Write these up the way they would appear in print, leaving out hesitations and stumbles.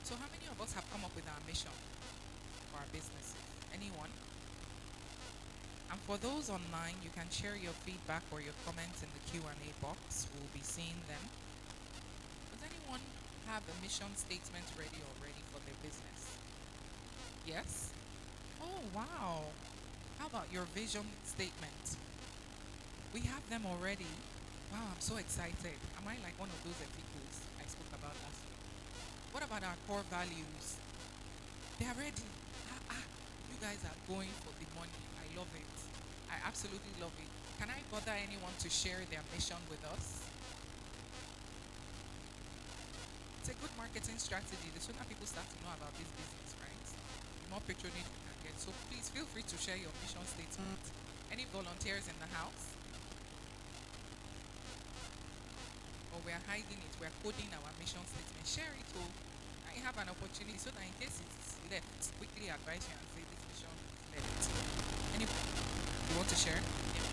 So how many of us have come up with our mission for our businesses? Anyone? And for those online, you can share your feedback or your comments in the Q&A box. We'll be seeing them. Does anyone have a mission statement ready already for their business? Yes? Oh, wow. How about your vision statement? We have them already. Wow, I'm so excited. Am I like one of those epicals I spoke about last week? What about our core values? They are ready. You guys are going for the money. I love it. I absolutely love it. Can I bother anyone to share their mission with us? It's a good marketing strategy. The sooner people start to know about this business, right? The more patronage we can get. So please feel free to share your mission statement. Any volunteers in the house? Or we're hiding it, we're coding our mission statement. Share it all. Now you have an opportunity so that in case it's left, quickly advise you and say this mission is left. Anybody? You want to share? Yeah.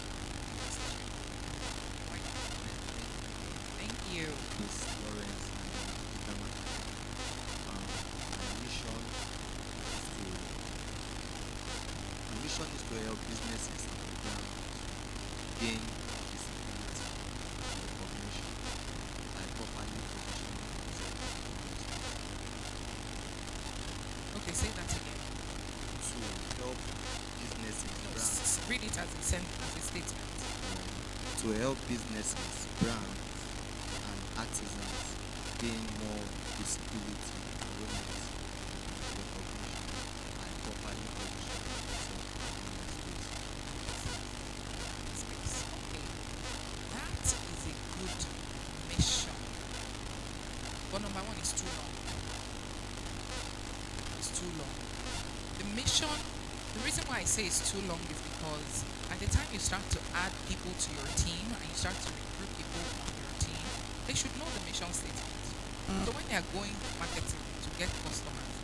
Thank you. Miss Lawrence and my mission is to help businesses and programs gain visibility and recognition by properly positioning themselves Okay, say that again. to help businesses, No, brands, read it as a statement. to help businesses, brands, and artisans gain more visibility, awareness, and recognition by properly positioning themselves in the space. Space. Okay, that is a good mission. But number one is too long. It's too long. The mission, the reason why I say it's too long is because at the time you start to add people to your team and you start to recruit people on your team, they should know the mission statement. So when they are going marketing to get customers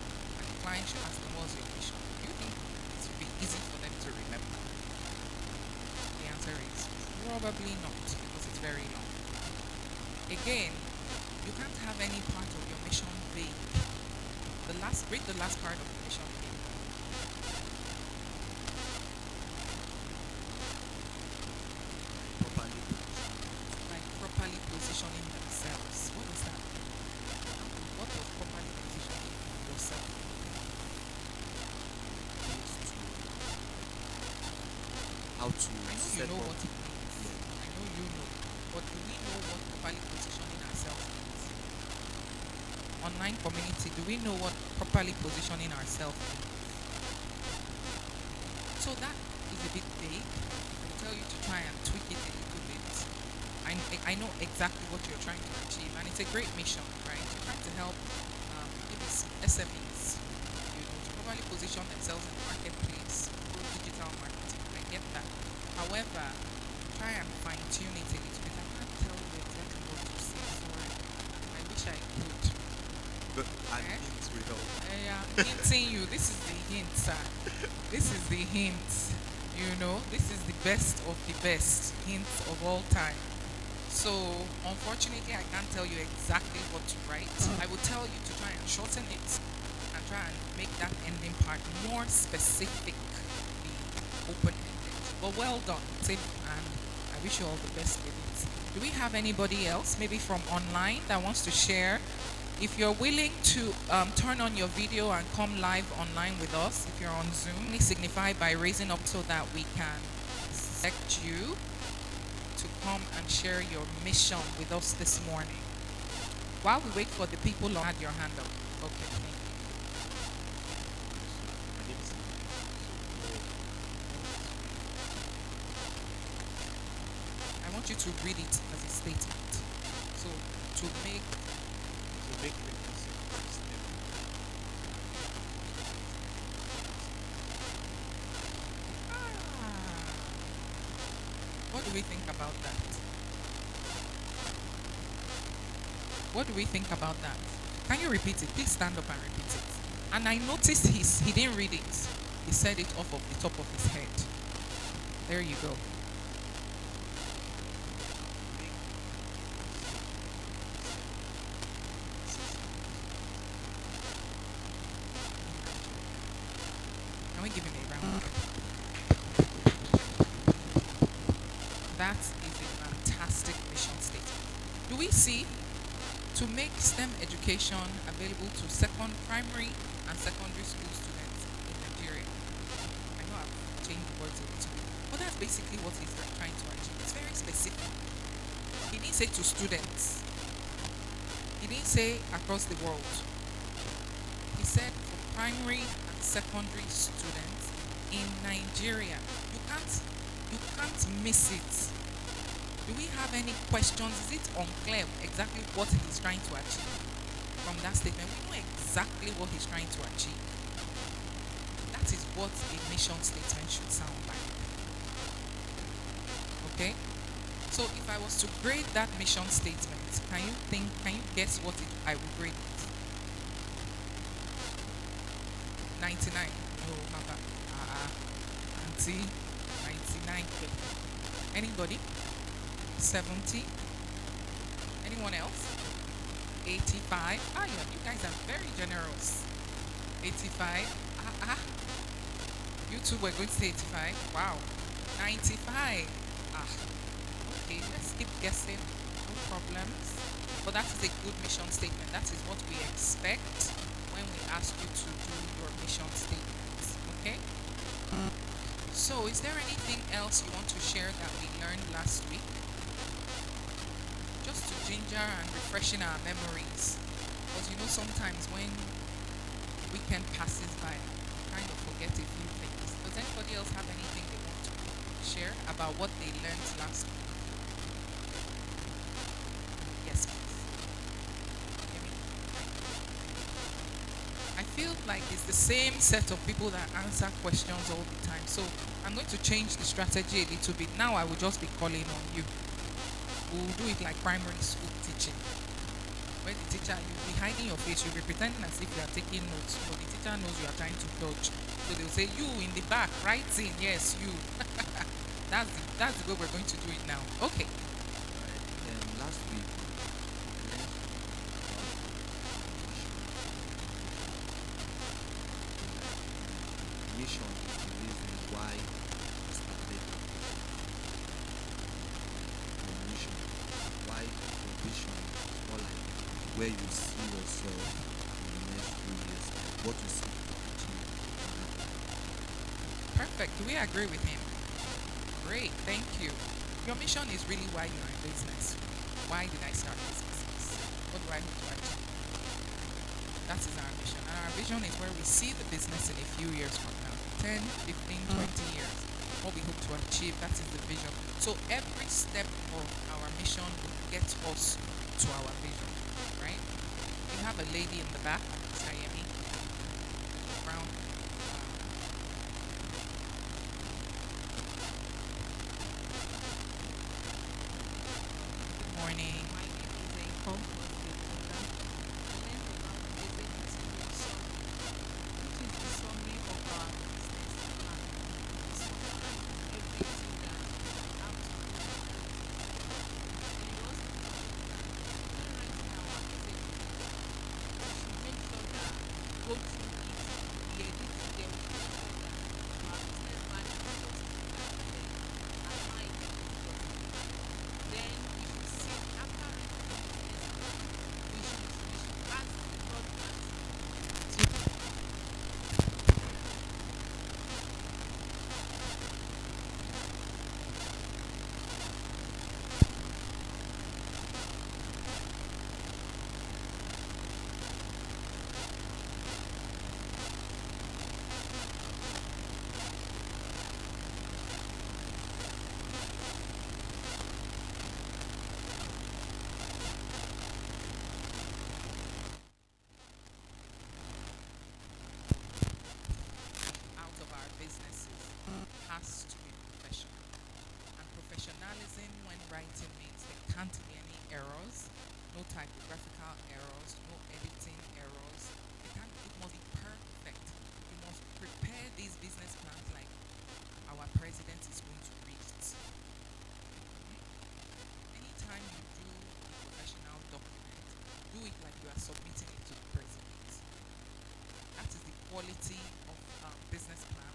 and the client should ask them what's your mission, do you think it would be easy for them to remember? The answer is probably not because it's very long. Again, you can't have any part of your mission vague. Read the last part of the mission again. Properly positioning. Like properly positioning themselves. What is that? What does properly positioning yourself? How to I know you set know up. what it means. I know you know. But do we know what properly positioning ourselves means? Online community, do we know what properly positioning ourselves means? So that is a bit vague. I will tell you to try and tweak it a little bit. I know exactly what you're trying to achieve, and it's a great mission, right? You're trying to help maybe SMEs, to properly position themselves in the marketplace through digital marketing. I get that. However, try and fine tune it a little bit. I can't tell you exactly what to say. Sorry. I wish I could. But I Eh? think we help. Yeah, hinting you. This is the hint, sir. This is the hint. This is the best of the best hints of all time. So, unfortunately, I can't tell you exactly what to write. I will tell you to try and shorten it and try and make that ending part more specific, open-ended. But well done, Tim, and I wish you all the best with it. Do we have anybody else, maybe from online, that wants to share? If you're willing to turn on your video and come live online with us, if you're on Zoom, please signify by raising up so that we can select you to come and share your mission with us this morning. While we wait for the people on, add your hand up. Okay, thank you. My name is I want you to read it as a statement. So to make to make the concept step. what do we think about that? What do we think about that? Can you repeat it? Please stand up and repeat it. And I noticed he didn't read it. He said it off of the top of his head. There you go. Can we give him a round of That is a fantastic mission statement. Do we see to make STEM education available to second primary and secondary school students in Nigeria? I know I've changed the words a little bit, but that's basically what he's trying to achieve. It's very specific. He didn't say to students. He didn't say across the world. He said for primary and secondary students in Nigeria. You can't miss it. Do we have any questions? Is it unclear exactly what he's trying to achieve from that statement? We know exactly what he's trying to achieve. That is what a mission statement should sound like. Okay? So if I was to grade that mission statement, can you guess what I would grade it? 99. No, Mama. Auntie. 99. Anybody? 70. Anyone else? 85. Ah, yeah, you guys are very generous. 85. You two were going to say 85. Wow. 95. Okay, let's keep guessing. No problems. But that is a good mission statement. That is what we expect when we ask you to do your mission statement. Okay? So, is there anything else you want to share that we learned last week? Just to ginger and refreshing our memories. Because sometimes when weekend passes by, we kind of forget a few things. Does anybody else have anything they want to share about what they learned last week? Yes, please. Hear me? I feel like it's the same set of people that answer questions all the time. So I'm going to change the strategy a little bit. Now I will just be calling on you. We'll do it like primary school teaching. Where the teacher, you'll be hiding your face, you'll be pretending as if you are taking notes, but the teacher knows you are trying to dodge. So they'll say, you in the back, writing, yes, you. That's the way we're going to do it now. Okay. Alright. Last week we learned about mission is the reason why we started your mission. Why your vision is more like where you see yourself in the next few years, what you see to achieve. Perfect. Do we agree with him? Great. Thank you. Your mission is really why you're in business. Why did I start this business? What do I hope to achieve? That is our mission. And our vision is where we see the business in a few years from now. 10, 15, 20 years. What we hope to achieve. That is the vision. So every step of our mission will get us to our vision. Right? We have a lady in the back. Sayemi. Brown. Good morning. Out of our businesses has to be professional. And professionalism when writing means there can't be any errors, no typographical errors, no editing errors. It must be perfect. You must prepare these business plans like our president is going to read it. Anytime you do a professional document, do it like you are submitting it to the president. That is the quality of business plan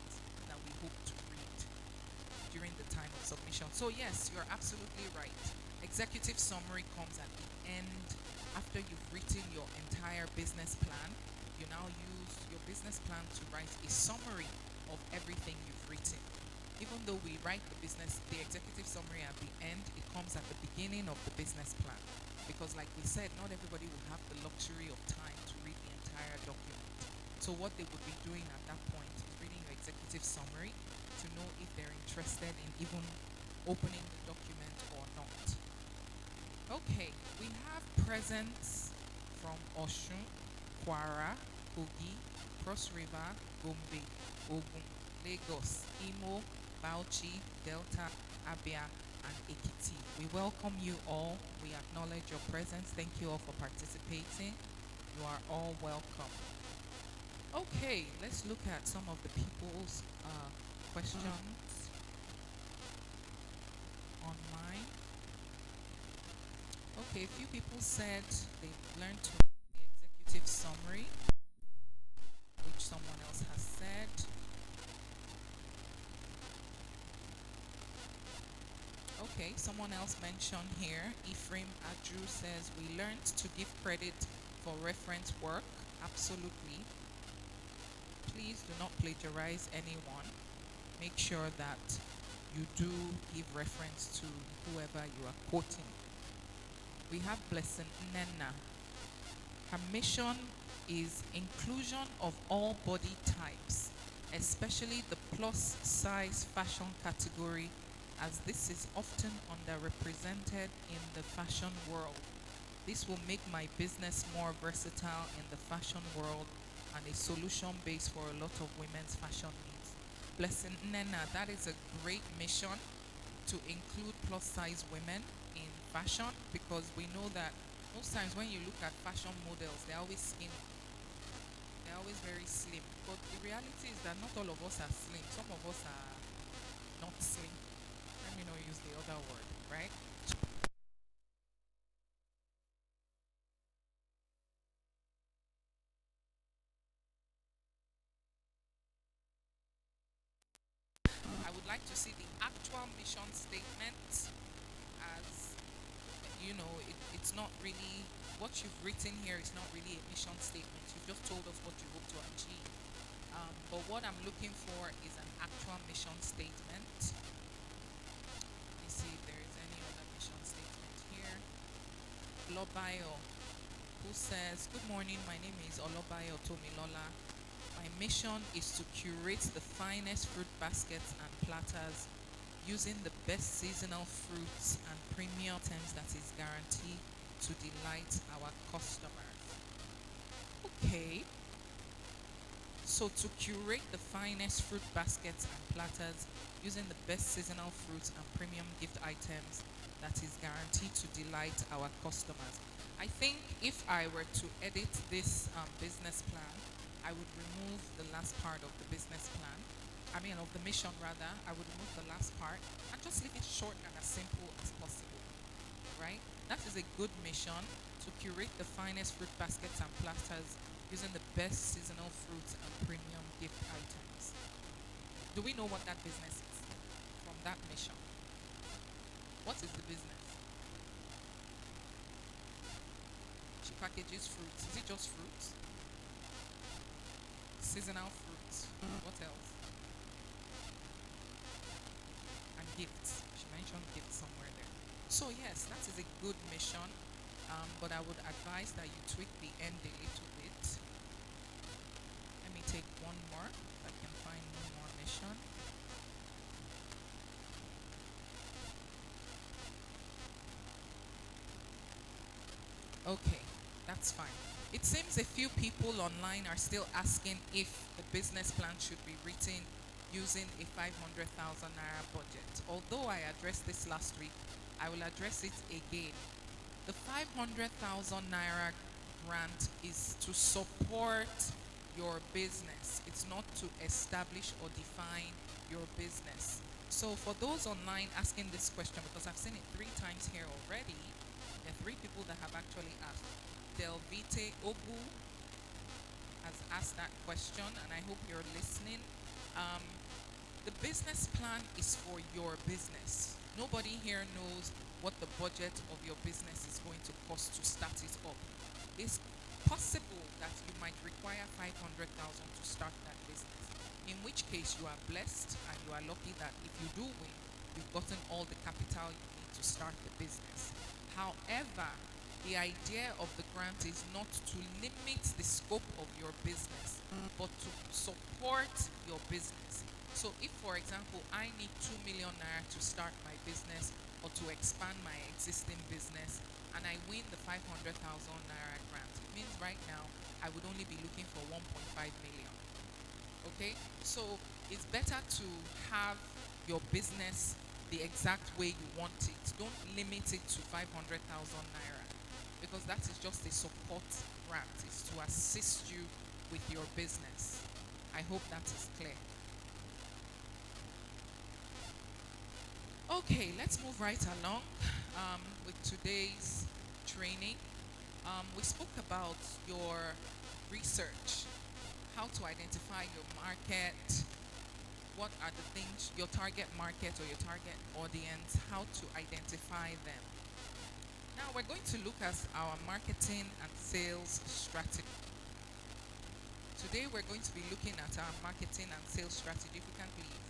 hope to read during the time of submission. So, yes, you're absolutely right. Executive summary comes at the end after you've written your entire business plan. You now use your business plan to write a summary of everything you've written. Even though we write the executive summary at the end, it comes at the beginning of the business plan. Because, like we said, not everybody will have the luxury of time to read the entire document. So, what they would be doing at that point is reading your executive summary to know if they're interested in even opening the document or not. Okay, we have presents from Oshun, Kwara, Kogi, Cross River, Gombe, Ogun, Lagos, Imo, Bauchi, Delta, Abia, and Ekiti. We welcome you all. We acknowledge your presence. Thank you all for participating. You are all welcome. Okay, let's look at some of the people's questions online. Okay, a few people said they learned to read the executive summary, which someone else has said. Okay, someone else mentioned here, Ephraim Adju says, we learned to give credit for reference work. Absolutely. Please do not plagiarize anyone. Make sure that you do give reference to whoever you are quoting. We have Blessing Nena. Her mission is inclusion of all body types, especially the plus size fashion category, as this is often underrepresented in the fashion world. This will make my business more versatile in the fashion world and a solution base for a lot of women's fashion needs. Blessing Nena, that is a great mission to include plus size women in fashion, because we know that most times when you look at fashion models, they're always skinny. They're always very slim. But the reality is that not all of us are slim. Some of us are not slim. Let me not use the other word, right? I would like to see the actual mission statement, as it's not really what you've written here is not really a mission statement. You've just told us what you hope to achieve. But what I'm looking for is an actual mission statement. Let me see if there is any other mission statement here. Lobayo, who says, good morning, my name is Olobayo Tomilola. My mission is to curate the finest fruit baskets and platters using the best seasonal fruits and premium items that is guaranteed to delight our customers. Okay. So to curate the finest fruit baskets and platters using the best seasonal fruits and premium gift items that is guaranteed to delight our customers. I think if I were to edit this business plan, I would remove the last part of the business plan. I mean, of the mission rather. I would remove the last part and just leave it short and as simple as possible. Right? That is a good mission, to curate the finest fruit baskets and platters using the best seasonal fruits and premium gift items. Do we know what that business is from that mission? What is the business? She packages fruits. Is it just fruits? Seasonal fruits. What else? And gifts. She mentioned gifts somewhere there. So yes, that is a good mission. But I would advise that you tweak the end a little bit. Let me take one more. If I can find one more mission. Okay, that's fine. It seems a few people online are still asking if the business plan should be written using a 500,000 naira budget. Although I addressed this last week, I will address it again. The 500,000 naira grant is to support your business. It's not to establish or define your business. So for those online asking this question, because I've seen it 3 times here already, there are 3 people that have actually asked. Delvite Ogu has asked that question, and I hope you're listening. The business plan is for your business. Nobody here knows what the budget of your business is going to cost to start it up. It's possible that you might require 500,000 to start that business. In which case you are blessed and you are lucky that if you do win, you've gotten all the capital you need to start the business. However, the idea of the grant is not to limit the scope of your business, but to support your business. So if, for example, I need 2 million naira to start my business or to expand my existing business and I win the 500,000 naira grant, it means right now I would only be looking for 1.5 million. Okay? So it's better to have your business the exact way you want it. Don't limit it to 500,000 naira because that is just a support grant. It's to assist you with your business. I hope that is clear. Okay, let's move right along with today's training. We spoke about your research, how to identify your market, what are the things, your target market or your target audience, how to identify them. Now we're going to look at our marketing and sales strategy. Today we're going to be looking at our marketing and sales strategy. If you can please.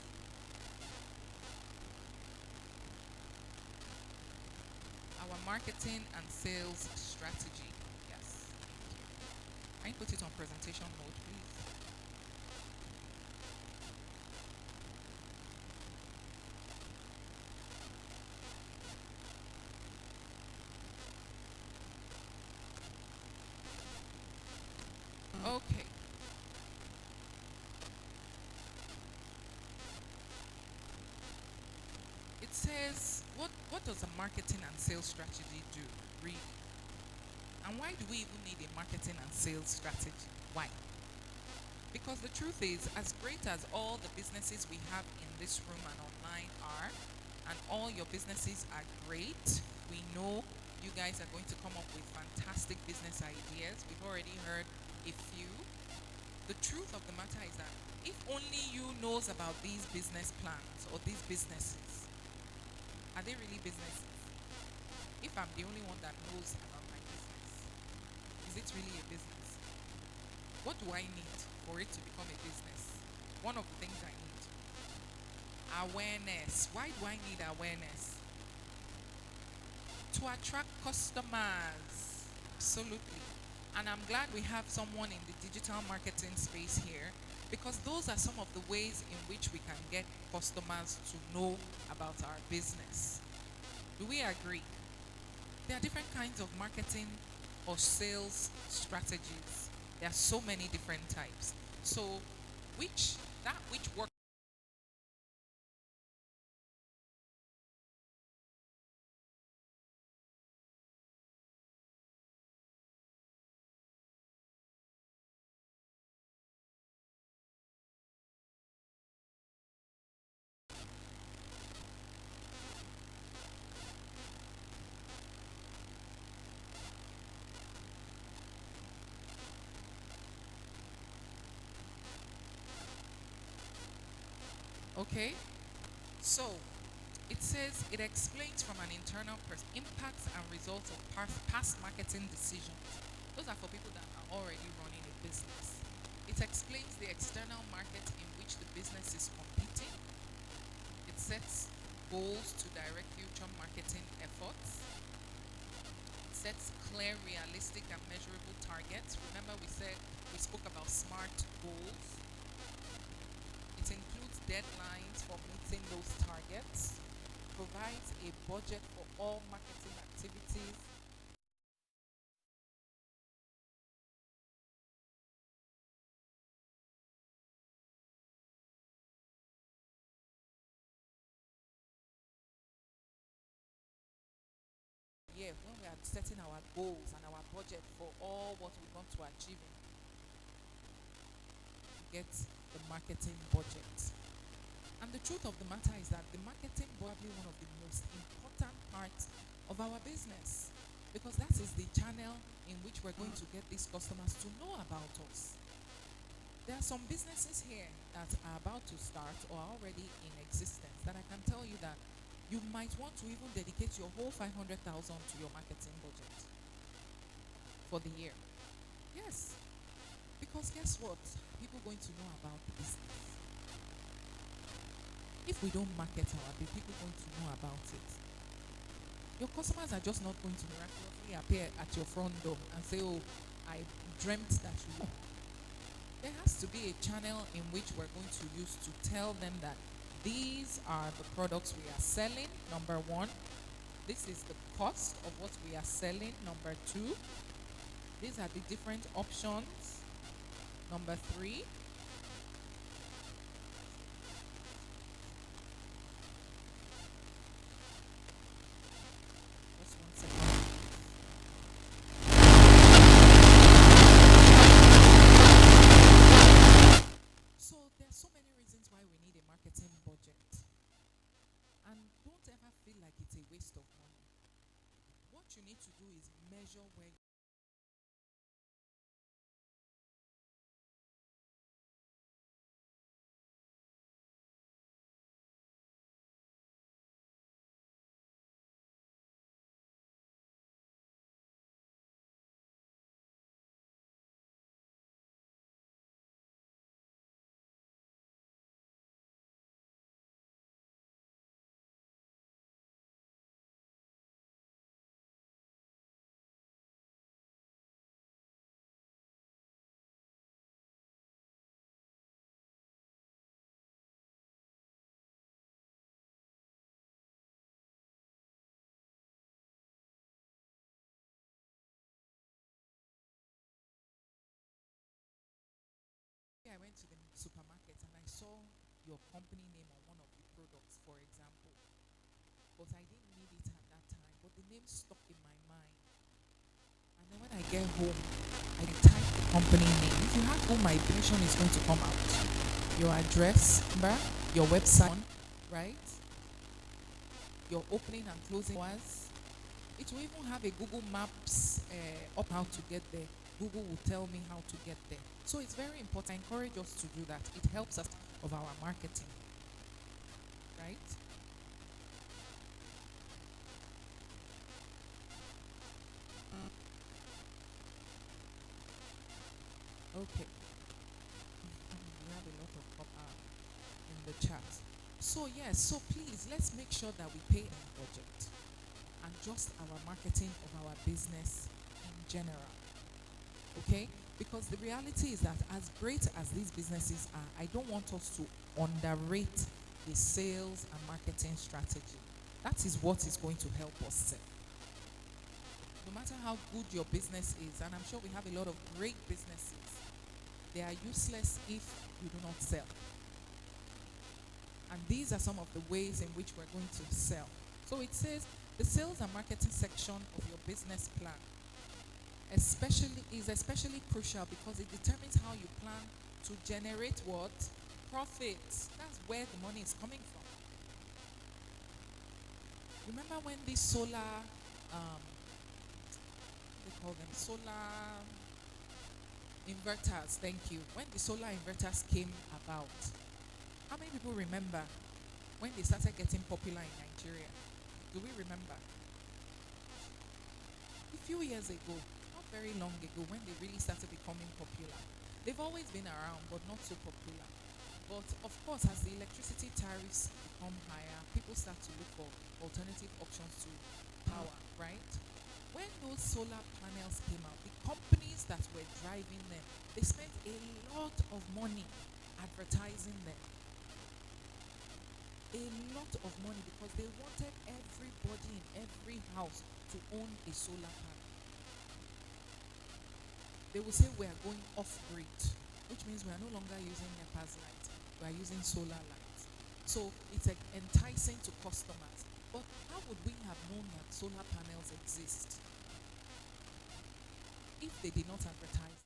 Our marketing and sales strategy. Yes. Can you put it on presentation mode, please? Okay. It says, what does a marketing and sales strategy do? Read. And why do we even need a marketing and sales strategy? Why? Because the truth is, as great as all the businesses we have in this room and online are, and all your businesses are great, we know you guys are going to come up with fantastic business ideas. We've already heard a few. The truth of the matter is that if only you knows about these business plans or these businesses, are they really businesses? If I'm the only one that knows about my business, is it really a business? What do I need for it to become a business? One of the things I need. Awareness. Why do I need awareness? To attract customers. Absolutely. And I'm glad we have someone in the digital marketing space here because those are some of the ways in which we can get customers to know about our business. Do we agree? There are different kinds of marketing or sales strategies. There are so many different types. So, which works? Okay. So, it says it explains from an internal impacts and results of past marketing decisions. Those are for people that are already running a business. It explains the external market in which the business is competing. It sets goals to direct future marketing efforts. It sets clear, realistic, and measurable targets. Remember, we spoke about SMART goals. It includes deadlines for meeting those targets, provides a budget for all marketing activities. Yeah, when we are setting our goals and our budget for all what we want to achieve, we get the marketing budget. And the truth of the matter is that the marketing budget is one of the most important parts of our business because that is the channel in which we're going to get these customers to know about us. There are some businesses here that are about to start or are already in existence that I can tell you that you might want to even dedicate your whole 500,000 to your marketing budget for the year. Yes, because guess what? People going to know about the business. If we don't market our business, people going to know about it. Your customers are just not going to miraculously appear at your front door and say, "Oh, I dreamt that you." There has to be a channel in which we're going to use to tell them that these are the products we are selling. Number one, this is the cost of what we are selling. Number two, these are the different options. Number three, just one second. So there's so many reasons why we need a marketing budget. And don't ever feel like it's a waste of money. What you need to do is measure where I went to the supermarket and I saw your company name on one of the products, for example, but I didn't need it at that time. But the name stuck in my mind. And then when I get home, I type the company name. If you have home, my information is going to come out. Your address, number, your website, right? Your opening and closing hours. It will even have a Google Maps up how to get there. Google will tell me how to get there. So it's very important. I encourage us to do that. It helps us of our marketing, right? Okay. We have a lot of in the chat. So yes, so please let's make sure that we pay our budget and just our marketing of our business in general. Okay? Because the reality is that as great as these businesses are, I don't want us to underrate the sales and marketing strategy. That is what is going to help us sell. No matter how good your business is, and I'm sure we have a lot of great businesses, they are useless if you do not sell. And these are some of the ways in which we're going to sell. So it says the sales and marketing section of your business plan especially crucial because it determines how you plan to generate what? Profits. That's where the money is coming from. Remember when these solar they call them solar inverters, thank you. When the solar inverters came about, how many people remember when they started getting popular in Nigeria? Do we remember? A few years ago, not very long ago, when they really started becoming popular. They've always been around, but not so popular. But of course, as the electricity tariffs become higher, people start to look for alternative options to power, right? When those solar panels came out, the companies that were driving them, they spent a lot of money advertising them. A lot of money because they wanted everybody in every house to own a solar panel. They will say we are going off grid, which means we are no longer using NEPA's lights, we are using solar lights. So it's enticing to customers. But how would we have known that solar panels exist if they did not advertise?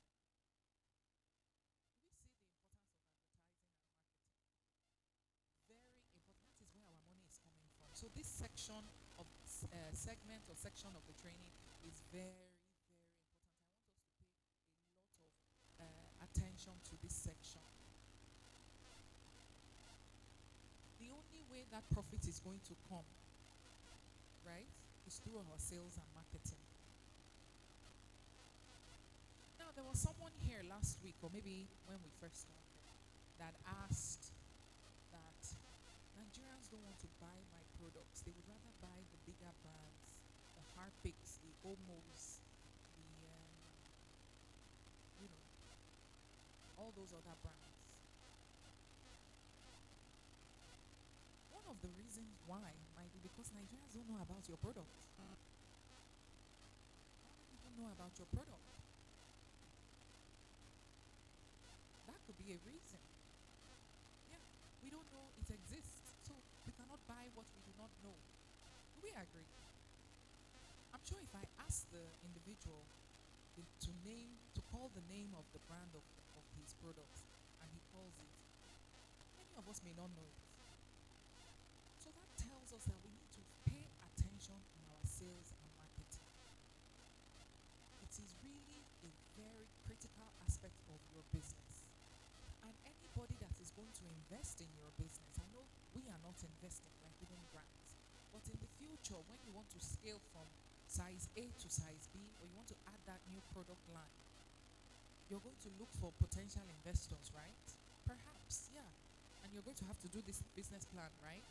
We see the importance of advertising and marketing. Very important. That is where our money is coming from. So this section of segment or section of the training is very, very important. I want us to pay a lot of attention attention to this section. The only way that profit is going to come, right, is through our sales and marketing. Now, there was someone here last week, or maybe when we first started, that asked that Nigerians don't want to buy my products. They would rather buy the bigger brands, the Harpics, the Omos, you know, all those other brands. One of the reasons why might be because Nigerians don't know about your product. They don't know about your product. That could be a reason. Yeah, we don't know it exists, so we cannot buy what we do not know. Do we agree? I'm sure if I ask the individual to call the name of the brand of his products, and he calls it, many of us may not know it. So that tells us that we need to pay attention in our sales and marketing. It is really a very critical aspect of your business. And anybody that is going to invest in your business, I know we are not investing like giving grants, but in the future, when you want to scale from size A to size B, or you want to add that new product line, you're going to look for potential investors, right? Perhaps, yeah. And you're going to have to do this business plan, right?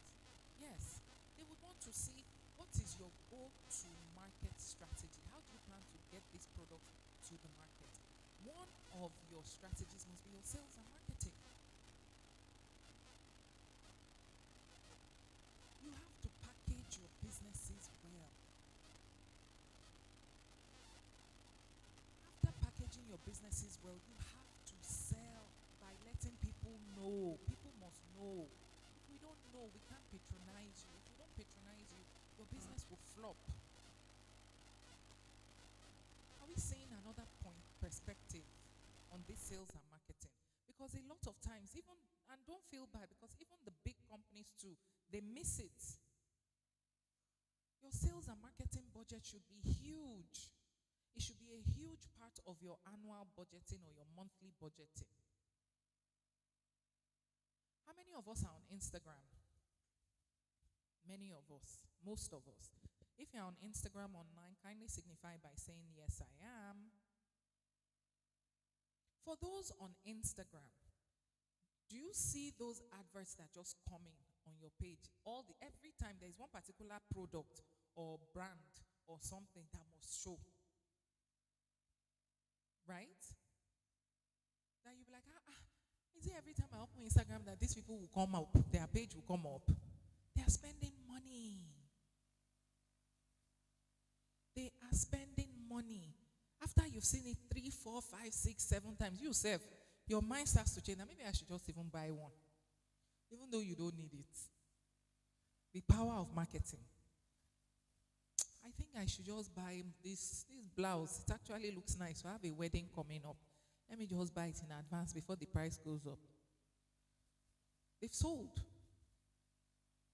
Yes. They would want to see what is your go-to-market strategy. How do you plan to get this product to the market? One of your strategies must be your sales and marketing. You have to package your businesses well. After packaging your businesses well, you have to sell by letting people know. People must know. If we don't know, we can't patronize you. If we don't patronize you, your business will flop. Are we seeing another point, perspective on this sales and marketing? Because a lot of times, even, and don't feel bad, because even the big companies too, they miss it. Your sales and marketing budget should be huge. It should be a huge part of your annual budgeting or your monthly budgeting. How many of us are on Instagram? Many of us, most of us. If you're on Instagram online, kindly signify by saying, yes, I am. For those on Instagram, do you see those adverts that just come in on your page? Every time there is one particular product or brand or something that must show. Right? That you'll be like, is it every time I open Instagram that these people will come up, their page will come up? They are spending money. They are spending money. After you've seen it 3, 4, 5, 6, 7 times, your mind starts to change. Now maybe I should just even buy one. Even though you don't need it. The power of marketing. I think I should just buy this blouse. It actually looks nice. So I have a wedding coming up. Let me just buy it in advance before the price goes up. They've sold.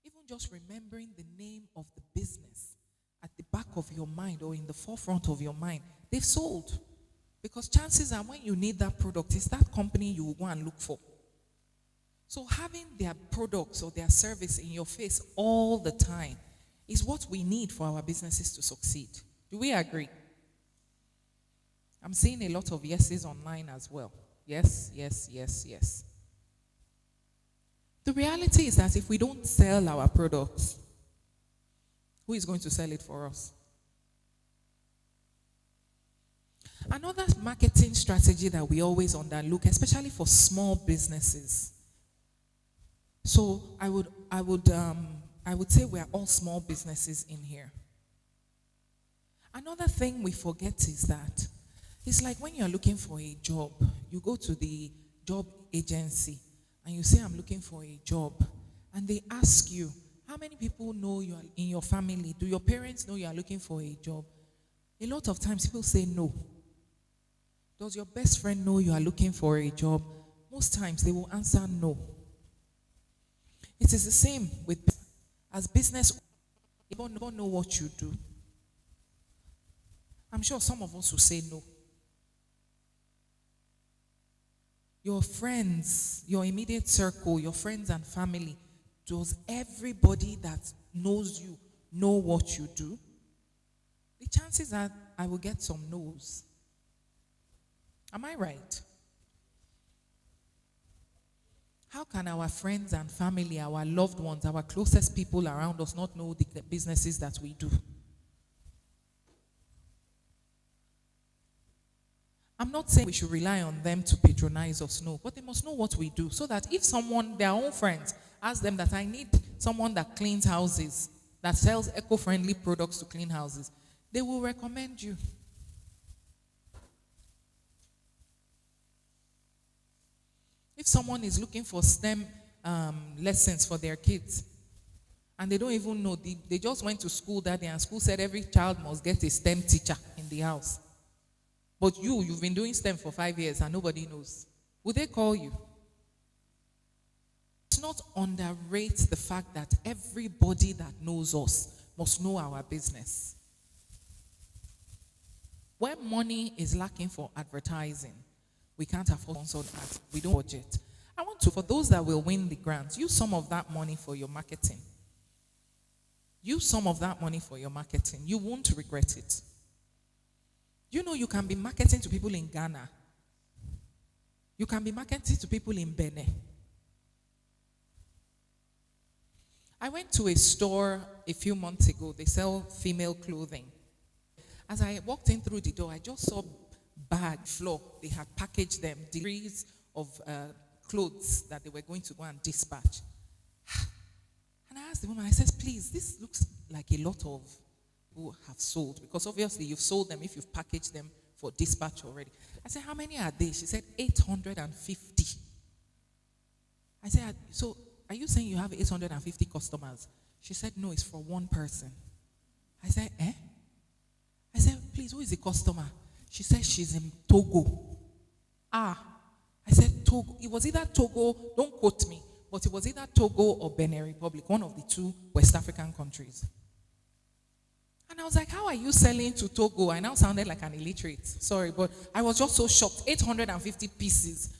Even just remembering the name of the business at the back of your mind or in the forefront of your mind, they've sold. Because chances are when you need that product, it's that company you will go and look for. So having their products or their service in your face all the time is what we need for our businesses to succeed. Do we agree? I'm seeing a lot of yeses online as well. Yes, yes, yes, yes. The reality is that if we don't sell our products, who is going to sell it for us? Another marketing strategy that we always underlook, especially for small businesses. So I would say we are all small businesses in here. Another thing we forget is that it's like when you're looking for a job, you go to the job agency and you say, I'm looking for a job. And they ask you, how many people know you are in your family? Do your parents know you are looking for a job? A lot of times people say no. Does your best friend know you are looking for a job? Most times they will answer no. It is the same with as business. You don't know what you do. I'm sure some of us will say no. Your friends, your immediate circle, your friends and family, does everybody that knows you know what you do? The chances are I will get some no's. Am I right? How can our friends and family, our loved ones, our closest people around us not know the businesses that we do? I'm not saying we should rely on them to patronize us, no, but they must know what we do so that if someone, their own friends, ask them that I need someone that cleans houses, that sells eco-friendly products to clean houses, they will recommend you. If someone is looking for STEM lessons for their kids, and they don't even know, they just went to school that day and school said every child must get a STEM teacher in the house. But you've been doing STEM for 5 years and nobody knows. Would they call you? Let's not underrate the fact that everybody that knows us must know our business. When money is lacking for advertising, we can't afford sponsored ads. We don't budget. I want to, for those that will win the grants, use some of that money for your marketing. Use some of that money for your marketing. You won't regret it. You know, you can be marketing to people in Ghana. You can be marketing to people in Benin. I went to a store a few months ago. They sell female clothing. As I walked in through the door, I just saw bag floor. They had packaged them, degrees of clothes that they were going to go and dispatch. And I asked the woman, I said, please, this looks like a lot of people have sold, because obviously you've sold them if you've packaged them for dispatch already. I said, how many are they? She said, 850. I said, so are you saying you have 850 customers? She said, no, it's for one person. I said, eh? I said, please, who is the customer? She said, she's in Togo. Ah. I said, Togo. It was either Togo, don't quote me, but it was either Togo or Benin Republic, one of the two West African countries. And I was like, how are you selling to Togo? I now sounded like an illiterate. Sorry, but I was just so shocked. 850 pieces.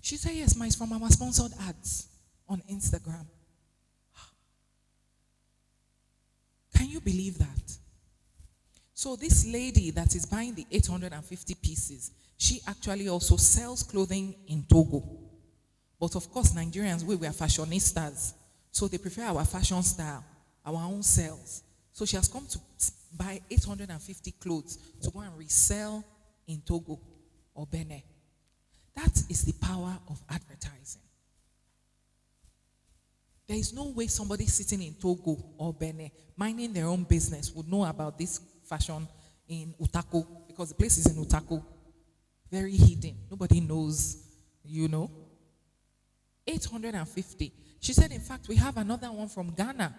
She said, yes, ma, it's from our sponsored ads on Instagram. Can you believe that? So this lady that is buying the 850 pieces, she actually also sells clothing in Togo. But of course, Nigerians, we are fashionistas. So they prefer our fashion style, our own sales. So she has come to buy 850 clothes to go and resell in Togo or Benin. That is the power of advertising. There is no way somebody sitting in Togo or Benin, minding their own business, would know about this fashion in Utako, because the place is in Utako. Very hidden. Nobody knows, 850. She said, in fact, we have another one from Ghana.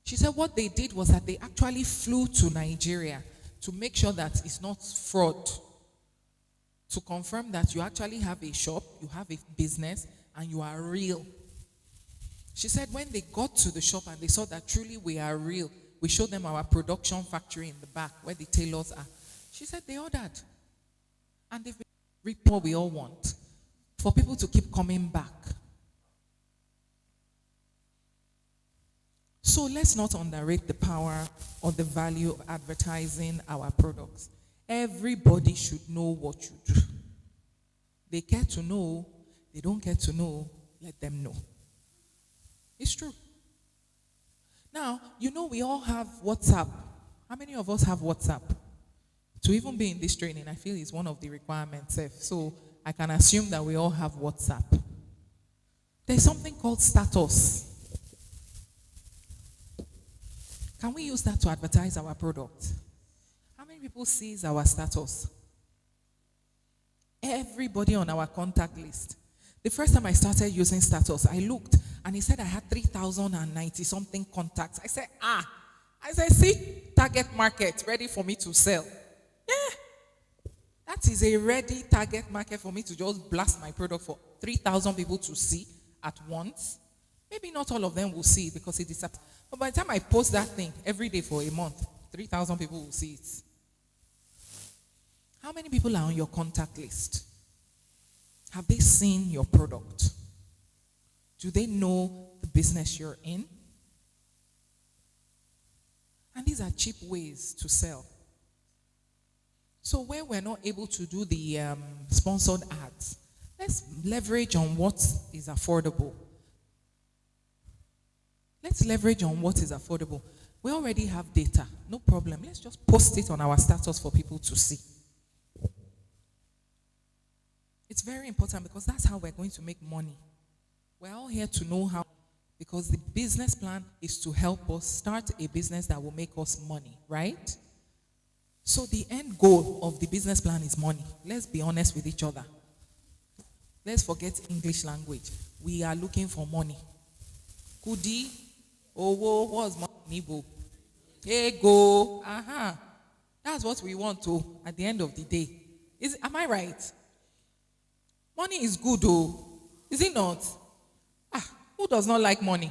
She said what they did was that they actually flew to Nigeria to make sure that it's not fraud, to confirm that you actually have a shop, you have a business, and you are real. She said when they got to the shop and they saw that truly we are real, we showed them our production factory in the back where the tailors are. She said they ordered. And they've been reaping what we all want, for people to keep coming back. So let's not underrate the power or the value of advertising our products. Everybody should know what you do. They care to know, they don't care to know, let them know. It's true. Now, we all have WhatsApp. How many of us have WhatsApp? To even be in this training, I feel is one of the requirements. So I can assume that we all have WhatsApp. There's something called status. Can we use that to advertise our product? How many people sees our status? Everybody on our contact list. The first time I started using status, I looked and it said I had 3,090 something contacts. I said, see, target market ready for me to sell. Yeah, that is a ready target market for me to just blast my product for 3,000 people to see at once. Maybe not all of them will see it because it disappears. But by the time I post that thing every day for a month, 3,000 people will see it. How many people are on your contact list? Have they seen your product? Do they know the business you're in? And these are cheap ways to sell. So where we're not able to do the sponsored ads, let's leverage on what is affordable. Let's leverage on what is affordable. We already have data, no problem. Let's just post it on our status for people to see. It's very important because that's how we're going to make money. We're all here to know how, because the business plan is to help us start a business that will make us money, right? So the end goal of the business plan is money. Let's be honest with each other. Let's forget English language. We are looking for money. Kudi, owo, what's money? Nibo. Ego. Aha. That's what we want to at the end of the day. Am I right? Money is good, oh. Is it not? Who does not like money?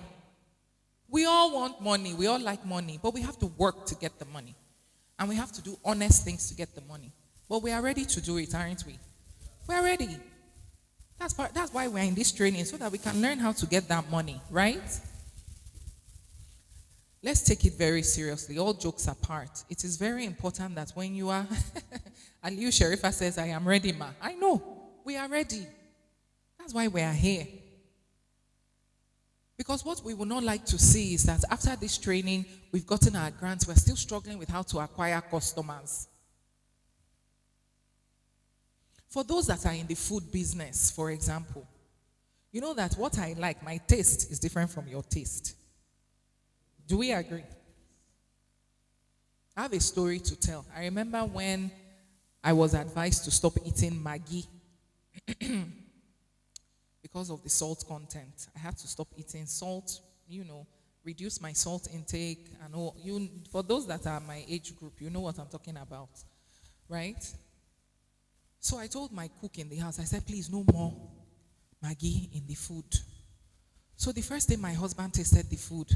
We all want money. We all like money. But we have to work to get the money. And we have to do honest things to get the money. But we are ready to do it, aren't we? We're ready. That's why we're in this training, so that we can learn how to get that money, right? Let's take it very seriously. All jokes apart. It is very important that when you are... Aliu Sherifa says, I am ready, ma. I know. We are ready. That's why we are here. Because what we would not like to see is that after this training, we've gotten our grants, we're still struggling with how to acquire customers. For those that are in the food business, for example, you know that what I like, my taste is different from your taste. Do we agree? I have a story to tell. I remember when I was advised to stop eating Maggi because of the salt content. I had to stop eating salt, reduce my salt intake. And all. For those that are my age group, you know what I'm talking about, right? So I told my cook in the house, I said, please, no more Maggi in the food. So the first day my husband tasted the food,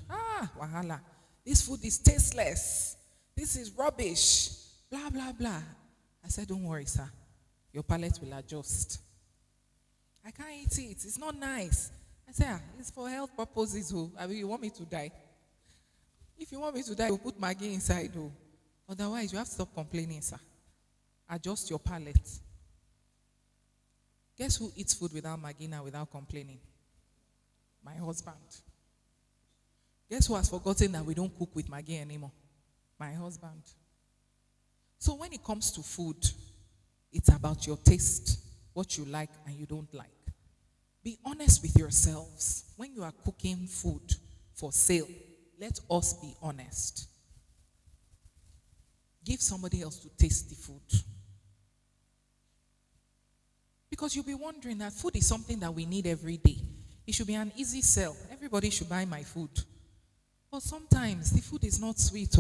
wahala, this food is tasteless. This is rubbish, blah, blah, blah. I said, don't worry, sir. Your palate will adjust. I can't eat it. It's not nice. I said, it's for health purposes. You want me to die? If you want me to die, you put Maggi inside. Otherwise, you have to stop complaining, sir. Adjust your palate. Guess who eats food without Maggi now without complaining? My husband. Guess who has forgotten that we don't cook with Maggi anymore? My husband. So when it comes to food, it's about your taste, what you like and you don't like. Be honest with yourselves. When you are cooking food for sale, let us be honest. Give somebody else to taste the food. Because you'll be wondering that food is something that we need every day. It should be an easy sell. Everybody should buy my food. But sometimes the food is not sweet.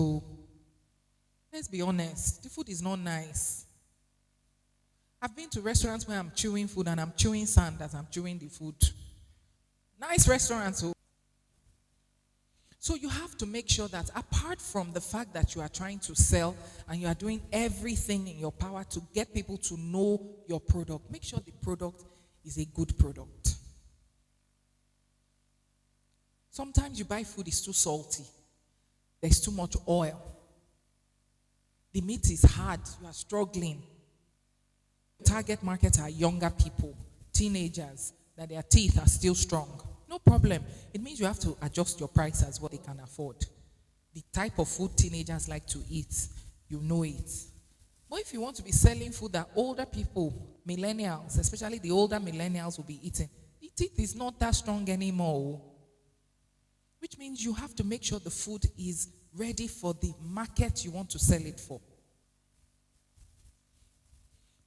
Let's be honest. The food is not nice. I've been to restaurants where I'm chewing food and I'm chewing sand as I'm chewing the food. Nice restaurants. So you have to make sure that apart from the fact that you are trying to sell and you are doing everything in your power to get people to know your product, make sure the product is a good product. Sometimes you buy food, it's too salty. There's too much oil. The meat is hard. You are struggling. Target market are younger people, teenagers, that their teeth are still strong. No problem. It means you have to adjust your price as what they can afford. The type of food teenagers like to eat, you know it. But if you want to be selling food that older people, millennials, especially the older millennials will be eating, the teeth is not that strong anymore. Which means you have to make sure the food is ready for the market you want to sell it for.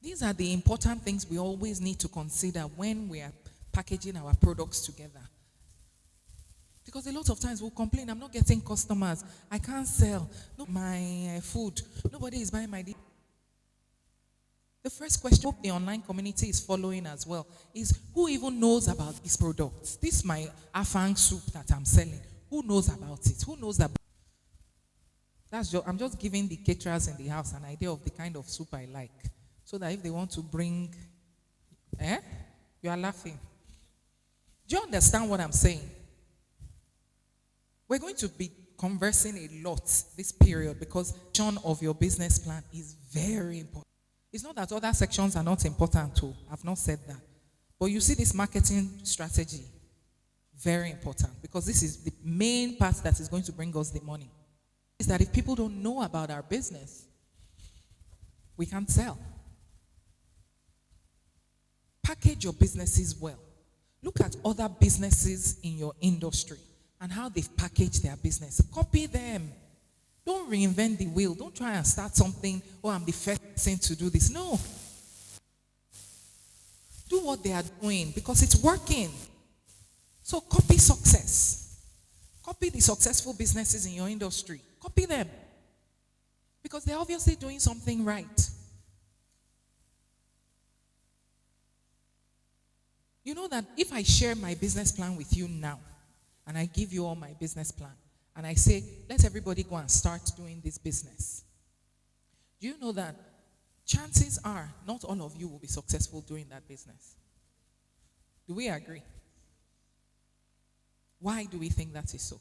These are the important things we always need to consider when we are packaging our products together. Because a lot of times we'll complain, I'm not getting customers, I can't sell my food, nobody is buying my dish. The first question the online community is following as well is, who even knows about these products? This is my afang soup that I'm selling. Who knows about it? Who knows about it? I'm just giving the caterers in the house an idea of the kind of soup I like. So that if they want to bring, You are laughing. Do you understand what I'm saying? We're going to be conversing a lot this period because section of your business plan is very important. It's not that other sections are not important too. I've not said that. But you see this marketing strategy, very important because this is the main part that is going to bring us the money. Is that if people don't know about our business, we can't sell. Package your businesses well. Look at other businesses in your industry and how they've packaged their business. Copy them. Don't reinvent the wheel. Don't try and start something, oh, I'm the first person to do this. No. Do what they are doing because it's working. So copy success. Copy the successful businesses in your industry. Copy them. Because they're obviously doing something right. You know that if I share my business plan with you now, and I give you all my business plan, and I say, let everybody go and start doing this business. Do you know that chances are not all of you will be successful doing that business? Do we agree? Why do we think that is so?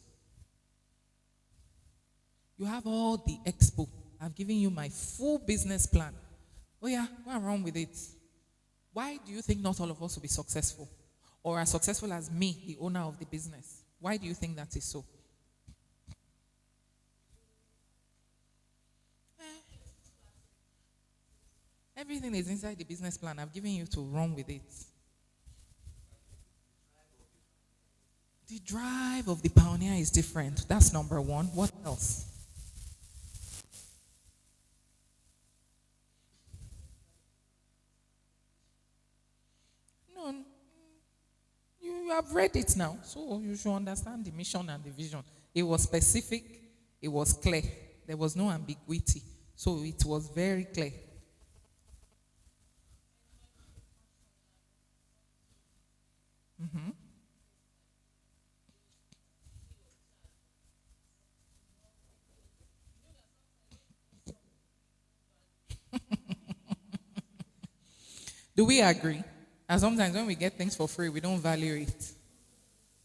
You have all the expo. I've given you my full business plan. Oh yeah, what's wrong with it? Why do you think not all of us will be successful? Or as successful as me, the owner of the business? Why do you think that is so? Everything is inside the business plan. I've given you to run with it. The drive of the pioneer is different. That's number one. What else? No, you have read it now, so you should understand the mission and the vision. It was specific, it was clear. There was no ambiguity. So it was very clear. Do we agree? And sometimes when we get things for free, we don't value it.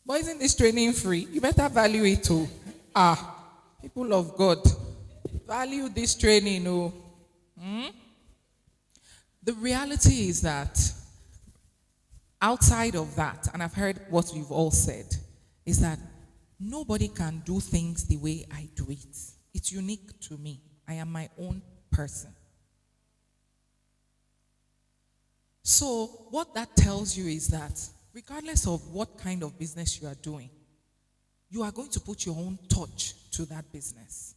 But isn't this training free? You better value it too. People of God, value this training. Oh. The reality is that outside of that, and I've heard what you've all said, is that nobody can do things the way I do it. It's unique to me. I am my own person. So what that tells you is that regardless of what kind of business you are doing, you are going to put your own touch to that business.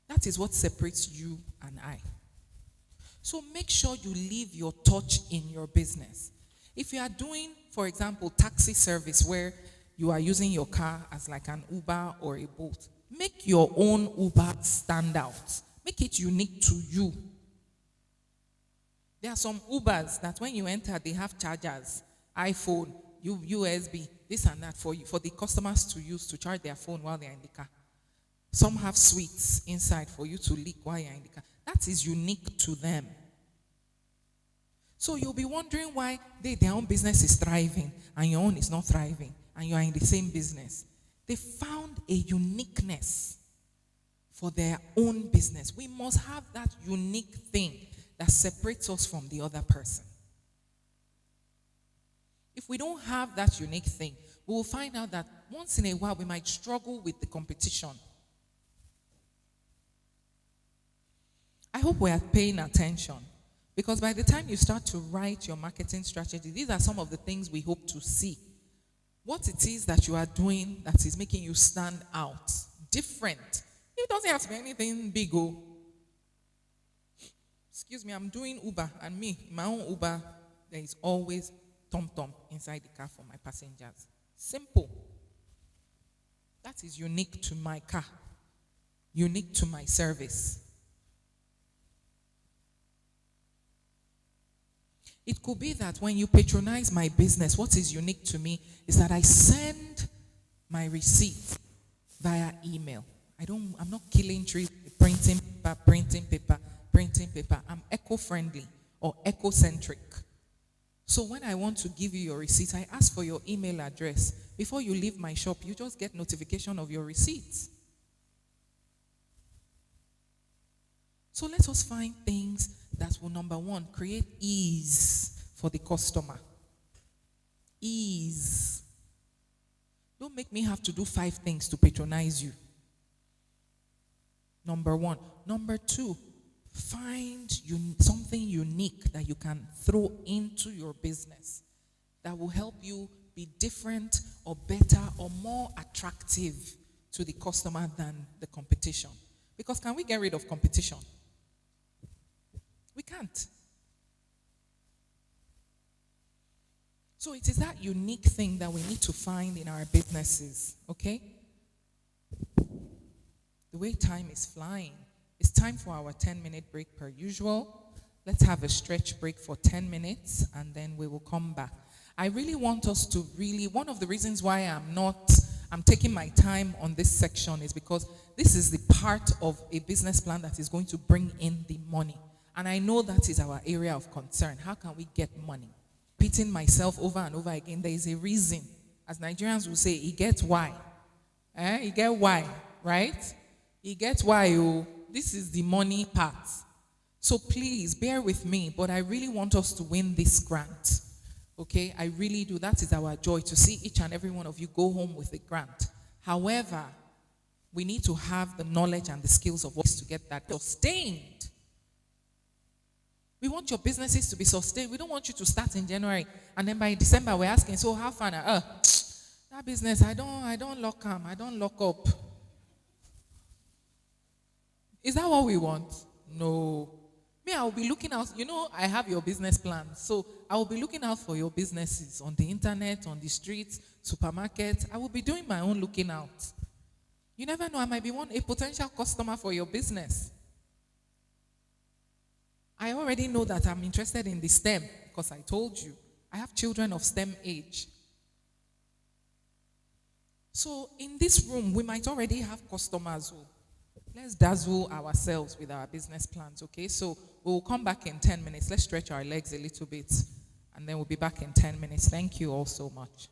That is what separates you and I. So make sure you leave your touch in your business. If you are doing, for example, taxi service where you are using your car as like an Uber or a Bolt, make your own Uber stand out. Make it unique to you. There are some Ubers that when you enter, they have chargers, iPhone, USB, this and that for you, for the customers to use to charge their phone while they're in the car. Some have suites inside for you to lick while you're in the car. That is unique to them. So you'll be wondering why their own business is thriving and your own is not thriving and you are in the same business. They found a uniqueness for their own business. We must have that unique thing that separates us from the other person. If we don't have that unique thing, we will find out that once in a while we might struggle with the competition. I hope we are paying attention because by the time you start to write your marketing strategy, these are some of the things we hope to see. What it is that you are doing that is making you stand out, different. It doesn't have to be anything big. Excuse me, I'm doing Uber, and me, in my own Uber, there is always tom-tom inside the car for my passengers. Simple. That is unique to my car, unique to my service. It could be that when you patronize my business, what is unique to me is that I send my receipt via email. I'm not killing trees, printing paper. I'm eco-friendly or eco-centric. So when I want to give you your receipt, I ask for your email address. Before you leave my shop, you just get notification of your receipts. So let us find things that will, number one, create ease for the customer. Ease. Don't make me have to do 5 things to patronize you. Number one. Number two, find something unique that you can throw into your business that will help you be different or better or more attractive to the customer than the competition. Because can we get rid of competition? We can't. So it is that unique thing that we need to find in our businesses, okay? The way time is flying, it's time for our 10-minute break per usual. Let's have a stretch break for 10 minutes and then we will come back. I really want us to one of the reasons why I'm taking my time on this section is because this is the part of a business plan that is going to bring in the money. And I know that is our area of concern. How can we get money? Repeating myself over and over again, there is a reason. As Nigerians will say, he gets why. He get why, right? He gets why. Oh, this is the money part. So please bear with me, but I really want us to win this grant. Okay, I really do. That is our joy, to see each and every one of you go home with a grant. However, we need to have the knowledge and the skills of what to get that sustained. We want your businesses to be sustained. We don't want you to start in January and then by December we're asking, so how far now? That business, I don't lock them, I don't lock up. Is that what we want? No. Me, I will be looking out. You know, I have your business plan. So I will be looking out for your businesses on the internet, on the streets, supermarkets. I will be doing my own looking out. You never know, I might be a potential customer for your business. I already know that I'm interested in the STEM because I told you. I have children of STEM age. So in this room, we might already have customers who let's dazzle ourselves with our business plans, okay? So we'll come back in 10 minutes. Let's stretch our legs a little bit, and then we'll be back in 10 minutes. Thank you all so much.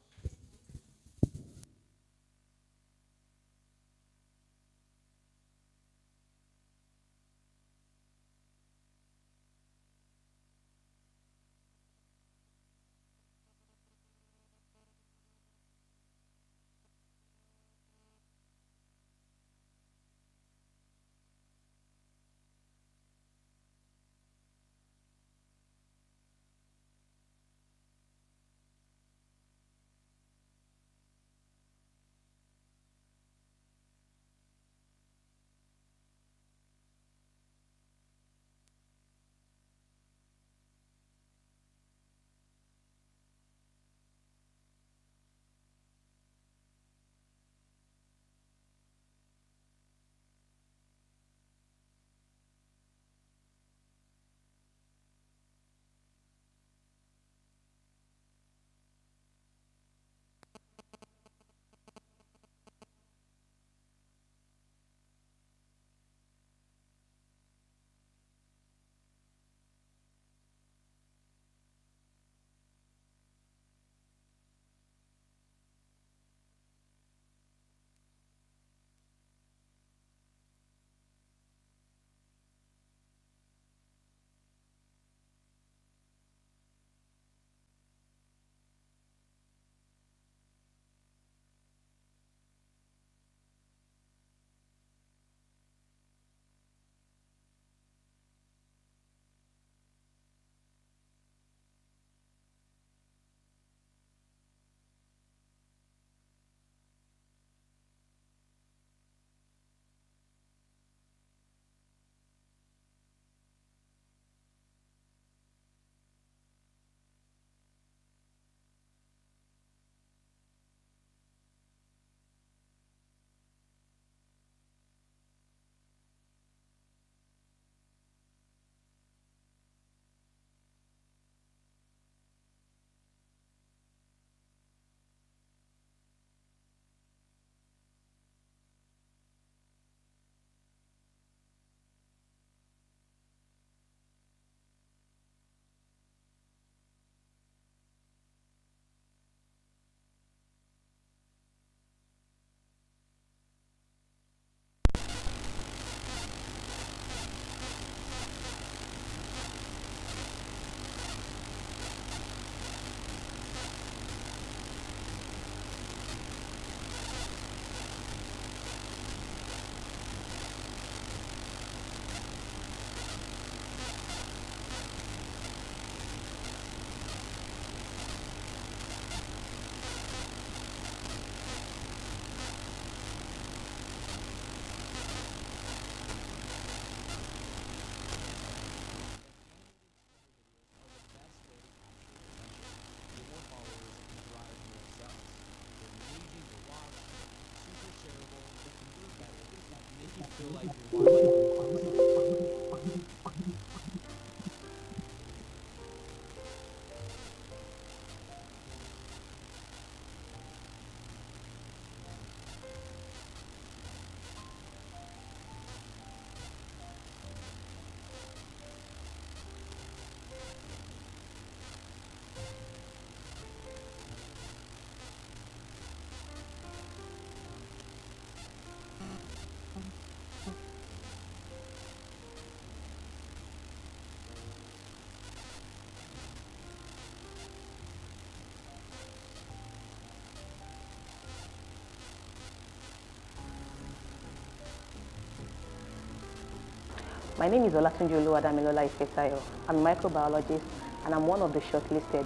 My name is Olatunji Oluwadamilola Ifesayo. I'm a microbiologist and I'm one of the shortlisted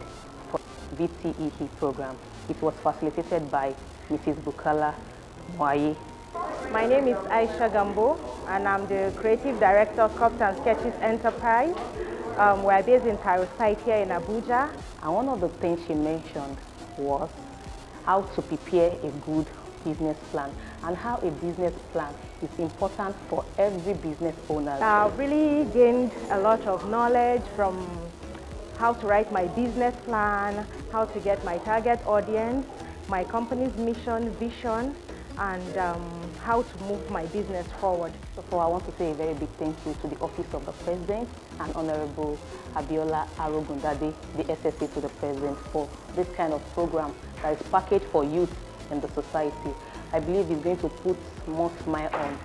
for VTEE program. It was facilitated by Mrs. Bukala Mwaye. My name is Aisha Gambo and I'm the Creative Director of Cups and Sketches Enterprise. We're based in Cairo site here in Abuja. And one of the things she mentioned was how to prepare a good business plan and how a business plan is important for every business owner. I've really gained a lot of knowledge from how to write my business plan, how to get my target audience, my company's mission, vision, and how to move my business forward. So I want to say a very big thank you to the Office of the President and Honorable Abiola Arogundade, the SSA to the President, for this kind of program that is packaged for youth in the society. I believe it's going to put more smile on.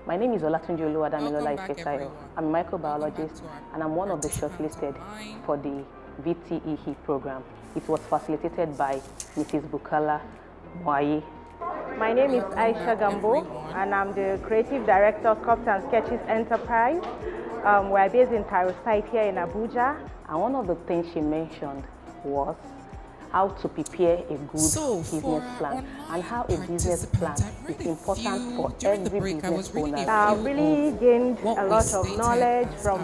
My name is Olatunji Oluwadamilola Welcome back, Ifesayo. everyone. I'm a Welcome back microbiologist to our and I'm one of the participants shortlisted online. for the VTEE program. It was facilitated by Mrs. Bukala Mwaye. My name is Welcome Aisha back, Gambo, everyone. and I'm the Creative Director of Sculpt and Sketches Enterprise. We're based in Cairo site here in Abuja. And one of the things she mentioned was how to prepare a good business plan and how a business plan is important for every business owner. I've really gained a lot of knowledge from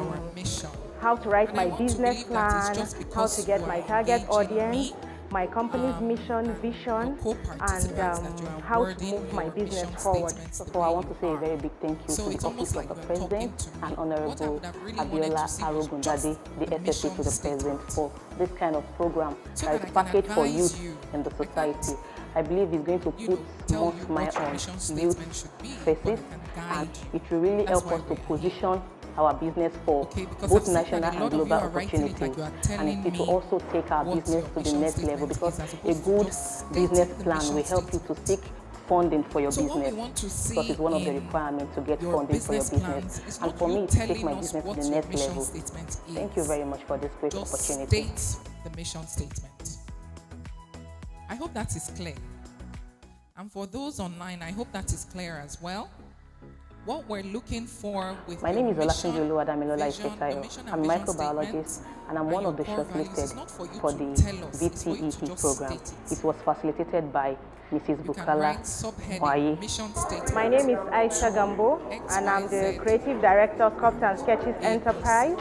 how to write my business plan, how to get my target audience, my company's mission, vision, and how to move my business forward. So I want to say a very big thank you to the Office of the President and Honorable Abiola Arogundade, the SSA to the President, for this kind of program that is packaged for youth in the society. I believe it's going to put more smile on youth faces, and it will really help us to position our business for both national and global opportunities, and it will also take our business to the next level, because a good business plan will help you to seek funding for your business, because it's one of the requirements to get funding for your business, and for me to take my business to the next level. Thank you very much for this great opportunity. State the mission statement. I hope that is clear. And for those online, I hope that is clear as well. What we're looking for with My name is mission, Olatunji Oluwadamilola vision, the Ifesayo. mission and I'm a vision microbiologist statement and I'm and one your of the core values is shortlisted not for you for to the tell us, it's for you to VTEP just program. state it. It was facilitated by Mrs. You can Bukala write subheading, Mwaye. mission statement. My name is Aisha Gambo, and I'm the Creative Director of Sculpt and Sketches Enterprise.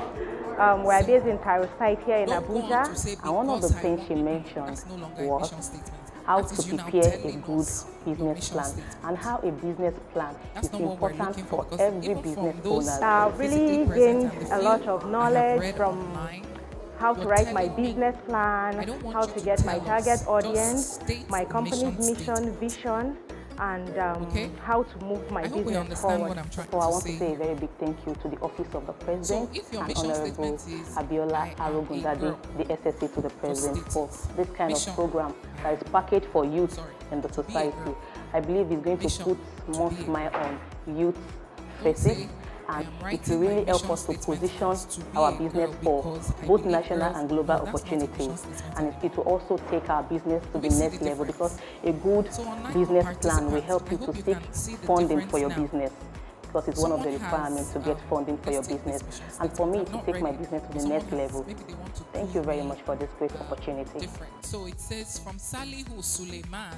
We're based in Cairo site here in Don't go on to Abuja. say, And one of the because I things want she people, mentioned that's no longer a was mission statement. how That to is you now prepare a telling good us your business mission plan, statement. and how a business plan That's is not what we're important looking for, for because every even business from those owner. I've really physically present gained and the a lot few of I have knowledge read from online, how to you're write my telling me, business I plan, don't want how you to to get my tell target us, audience, just state my the company's mission mission, statement. vision, and Okay? how to move my I hope we business understand forward. what I'm trying So I to want say. to say a very big thank you to the Office of the President if your and mission Honorable statement is, Abiola I am a Arogundade, girl, the SSA to the President, state for it. this kind Mission, of program that is packaged for youth sorry, in the to be a society. girl. I believe it's going to Mission, put to more be a smile on youth Don't faces, say, I and am it will writing my really help mission us to statement position as to be our a business girl for because I both believe national girls- and global no, that's not a mission opportunities, statement and at it will also take our business to the We see next the level, because difference. a good So online business plan will participants, help I you hope to you seek can see the funding for your difference now. business, because it's one of the Someone has, requirements to get funding for your let's take this business, mission and for me statement. to I'm not take my ready, business to but the someone next has- level. maybe they want to Thank prove you very me, much for this great opportunity. different. So it says from Salihu Suleiman,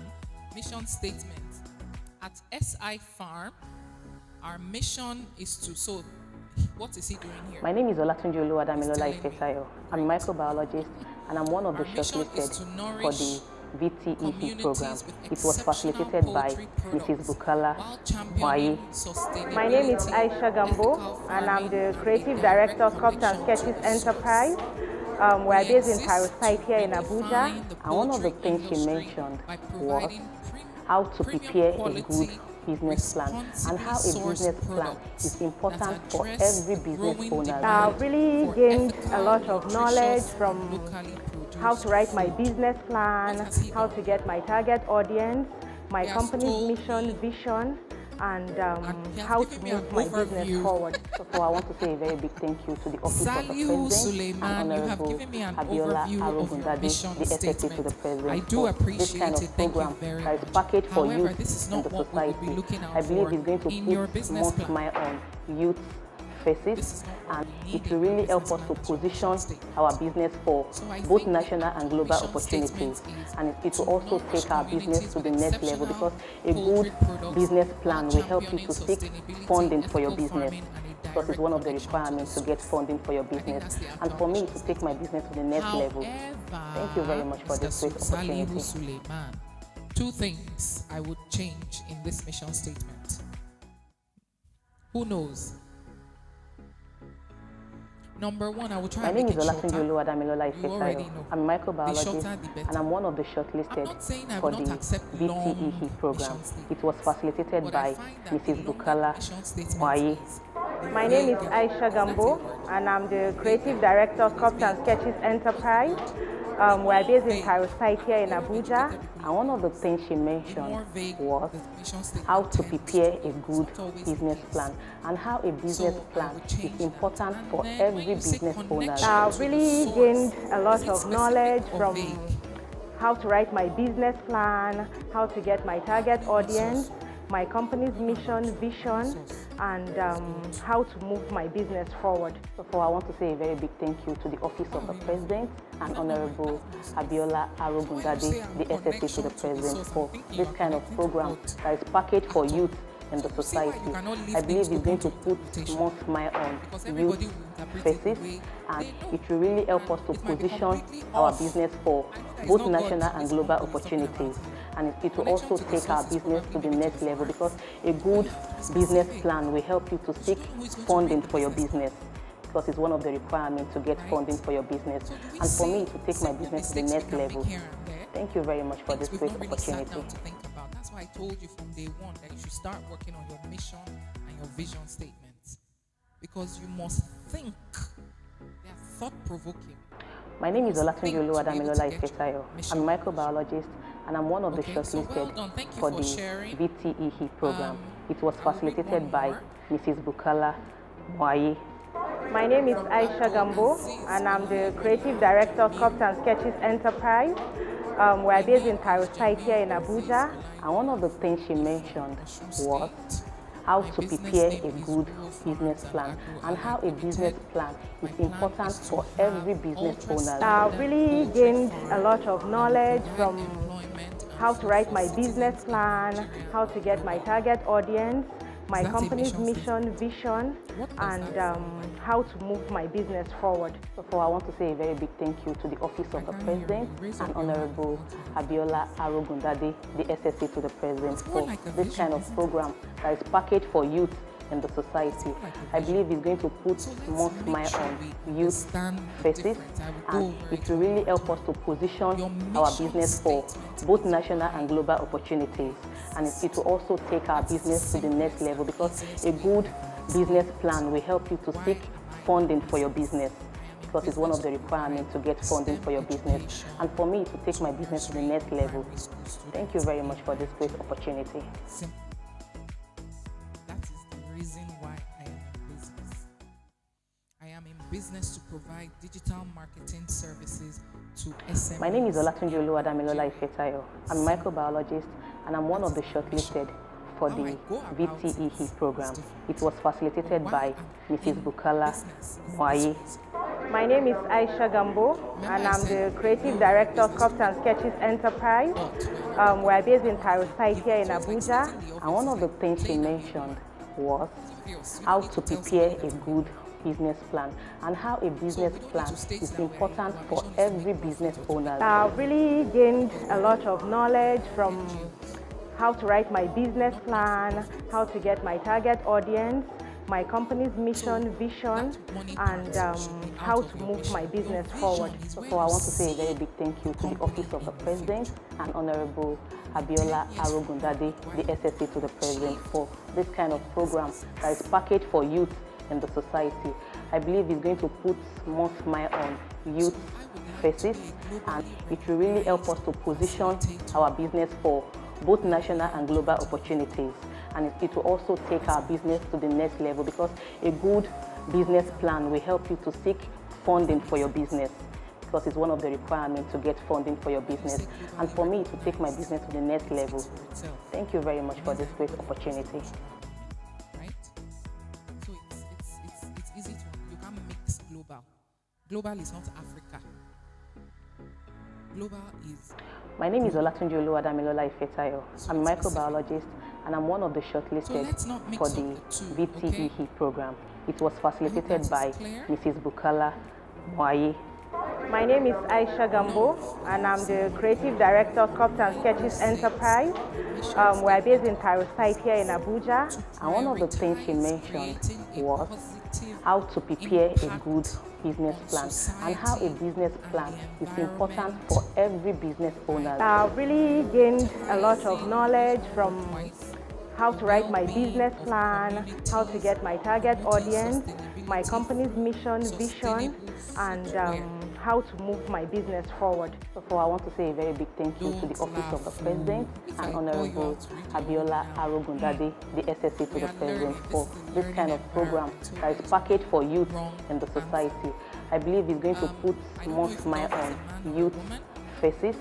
mission statement. At SI Farm, our mission is to, so what is he doing here? My name is Olatunji Oluwadamilola telling me. Ifesayo. I'm a microbiologist and I'm one of the Our mission is shortlisted to for nourish the VTEP communities program. with It was exceptional facilitated by poultry Mrs. products Bukala while Mwaye. championing sustainability. My name is Aisha Gambo, ethical and I'm farming, the and a Creative direct Director of Sculpt and connection Sketches to the source. Enterprise. We're We based in Cairo exist site to here in redefine Abuja. the And one of the poultry things she industry mentioned by was providing how to premium prepare a quality, good business plan, and how a responsibly business sourced plan products is important that for address every the business growing owner. demand I've really for gained ethical, a lot of knowledge nutritious, from and locally produced how to write my food. business plan, What has he how done? to get my target audience, my He has company's told mission, me, vision, and he has how given to me an move my business overview. forward. So I want to say a very big thank you to the Office of the Salihu President Suleiman, and you have Honorable given me an Abiola overview of your Arogundade, mission the SSA to statement. the President, I do for this appreciate kind it. of Thank you program very that is much. packaged for However, youth this is in not the what we society. would be looking out I believe for it's going to in your put business more plan. smile on youth faces, This is not what and we need it will in your really help business us to plan, your position mission statement. our business for So I both think national and global mission opportunities, statement is and it will to also nourish take our business communities to the with next level, exceptional because a poultry good products business plan while will help you championing to seek sustainability, funding for your ethical business, farming, and a because it's direct one of the connection to requirements to the get source. funding for your I think business, that's the and actual for me mission to take my business to the next level. Thank you very much for this great Salihu opportunity. Suleiman, two things I would change in this mission statement. Who knows? Number one, I will try My and name make is it Olatunji shorter. Oluwadamilola You already Ifesayo. know. I'm a The microbiologist shorter, the better. and I'm one of the I'm shortlisted not saying I for will not the accept long VTEP program. mission statements, It was facilitated but I by find that the Mrs. longer Bukala the mission statement Mwaye. is, My name is Aisha Gambo, and I'm the Creative Director of Sculpt and Sketches Enterprise. We're based in Cairo site here in Abuja. And one of the things she mentioned more vague was the mission statement how to tends, prepare a good it's always business vague. plan and how a business So I plan would is change that. important And for then every when you say business owner. connection I've to the really source, gained a lot is it of specific knowledge or from vague? how to write my business plan, how to get my target audience, my company's mission, vision, and how to move my business forward. So I want to say a very big thank you to the Office of the President and Honorable Abiola Arogundade, the SSA to the President, for this kind of program that is packaged for youth in the society. I believe it's going to put more smile on youth faces, and it will really help us to position our business for both national and global opportunities. And it will also take our business to the next level, because a good business plan will help you to seek funding for your business, because it's one of the requirements to get funding for your business. And for me to take my business to the next level. Thank you very much for this great opportunity. That's why I told you from day one that you should start working on your mission and your vision statements, because you must think. They are thought-provoking. My name is Olatunji Oluwadamilola Ifetayo. I'm a microbiologist, and I'm one of the shortlisted for the VTEE program. It was facilitated by Mrs. Bukala Mwaye. My name is Aisha Gambo, and I'm the Creative Director of Cups and Sketches Enterprise. We're based in Cairo site here in Abuja. And one of the things she mentioned was how to prepare a good business plan and how a business plan is important for every business owner. I've really gained a lot of knowledge from how to write my business plan, how to get my target audience, my company's mission, vision, and how to move my business forward. So I want to say a very big thank you to the Office of the President and Honorable Abiola Arogundade, the SSA to the President, for this kind of program that is packaged for youth in the society. I believe it's going to put more smile on youth faces, and it will really help us to position our business for both national and global opportunities. And it will also take our business to the next level, because a good business plan will help you to seek funding for your business, because it's one of the requirements to get funding for your business. And for me to take my business to the next level. Thank you very much for this great opportunity. That is the reason why I am in business. I am in business to provide digital marketing services to SMEs. My name is Olatunji Oluwadamilola Ifetayo. I'm a microbiologist, and I'm one of the shortlisted for the VTEE program. It was facilitated by Mrs. Bukala Mwaye. My name is Aisha Gambo, and I'm the Creative Director of Cups and Sketches Enterprise. We're based in Cairo site here in Abuja. And one of the things she mentioned was how to prepare a good business plan and how a business plan is important for every business owner. I've really gained a lot of knowledge from how to write my business plan, how to get my target audience, my company's mission, vision, and how to move my business forward. So I want to say a very big thank you to the Office of the President and Honorable Abiola Arogundade, the SSA to the President, for this kind of program that is packaged for youth in the society. I believe it's going to put more smile on youth faces, and it will really help us to position our business for both national and global opportunities. And it will also take our business to the next level, because a good business plan will help you to seek funding for your business, because it's one of the requirements to get funding for your business. And for me to take my business to the next level. Thank you very much for this great opportunity. Right? So it's easy to, you can't mix global. Global is not Africa. Global is... My name is Olatunji Oluwadamilola Ifetayo. I'm a microbiologist, and I'm one of the shortlisted for the VTEE program. It was facilitated by Mrs. Bukala Mwaye. My name is Aisha Gambo, and I'm the Creative Director of Cups and Sketches Enterprise. We're based in Cairo site here in Abuja. And one of the things she mentioned was how to prepare a good business plan and how a business plan is important for every business owner. I've really gained a lot of knowledge from how to write my business plan, how to get my target audience, my company's mission, vision, sustainable and footwear. how to move my business forward. So I want to say a very big thank you to the Don't Office of the laugh. President If and I call you Honorable out to read your Abiola book now, Arogundade, the SSA to we the are President, learning. for This is a this kind learning of program environment. that is packaged for youth Wrong in the answer. society. I believe it's going to put I don't more know if smile love is on a man or a youth woman, faces,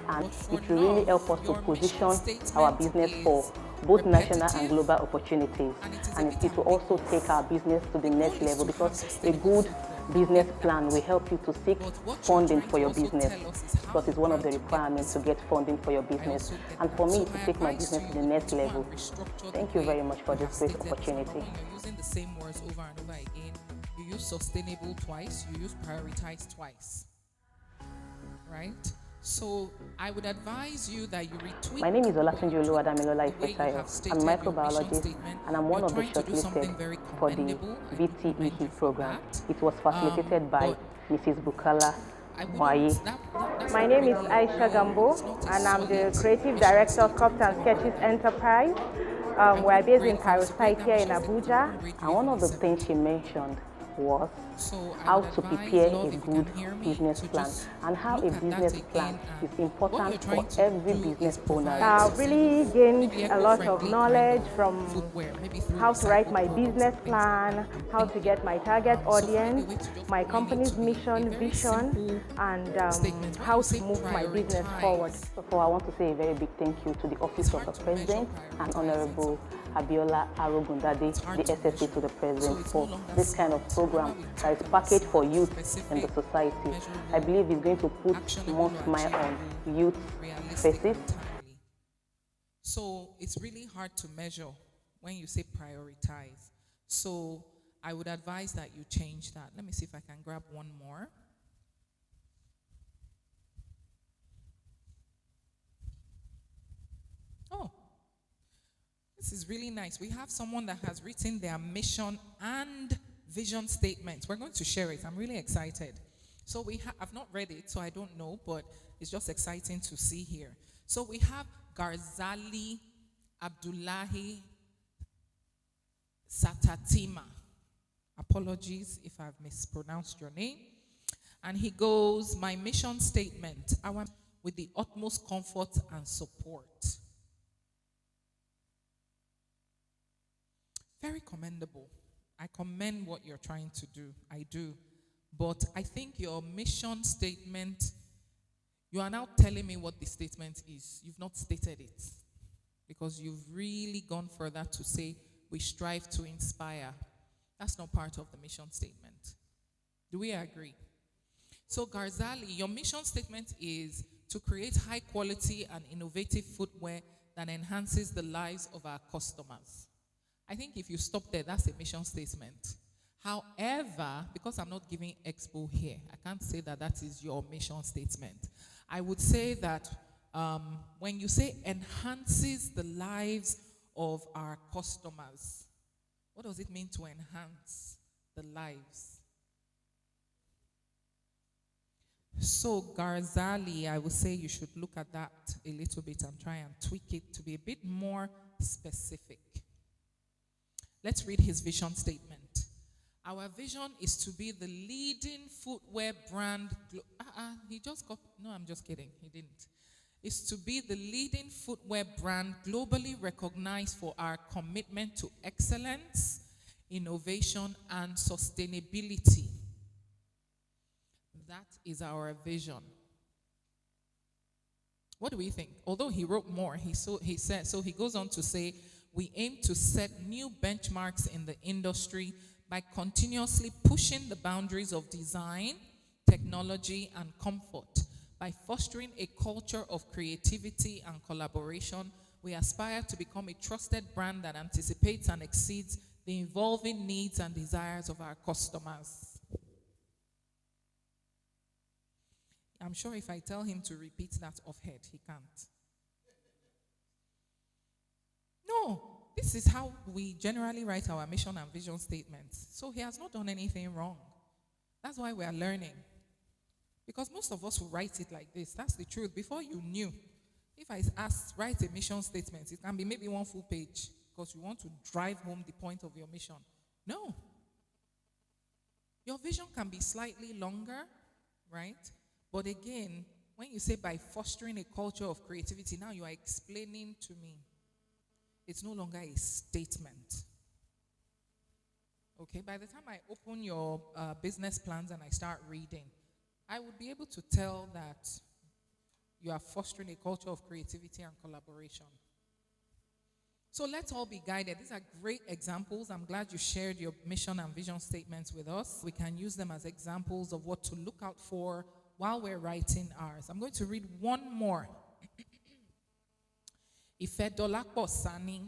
and but for it will really love, help us to your mission position our statement business is for both national and repetitive, global opportunities, and it is a and bit it will also ambiguous. take our business to the The next goal is level, to because have a sustainable good footwear. business Get plan will that. help you to seek But what you're funding trying for to your also business, tell us is how because it's you one of plan the to get requirements to this. get funding for your I business. also get And that. for me So to my take my advice business to to you the would be next to go level. and restructure Thank the you way very much for you have this great stated this. Number opportunity. one, you're using the same words over and over again. You use sustainable twice. You use prioritize twice. Right? So I would advise you that you retweet. My name is Olatunji the Oluwadamilola way you Ifetayo. have I'm a stated your mission microbiologist, statement. and I'm one You're of the trying to do something very shortlisted for the commendable. I do commend you VTEE for program. that. It was facilitated by But Mrs. Bukala I Waye. wouldn't. That's My not name is really Aisha real. Gambo, It's not a and I'm the solid creative mission director of Cups statement. and Sketches Enterprise. I We're wouldn't based grade in if I was to grade Parasite that here in mission statement, I Abuja. wouldn't grade you And one even of a the 7. things she mentioned was So I how would to advise prepare love, a if you good can hear me, business to plan, just and how look a at that business again. plan And is what important you're for trying to every do business is owner. provide I've really gained maybe a lot of eco-friendly knowledge kind of from footwear, maybe through how to write recycled my products business and things like plan, that. how Thank to you. get my target So find a audience, way to just my boil it company's to be a mission, very vision, simple and statement. When how you to say move my business forward. prioritize, So I want to say a very big thank you to the it's Office of hard the to measure President and prioritizing Honorable something. Abiola Arogundade, It's hard the to SSA measure. to the So President, it's no for longer this kind of smart. program Remember we that talked is about packaged for smart, youth in the specific, society. I measurable, believe it's going to put actionable more or smile on achievable, youth realistic faces. and timely. So it's really hard to measure when you say prioritize. So I would advise that you change that. Let me see if I can grab one more. Oh, this is really nice. We have someone that has written their mission and vision statement. We're going to share it. I'm really excited. So I've not read it, so I don't know, but it's just exciting to see here. So we have Garzali Abdullahi Satatima. Apologies if I've mispronounced your name. And he goes, my mission statement, I want with the utmost comfort and support. Very commendable. I commend what you're trying to do. I do. But I think your mission statement, you are now telling me what the statement is. You've not stated it. Because you've really gone further to say, we strive to inspire. That's not part of the mission statement. Do we agree? So Garzali, your mission statement is to create high quality and innovative footwear that enhances the lives of our customers. I think if you stop there, that's a mission statement. However, because I'm not giving expo here, I can't say that that is your mission statement. I would say that when you say enhances the lives of our customers, what does it mean to enhance the lives? So Garzali, I would say you should look at that a little bit and try and tweak it to be a bit more specific. Let's read his vision statement. Our vision is to be the leading footwear brand. He just copied. No, I'm just kidding. He didn't. Is to be the leading footwear brand globally recognized for our commitment to excellence, innovation, and sustainability. That is our vision. What do we think? Although he wrote more, he goes on to say, we aim to set new benchmarks in the industry by continuously pushing the boundaries of design, technology, and comfort. By fostering a culture of creativity and collaboration, we aspire to become a trusted brand that anticipates and exceeds the evolving needs and desires of our customers. I'm sure if I tell him to repeat that off head, he can't. No, this is how we generally write our mission and vision statements. So he has not done anything wrong. That's why we are learning. Because most of us will write it like this. That's the truth. Before you knew, if I asked, write a mission statement, it can be maybe one full page because you want to drive home the point of your mission. No. Your vision can be slightly longer, right? But again, when you say by fostering a culture of creativity, now you are explaining to me it's no longer a statement. Okay, by the time I open your business plans and I start reading, I would be able to tell that you are fostering a culture of creativity and collaboration. So let's all be guided. These are great examples. I'm glad you shared your mission and vision statements with us. We can use them as examples of what to look out for while we're writing ours. I'm going to read one more. Ifedolapo Sani,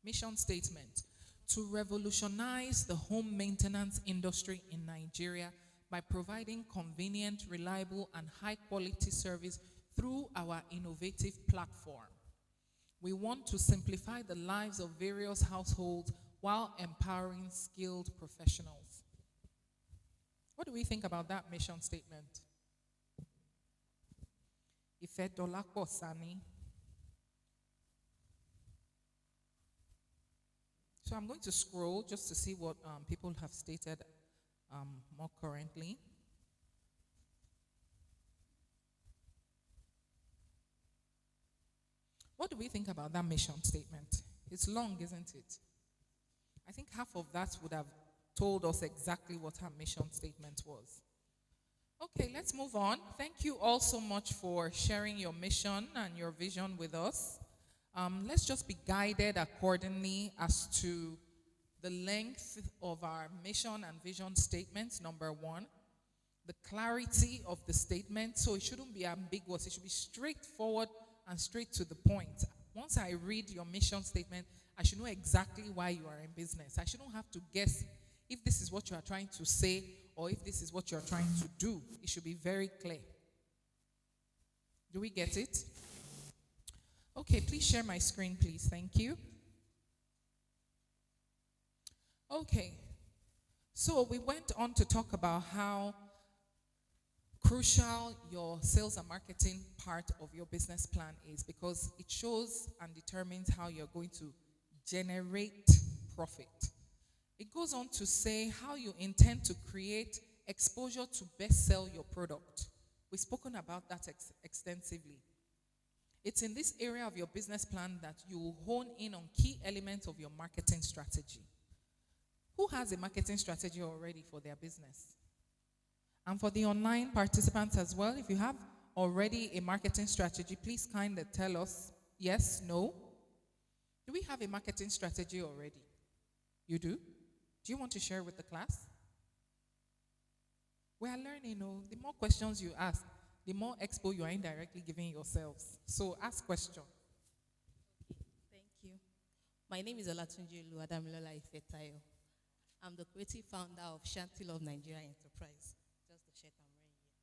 mission statement: to revolutionize the home maintenance industry in Nigeria by providing convenient, reliable, and high-quality service through our innovative platform. We want to simplify the lives of various households while empowering skilled professionals. What do we think about that mission statement? Ifedolapo Sani. So I'm going to scroll just to see what people have stated more currently. What do we think about that mission statement? It's long, isn't it? I think half of that would have told us exactly what our mission statement was. Okay, let's move on. Thank you all so much for sharing your mission and your vision with us. Let's just be guided accordingly as to the length of our mission and vision statements, number one. The clarity of the statement, so it shouldn't be ambiguous. It should be straightforward and straight to the point. Once I read your mission statement, I should know exactly why you are in business. I shouldn't have to guess if this is what you are trying to say or if this is what you are trying to do. It should be very clear. Do we get it? Okay, please share my screen, please. Thank you. Okay, so we went on to talk about how crucial your sales and marketing part of your business plan is, because it shows and determines how you're going to generate profit. It goes on to say how you intend to create exposure to best sell your product. We've spoken about that extensively. It's in this area of your business plan that you will hone in on key elements of your marketing strategy. Who has a marketing strategy already for their business? And for the online participants as well, if you have already a marketing strategy, please kind of tell us yes, no. Do we have a marketing strategy already? You do? Do you want to share with the class? We are learning, the more questions you ask, the more expo you are indirectly giving yourselves. So ask questions. Thank you. My name is Olatunji Luadamilola Ifetayo. I'm the creative founder of Shanty Love Nigeria Enterprise. Just the shirt I'm wearing here.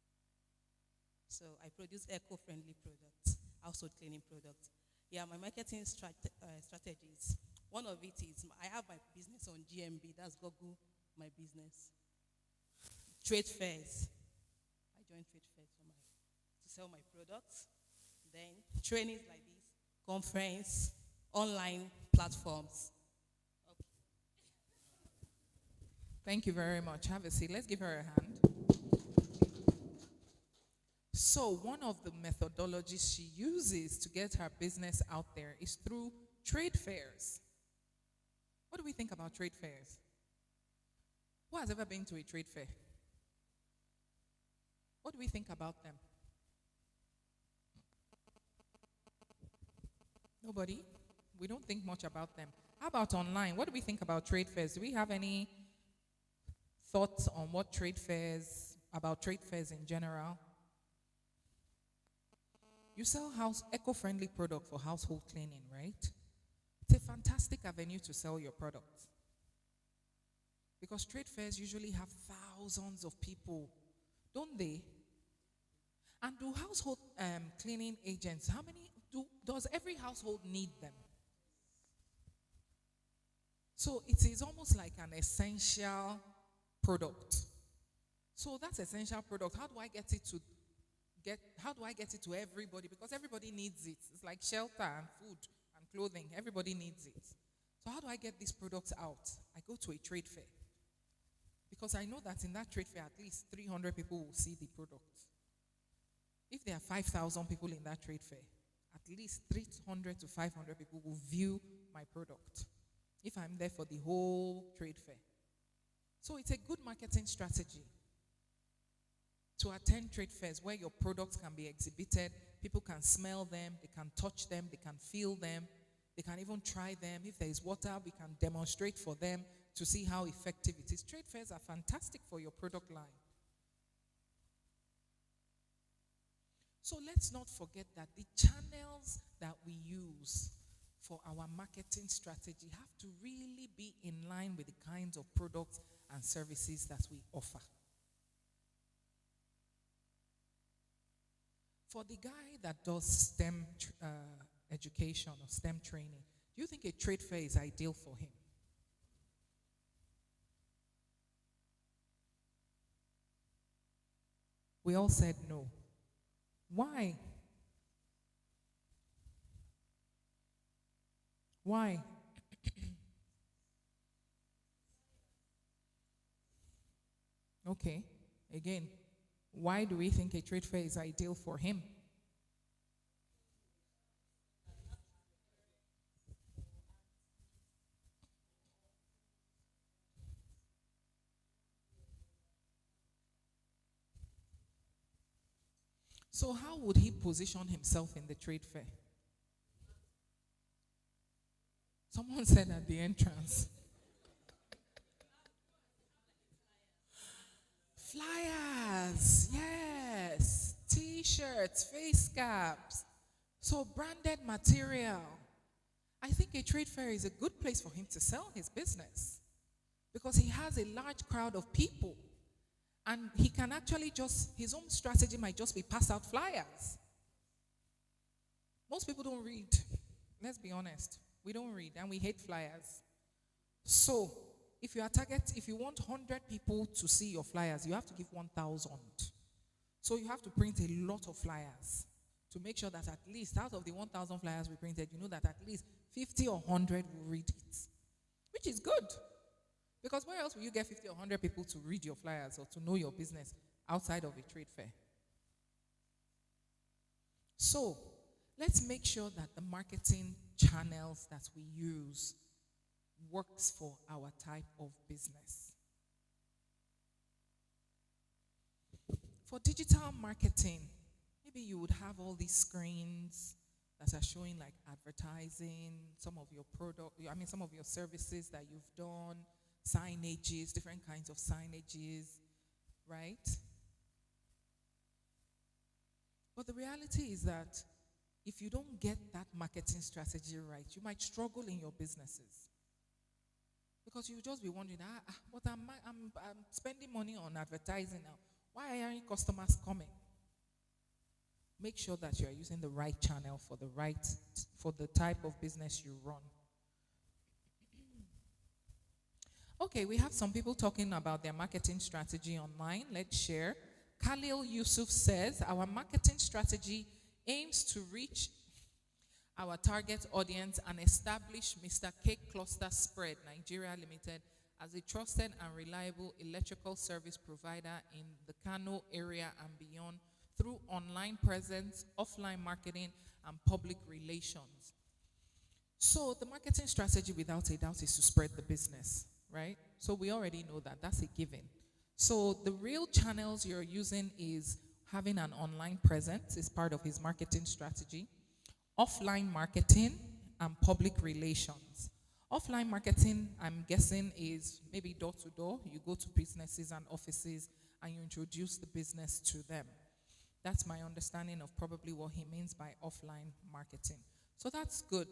So I produce eco-friendly products, household cleaning products. Yeah, my marketing strategies. One of it is I have my business on GMB. That's Google My Business. Trade fairs. I join trade fairs to sell my products. Then trainings like this, conference, online platforms. Okay. Thank you very much. Have a seat. Let's give her a hand. So one of the methodologies she uses to get her business out there is through trade fairs. What do we think about trade fairs? Who has ever been to a trade fair? What do we think about them? Nobody? We don't think much about them. How about online? What do we think about trade fairs? Do we have any thoughts on what about trade fairs in general? You sell eco-friendly product for household cleaning, right? It's a fantastic avenue to sell your products. Because trade fairs usually have thousands of people, don't they? And do household cleaning agents, does every household need them? So it is almost like an essential product. So that's essential product. How do I get it to everybody? Because everybody needs it. It's like shelter and food and clothing. Everybody needs it. So how do I get these products out? I go to a trade fair. Because I know that in that trade fair, at least 300 people will see the product. If there are 5,000 people in that trade fair, at least 300 to 500 people will view my product if I'm there for the whole trade fair. So it's a good marketing strategy to attend trade fairs where your products can be exhibited, people can smell them, they can touch them, they can feel them, they can even try them. If there is water, we can demonstrate for them to see how effective it is. Trade fairs are fantastic for your product line. So let's not forget that the channels that we use for our marketing strategy have to really be in line with the kinds of products and services that we offer. For the guy that does STEM education or STEM training, do you think a trade fair is ideal for him? We all said no. Why? Why? Okay, again, why do we think a trade fair is ideal for him? So how would he position himself in the trade fair? Someone said at the entrance. Flyers, yes. T-shirts, face caps. So branded material. I think a trade fair is a good place for him to sell his business because he has a large crowd of people. And he can actually his own strategy might just be pass out flyers. Most people don't read. Let's be honest. We don't read and we hate flyers. So, if you want 100 people to see your flyers, you have to give 1,000. So you have to print a lot of flyers to make sure that at least out of the 1,000 flyers we printed, you know that at least 50 or 100 will read it, which is good. Because where else will you get 50 or 100 people to read your flyers or to know your business outside of a trade fair? So, let's make sure that the marketing channels that we use works for our type of business. For digital marketing, maybe you would have all these screens that are showing like advertising, some of your services that you've done, signages, different kinds of signages, right? But the reality is that if you don't get that marketing strategy right, you might struggle in your businesses. Because you'll just be wondering, but I'm spending money on advertising now. Why aren't customers coming? Make sure that you are using the right channel for the type of business you run. Okay, we have some people talking about their marketing strategy online. Let's share. Khalil Yusuf says, our marketing strategy aims to reach our target audience and establish Mr. Cake Cluster Spread Nigeria Limited as a trusted and reliable electrical service provider in the Kano area and beyond through online presence, offline marketing, and public relations. So the marketing strategy, without a doubt, is to spread the business, right? So we already know that. That's a given. So the real channels you're using is having an online presence is part of his marketing strategy. Offline marketing and public relations. Offline marketing, I'm guessing, is maybe door to door. You go to businesses and offices and you introduce the business to them. That's my understanding of probably what he means by offline marketing. So that's good.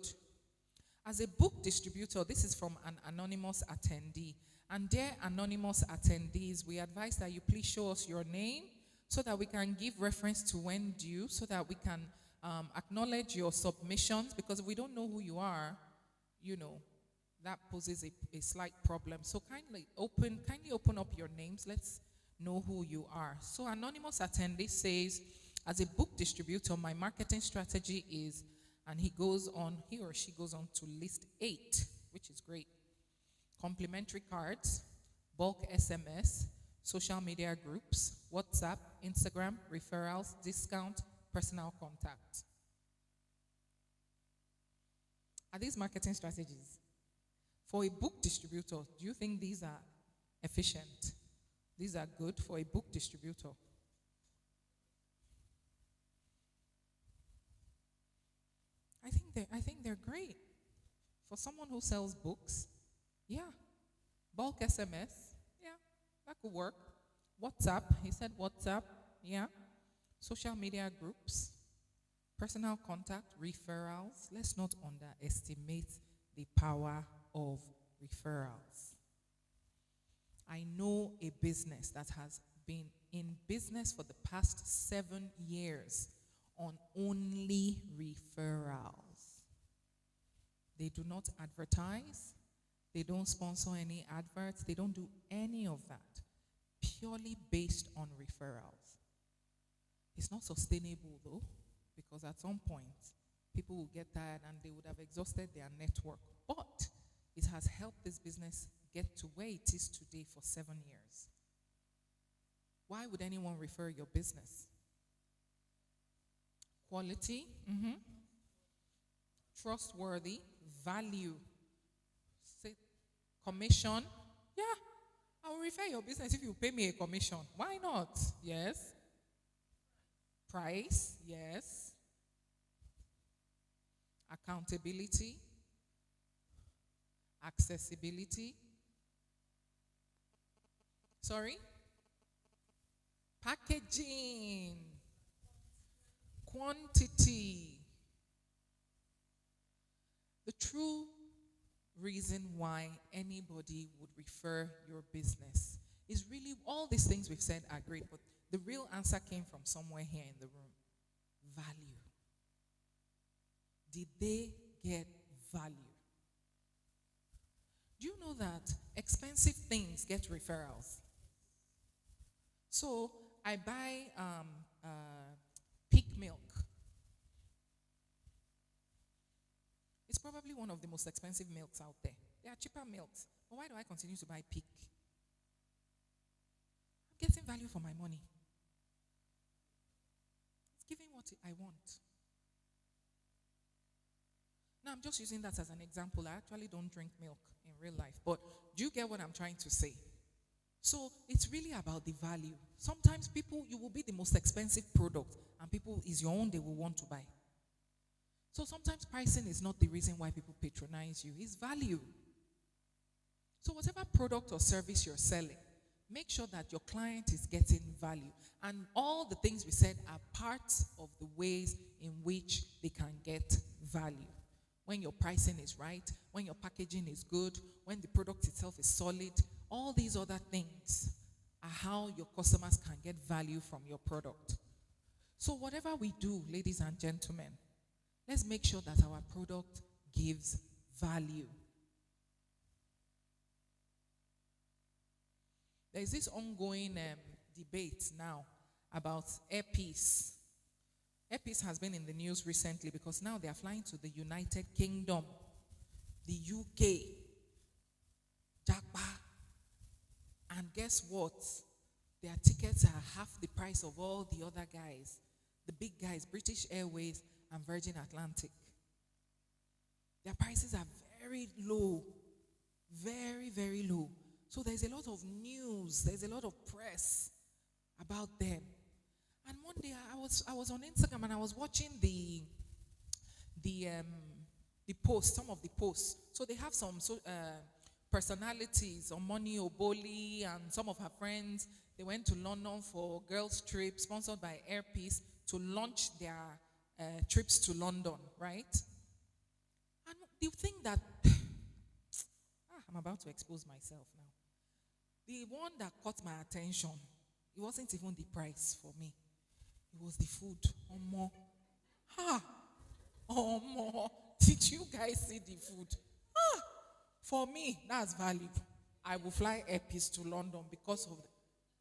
As a book distributor, this is from an anonymous attendee. And dear anonymous attendees, we advise that you please show us your name so that we can give reference to when due, so that we can acknowledge your submissions, because if we don't know who you are, that poses a slight problem. So kindly open up your names. Let's know who you are. So anonymous attendee says, as a book distributor, my marketing strategy is, and he or she goes on to list 8, which is great. Complimentary cards, bulk SMS, social media groups, WhatsApp, Instagram, referrals, discount, personal contact. Are these marketing strategies? For a book distributor, do you think these are efficient? These are good for a book distributor. I think they're great. For someone who sells books, yeah. Bulk SMS, yeah, that could work. WhatsApp, he said WhatsApp, yeah. Social media groups, personal contact, referrals. Let's not underestimate the power of referrals. I know a business that has been in business for the past 7 years on only referrals. They do not advertise, they don't sponsor any adverts, they don't do any of that. Purely based on referrals. It's not sustainable though, because at some point, people will get tired and they would have exhausted their network. But it has helped this business get to where it is today for 7 years. Why would anyone refer your business? Quality, trustworthy, value, commission. Yeah, I will refer your business if you pay me a commission. Why not? Yes. Price, yes. Accountability, accessibility. Sorry? Packaging, quantity. The true reason why anybody would refer your business is really all these things we've said are great, but the real answer came from somewhere here in the room. Value. Did they get value? Do you know that expensive things get referrals? So I buy peak milk. It's probably one of the most expensive milks out there. There are cheaper milks. But why do I continue to buy peak? I'm getting value for my money. It's giving what I want. Now, I'm just using that as an example. I actually don't drink milk in real life. But do you get what I'm trying to say? So it's really about the value. Sometimes people, you will be the most expensive product, and people is your own they will want to buy. So sometimes pricing is not the reason why people patronize you. It's value. So whatever product or service you're selling, make sure that your client is getting value. And all the things we said are parts of the ways in which they can get value. When your pricing is right, when your packaging is good, when the product itself is solid, all these other things are how your customers can get value from your product. So whatever we do, ladies and gentlemen, let's make sure that our product gives value. There is this ongoing debate now about Airpeace. Airpeace has been in the news recently because now they are flying to the United Kingdom, the UK, Japan. And guess what? Their tickets are half the price of all the other guys. The big guys, British Airways and Virgin Atlantic. Their prices are very low. Very, very low. So there's a lot of news, there's a lot of press about them. And one day I was on Instagram and I was watching the posts, some of the posts. So they have some personalities, Omoni Oboli and some of her friends. They went to London for girls' trip sponsored by Airpeace to launch their trips to London, right? And the thing that I'm about to expose myself now. The one that caught my attention, it wasn't even the price for me. It was the food. Omo. Omo. Did you guys see the food? For me, that's value. I will fly Airpeace to London because of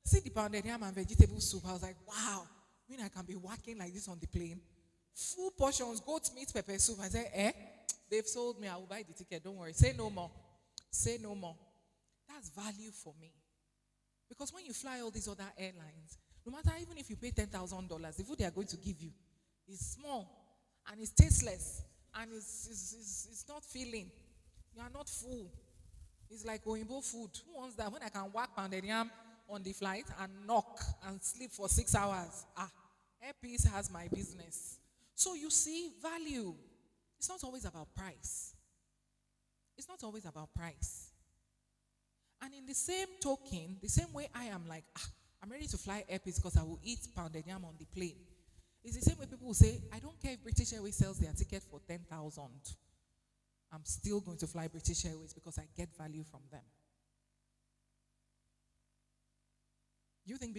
see the pounded yam and vegetable soup. I was like, wow. I mean, I can be walking like this on the plane. Full portions, goat meat, pepper soup. I said, they've sold me. I will buy the ticket. Don't worry. Say no more. Say no more. That's value for me. Because when you fly all these other airlines, no matter even if you pay $10,000, the food they are going to give you is small and it's tasteless and it's not filling. You are not full. It's like Oimbo food. Who wants that? When I can walk pounded yam on the flight and knock and sleep for 6 hours. Airpeace has my business. So you see, value. It's not always about price. It's not always about price. And in the same token, the same way I am like, I'm ready to fly Airpeace because I will eat pounded yam on the plane. It's the same way people will say, I don't care if British Airways sells their ticket for 10,000. I'm still going to fly British Airways because I get value from them. You think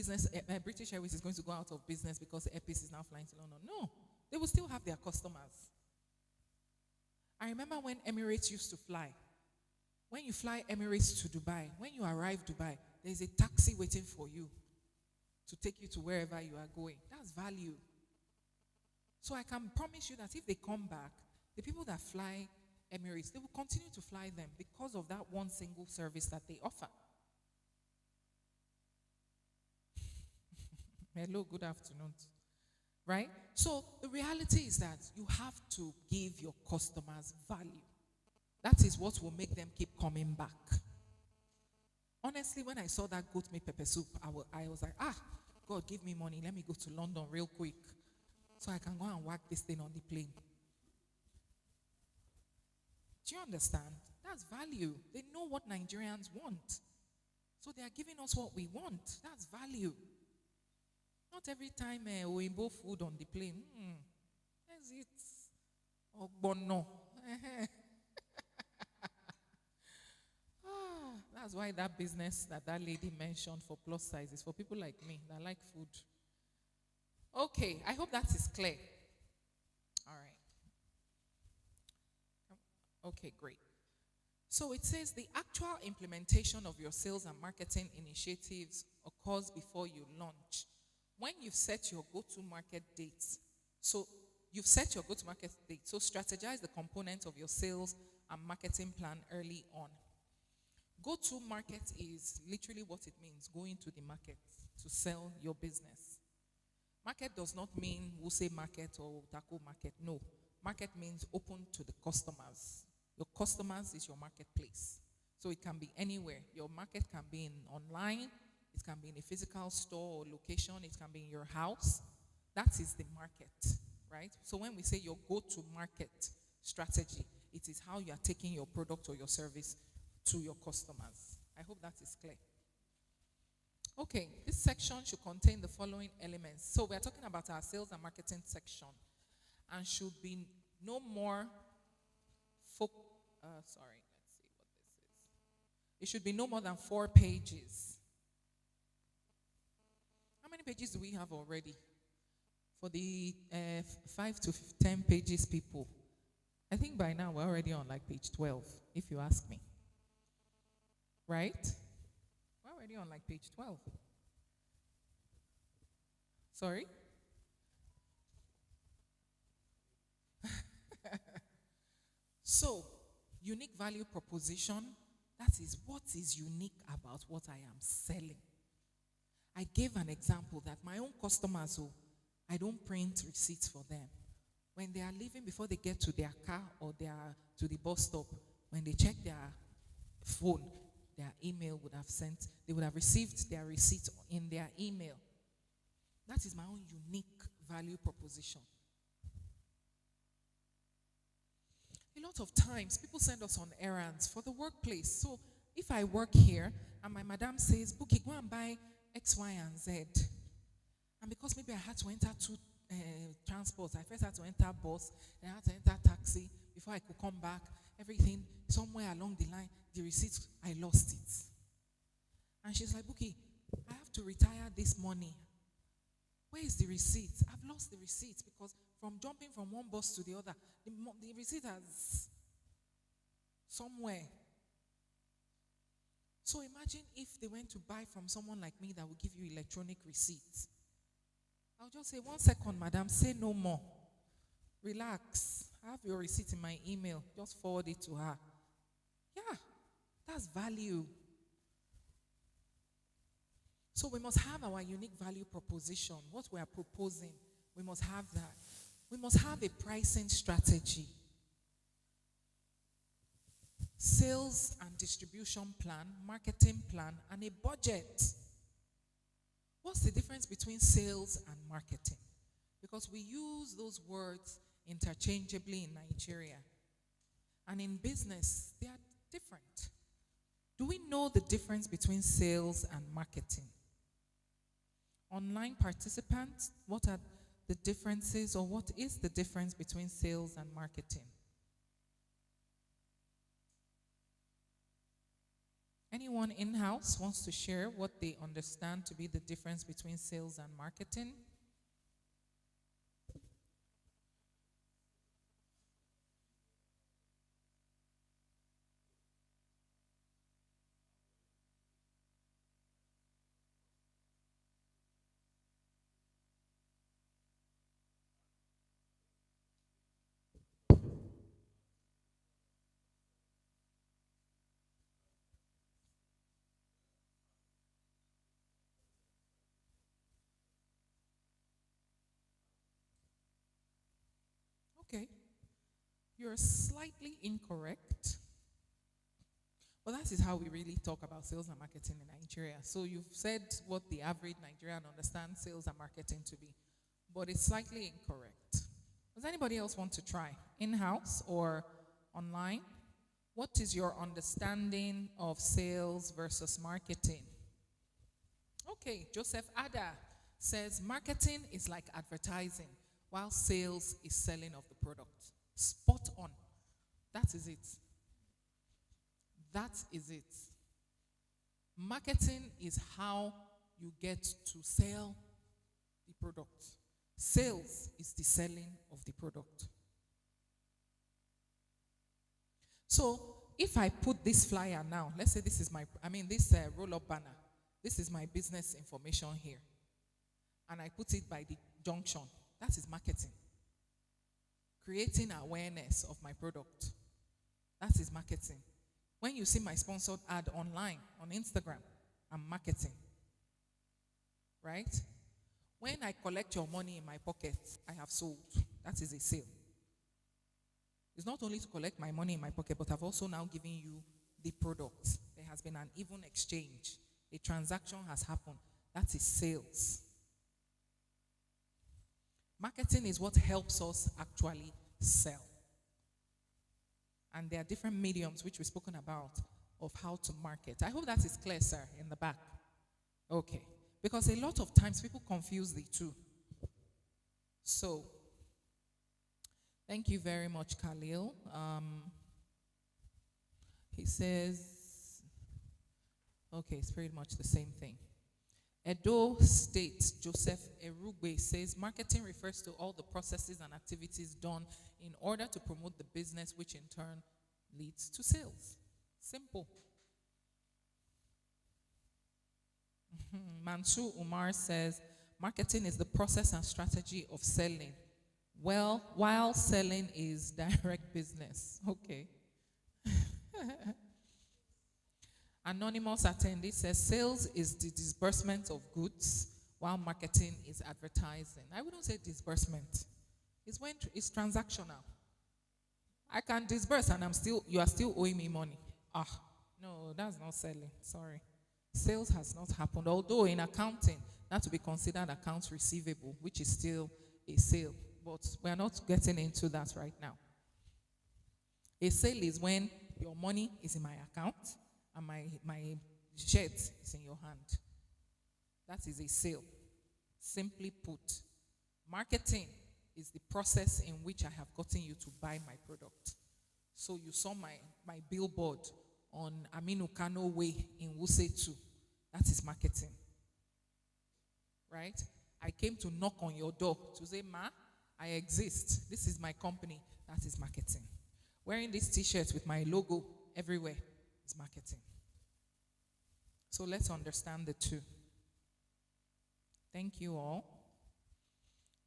British Airways is going to go out of business because Airpeace is now flying to London? No, they will still have their customers. I remember when Emirates used to fly. When you fly Emirates to Dubai, when you arrive Dubai, there's a taxi waiting for you to take you to wherever you are going. That's value. So I can promise you that if they come back, the people that fly Emirates, they will continue to fly them because of that one single service that they offer. Hello, good afternoon. Right? So the reality is that you have to give your customers value. That is what will make them keep coming back. Honestly, when I saw that goat meat pepper soup, I was like, God, give me money. Let me go to London real quick so I can go and whack this thing on the plane. Do you understand? That's value. They know what Nigerians want. So they are giving us what we want. That's value. Not every time we both food on the plane. Is it? Oh, but no. That's why that business that lady mentioned for plus size is for people like me that like food. Okay, I hope that is clear. All right. Okay, great. So it says the actual implementation of your sales and marketing initiatives occurs before you launch. When you've set your go-to-market dates, so you've set your go-to-market date, so strategize the components of your sales and marketing plan early on. Go-to-market is literally what it means, going to the market to sell your business. Market does not mean Wuse market or Taco market. No. Market means open to the customers. Your customers is your marketplace. So it can be anywhere. Your market can be in online. It can be in a physical store or location. It can be in your house. That is the market, right? So when we say your go-to-market strategy, it is how you are taking your product or your service to your customers. I hope that is clear. Okay, this section should contain the following elements. So we are talking about our sales and marketing section, and should be no more let's see what this is. It should be no more than 4 pages. How many pages do we have already? For the 5 to 10 pages people. I think by now we're already on like page 12, if you ask me. Right? We're already on like page 12. Sorry? So, unique value proposition, that is what is unique about what I am selling. I gave an example that my own customers, I don't print receipts for them. When they are leaving, before they get to their car or to the bus stop, when they check their phone, their email would have sent, they would have received their receipt in their email. That is my own unique value proposition. A lot of times, people send us on errands for the workplace. So, if I work here and my madam says, Bookie, go and buy X, Y, and Z. And because maybe I had to enter 2 transports, I first had to enter bus, then I had to enter taxi before I could come back. Everything, somewhere along the line, the receipt, I lost it. And she's like, Bookie, I have to retire this morning. Where is the receipt? I've lost the receipt because from jumping from one bus to the other, the receipt has somewhere. So imagine if they went to buy from someone like me that will give you electronic receipts. I'll just say, 1 second, madam, say no more. Relax. I have your receipt in my email. Just forward it to her. Yeah, that's value. So we must have our unique value proposition, what we are proposing. We must have that. We must have a pricing strategy, sales and distribution plan, marketing plan, and a budget. What's the difference between sales and marketing? Because we use those words interchangeably in Nigeria. And in business, they are different. Do we know the difference between sales and marketing? Online participants, what are the differences, or what is the difference between sales and marketing? Anyone in-house wants to share what they understand to be the difference between sales and marketing? Okay, you're slightly incorrect. Well, that is how we really talk about sales and marketing in Nigeria. So you've said what the average Nigerian understands sales and marketing to be, but it's slightly incorrect. Does anybody else want to try? In-house or online? What is your understanding of sales versus marketing? Okay, Joseph Ada says marketing is like advertising, while sales is selling of the product. Spot on. That is it. That is it. Marketing is how you get to sell the product. Sales is the selling of the product. So if I put this flyer now, let's say this is this roll-up banner. This is my business information here. And I put it by the junction. That is marketing. Creating awareness of my product. That is marketing. When you see my sponsored ad online, on Instagram, I'm marketing. Right? When I collect your money in my pocket, I have sold. That is a sale. It's not only to collect my money in my pocket, but I've also now given you the product. There has been an even exchange. A transaction has happened. That is sales. Marketing is what helps us actually sell. And there are different mediums which we've spoken about of how to market. I hope that is clear, sir, in the back. Okay. Because a lot of times people confuse the two. So, thank you very much, Khalil. He says, okay, it's pretty much the same thing. Edo State, Joseph Erugbe says, marketing refers to all the processes and activities done in order to promote the business, which in turn leads to sales. Simple. Mansur Umar says, marketing is the process and strategy of selling. Well, while selling is direct business. Okay. Anonymous attendee says, sales is the disbursement of goods, while marketing is advertising. I wouldn't say disbursement. It's transactional. I can disburse and you are still owing me money. No, that's not selling. Sorry. Sales has not happened. Although in accounting, that would be considered accounts receivable, which is still a sale. But we are not getting into that right now. A sale is when your money is in my account and my shirt is in your hand. That is a sale. Simply put, marketing is the process in which I have gotten you to buy my product. So you saw my billboard on Aminu Kano Way in Wuse 2. That is marketing. Right? I came to knock on your door to say, Ma, I exist. This is my company. That is marketing. Wearing this t-shirt with my logo everywhere is marketing. So let's understand the two. Thank you all.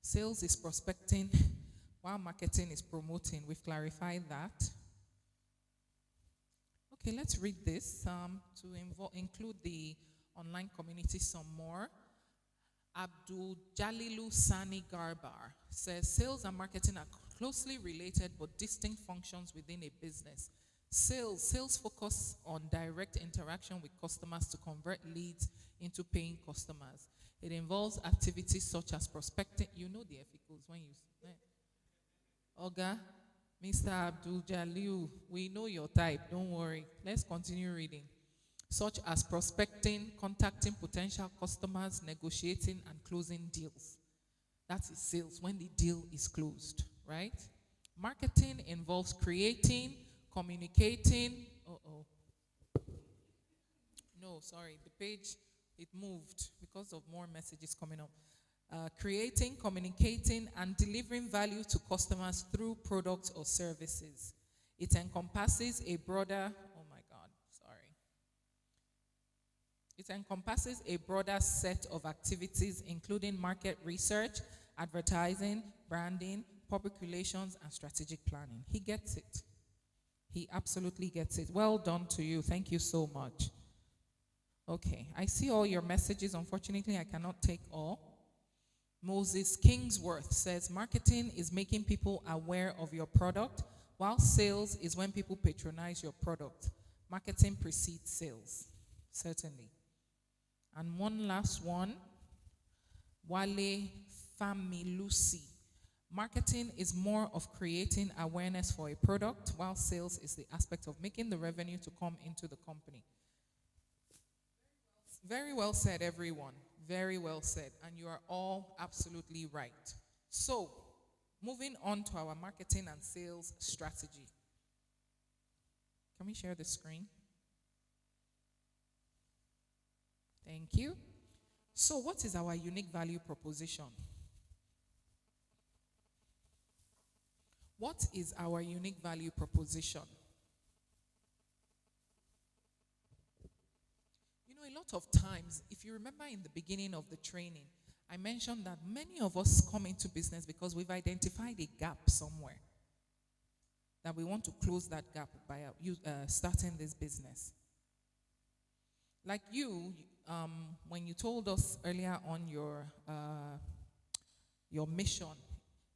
Sales is prospecting, while marketing is promoting. We've clarified that. Okay, let's read this to include the online community some more. Abdul Jalilu Sani Garbar says sales and marketing are closely related but distinct functions within a business. Sales focus on direct interaction with customers to convert leads into paying customers. It involves activities such as prospecting. You know the ethicals when you Oga, Mr. Abdul Jalil, we know your type, don't worry. Let's continue reading. Such as prospecting, contacting potential customers, negotiating, and closing deals. That is sales when the deal is closed, right? Marketing involves creating, communicating. No, sorry, the page, it moved because of more messages coming up. Creating, communicating, and delivering value to customers through products or services. It encompasses a broader, It encompasses a broader set of activities, including market research, advertising, branding, public relations, and strategic planning. He gets it. He absolutely gets it. Well done to you. Thank you so much. Okay, I see all your messages. Unfortunately, I cannot take all. Moses Kingsworth says, marketing is making people aware of your product, while sales is when people patronize your product. Marketing precedes sales. Certainly. And one last one, Wale Familusi. Marketing is more of creating awareness for a product, while sales is the aspect of making the revenue to come into the company. Very well said, everyone. Very well said. And you are all absolutely right. So, moving on to our marketing and sales strategy. Can we share the screen? Thank you. So, what is our unique value proposition? What is our unique value proposition? You know, a lot of times, if you remember in the beginning of the training, I mentioned that many of us come into business because we've identified a gap somewhere. That we want to close that gap by starting this business. Like you, when you told us earlier on your mission,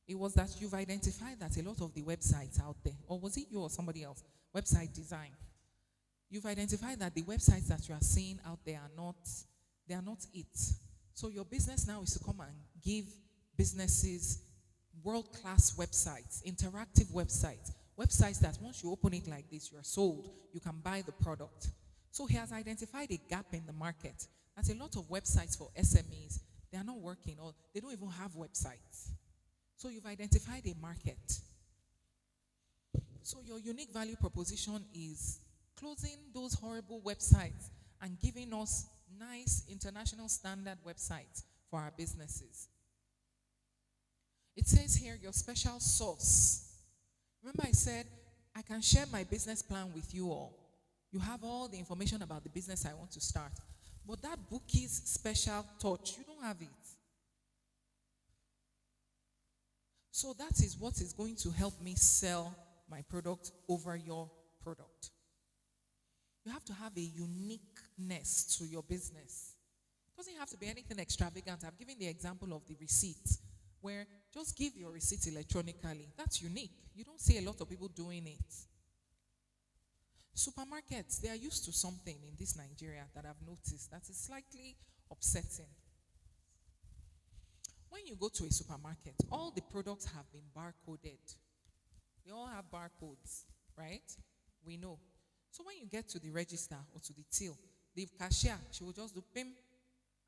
it was that you've identified that a lot of the websites out there, or was it you or somebody else, website design, you've identified that the websites that you are seeing out there they are not it. So your business now is to come and give businesses world-class websites, interactive websites, websites that once you open it like this, you're sold, you can buy the product. So he has identified a gap in the market. That's a lot of websites for SMEs. They are not working, or they don't even have websites. So you've identified a market. So your unique value proposition is closing those horrible websites and giving us nice international standard websites for our businesses. It says here, your special sauce. Remember I said, I can share my business plan with you all. You have all the information about the business I want to start. But that bookie's special touch, you don't have it. So that is what is going to help me sell my product over your product. You have to have a uniqueness to your business. It doesn't have to be anything extravagant. I've given the example of the receipt, where just give your receipt electronically. That's unique. You don't see a lot of people doing it. Supermarkets, they are used to something in this Nigeria that I've noticed that is slightly upsetting. When you go to a supermarket, all the products have been barcoded. They all have barcodes, right? We know. So when you get to the register or to the till, the cashier, she will just do PIM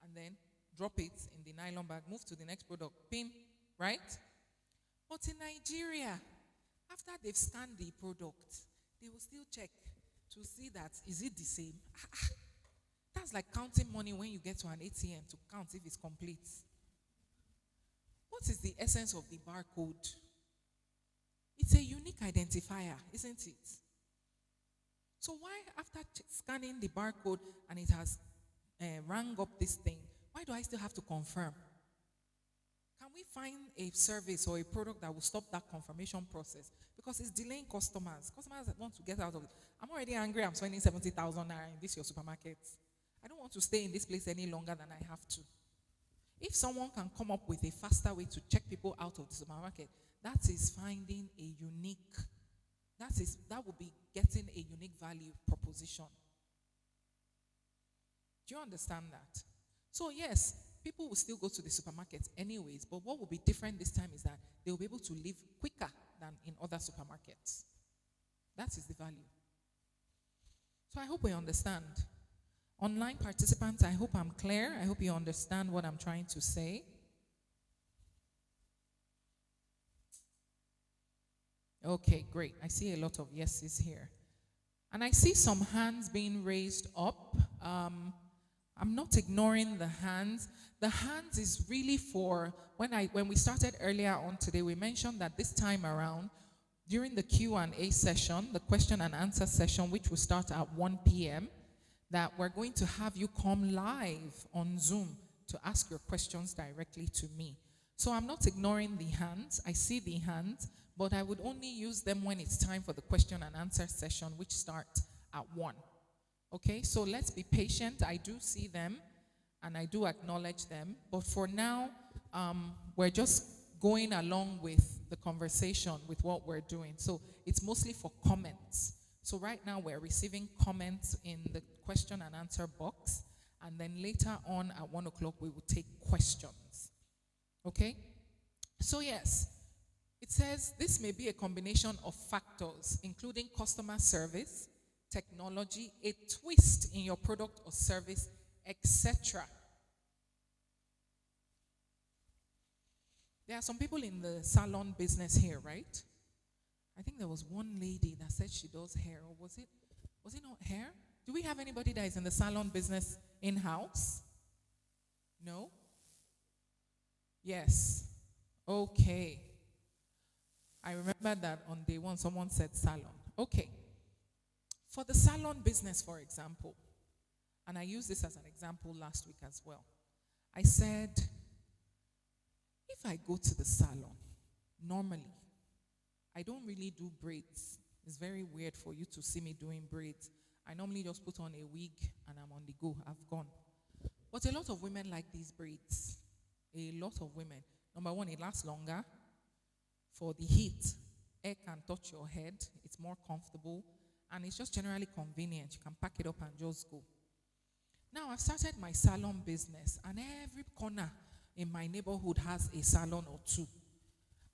and then drop it in the nylon bag, move to the next product, PIM, right? But in Nigeria, after they've scanned the product, they will still check to see that, is it the same? That's like counting money when you get to an ATM to count if it's complete. What is the essence of the barcode? It's a unique identifier, isn't it? So why, after scanning the barcode and it has rang up this thing, why do I still have to confirm? Can we find a service or a product that will stop that confirmation process? Because it's delaying customers. Customers that want to get out of it. I'm already angry, I'm spending 70,000 naira in this your supermarket. I don't want to stay in this place any longer than I have to. If someone can come up with a faster way to check people out of the supermarket, that is finding a unique, that will be getting a unique value proposition. Do you understand that? So yes, people will still go to the supermarket anyways, but what will be different this time is that they will be able to live quicker than in other supermarkets. That is the value. So I hope we understand. Online participants, I hope I'm clear. I hope you understand what I'm trying to say. Okay, great. I see a lot of yeses here. And I see some hands being raised up. I'm not ignoring the hands. The hands is really for, when we started earlier on today, we mentioned that this time around, during the Q&A session, the question and answer session, which will start at 1 p.m., that we're going to have you come live on Zoom to ask your questions directly to me. So I'm not ignoring the hands. I see the hands, but I would only use them when it's time for the question and answer session, which starts at 1. Okay, so let's be patient. I do see them, and I do acknowledge them. But for now, we're just going along with the conversation, with what we're doing. So it's mostly for comments. So right now, we're receiving comments in the question and answer box. And then later on at 1 o'clock, we will take questions. Okay? So yes, it says this may be a combination of factors, including customer service, technology, a twist in your product or service, etc. There are some people in the salon business here, right? I think there was one lady that said she does hair, or was it not hair? Do we have anybody that is in the salon business in-house? No? Yes. Okay. I remember that on day one someone said salon. Okay. For the salon business, for example, and I used this as an example last week as well. I said, if I go to the salon, normally, I don't really do braids. It's very weird for you to see me doing braids. I normally just put on a wig and I'm on the go. I've gone. But a lot of women like these braids. A lot of women. Number one, it lasts longer. For the heat, air can touch your head. It's more comfortable. And it's just generally convenient. You can pack it up and just go. Now, I've started my salon business, and every corner in my neighborhood has a salon or two.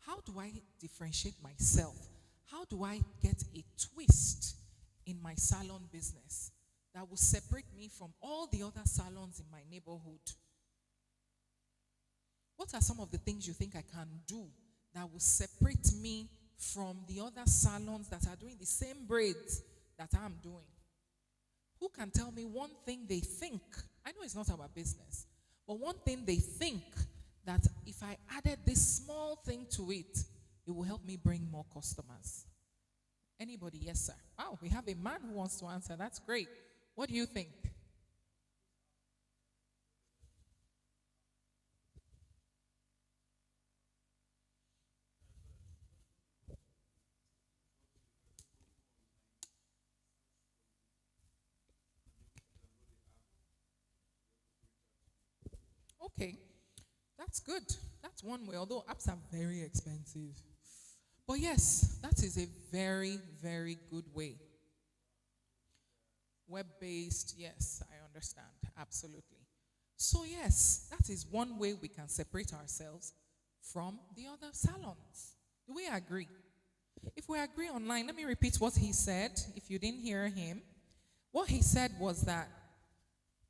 How do I differentiate myself? How do I get a twist in my salon business that will separate me from all the other salons in my neighborhood? What are some of the things you think I can do that will separate me from the other salons that are doing the same braids that I'm doing? Who can tell me one thing they think? I know it's not our business, but one thing they think that if I added this small thing to it, it will help me bring more customers. Anybody? Yes, sir. Wow, we have a man who wants to answer. That's great. What do you think? Okay, that's good. That's one way, although apps are very expensive. But yes, that is a very, very good way. Web-based, yes, I understand, absolutely. So yes, that is one way we can separate ourselves from the other salons. Do we agree? If we agree online, let me repeat what he said, if you didn't hear him. What he said was that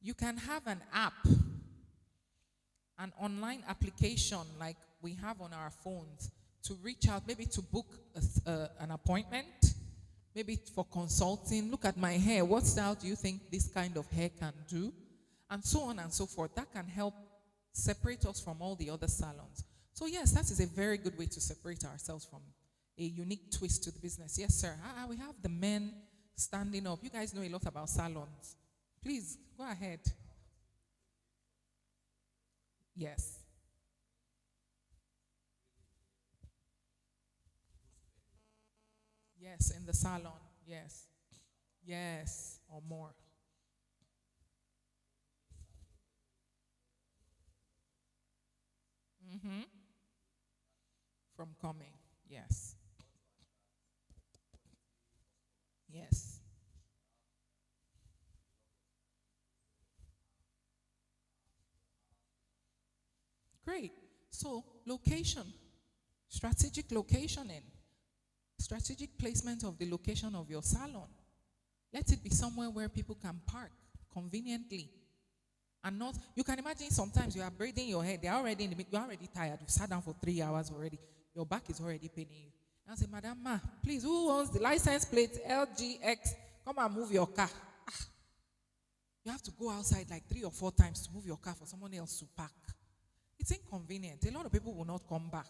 you can have an app, an online application like we have on our phones to reach out, maybe to book an appointment, maybe for consulting. Look at my hair. What style do you think this kind of hair can do? And so on and so forth. That can help separate us from all the other salons. So yes, that is a very good way to separate ourselves from a unique twist to the business. Yes, sir. We have the men standing up. You guys know a lot about salons. Please, go ahead. Yes. Yes, in the salon. Yes. Yes, or more. From coming. Yes. Yes. Great. So, location, strategic locationing, strategic placement of the location of your salon. Let it be somewhere where people can park conveniently. And not, you can imagine sometimes you are braiding your hair, they're already in the you're already tired, you've sat down for 3 hours already, your back is already paining you. And I say, Madam Ma, please, who owns the license plate LGX? Come and move your car. You have to go outside like 3 or 4 times to move your car for someone else to park. It's inconvenient. A lot of people will not come back.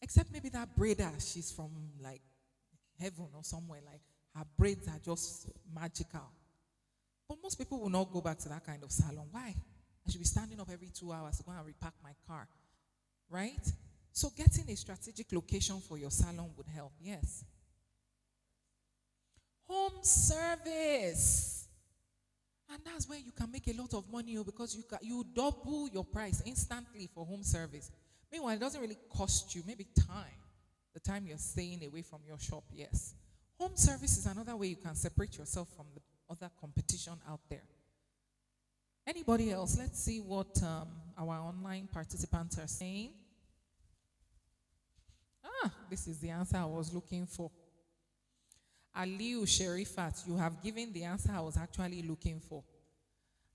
Except maybe that braider, she's from like heaven or somewhere, like her braids are just magical. But most people will not go back to that kind of salon. Why? I should be standing up every 2 hours to go and repack my car. Right? So getting a strategic location for your salon would help. Yes. Home service. And that's where you can make a lot of money because you double your price instantly for home service. Meanwhile, it doesn't really cost you, maybe time. The time you're staying away from your shop, yes. Home service is another way you can separate yourself from the other competition out there. Anybody else? Let's see what our online participants are saying. This is the answer I was looking for. Aliu Sherifat, you have given the answer I was actually looking for.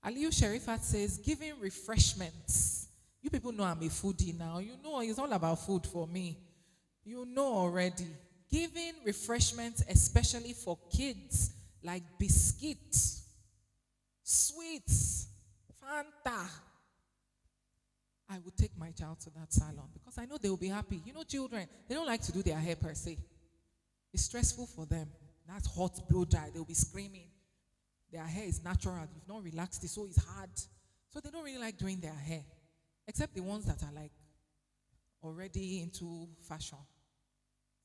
Aliu Sherifat says, giving refreshments. You people know I'm a foodie now. You know it's all about food for me. You know already. Giving refreshments, especially for kids, like biscuits, sweets, Fanta. I would take my child to that salon because I know they will be happy. You know, children, they don't like to do their hair per se. It's stressful for them. That's hot blow dry. They'll be screaming. Their hair is natural. You've not relaxed it, so it's hard. So they don't really like doing their hair. Except the ones that are like already into fashion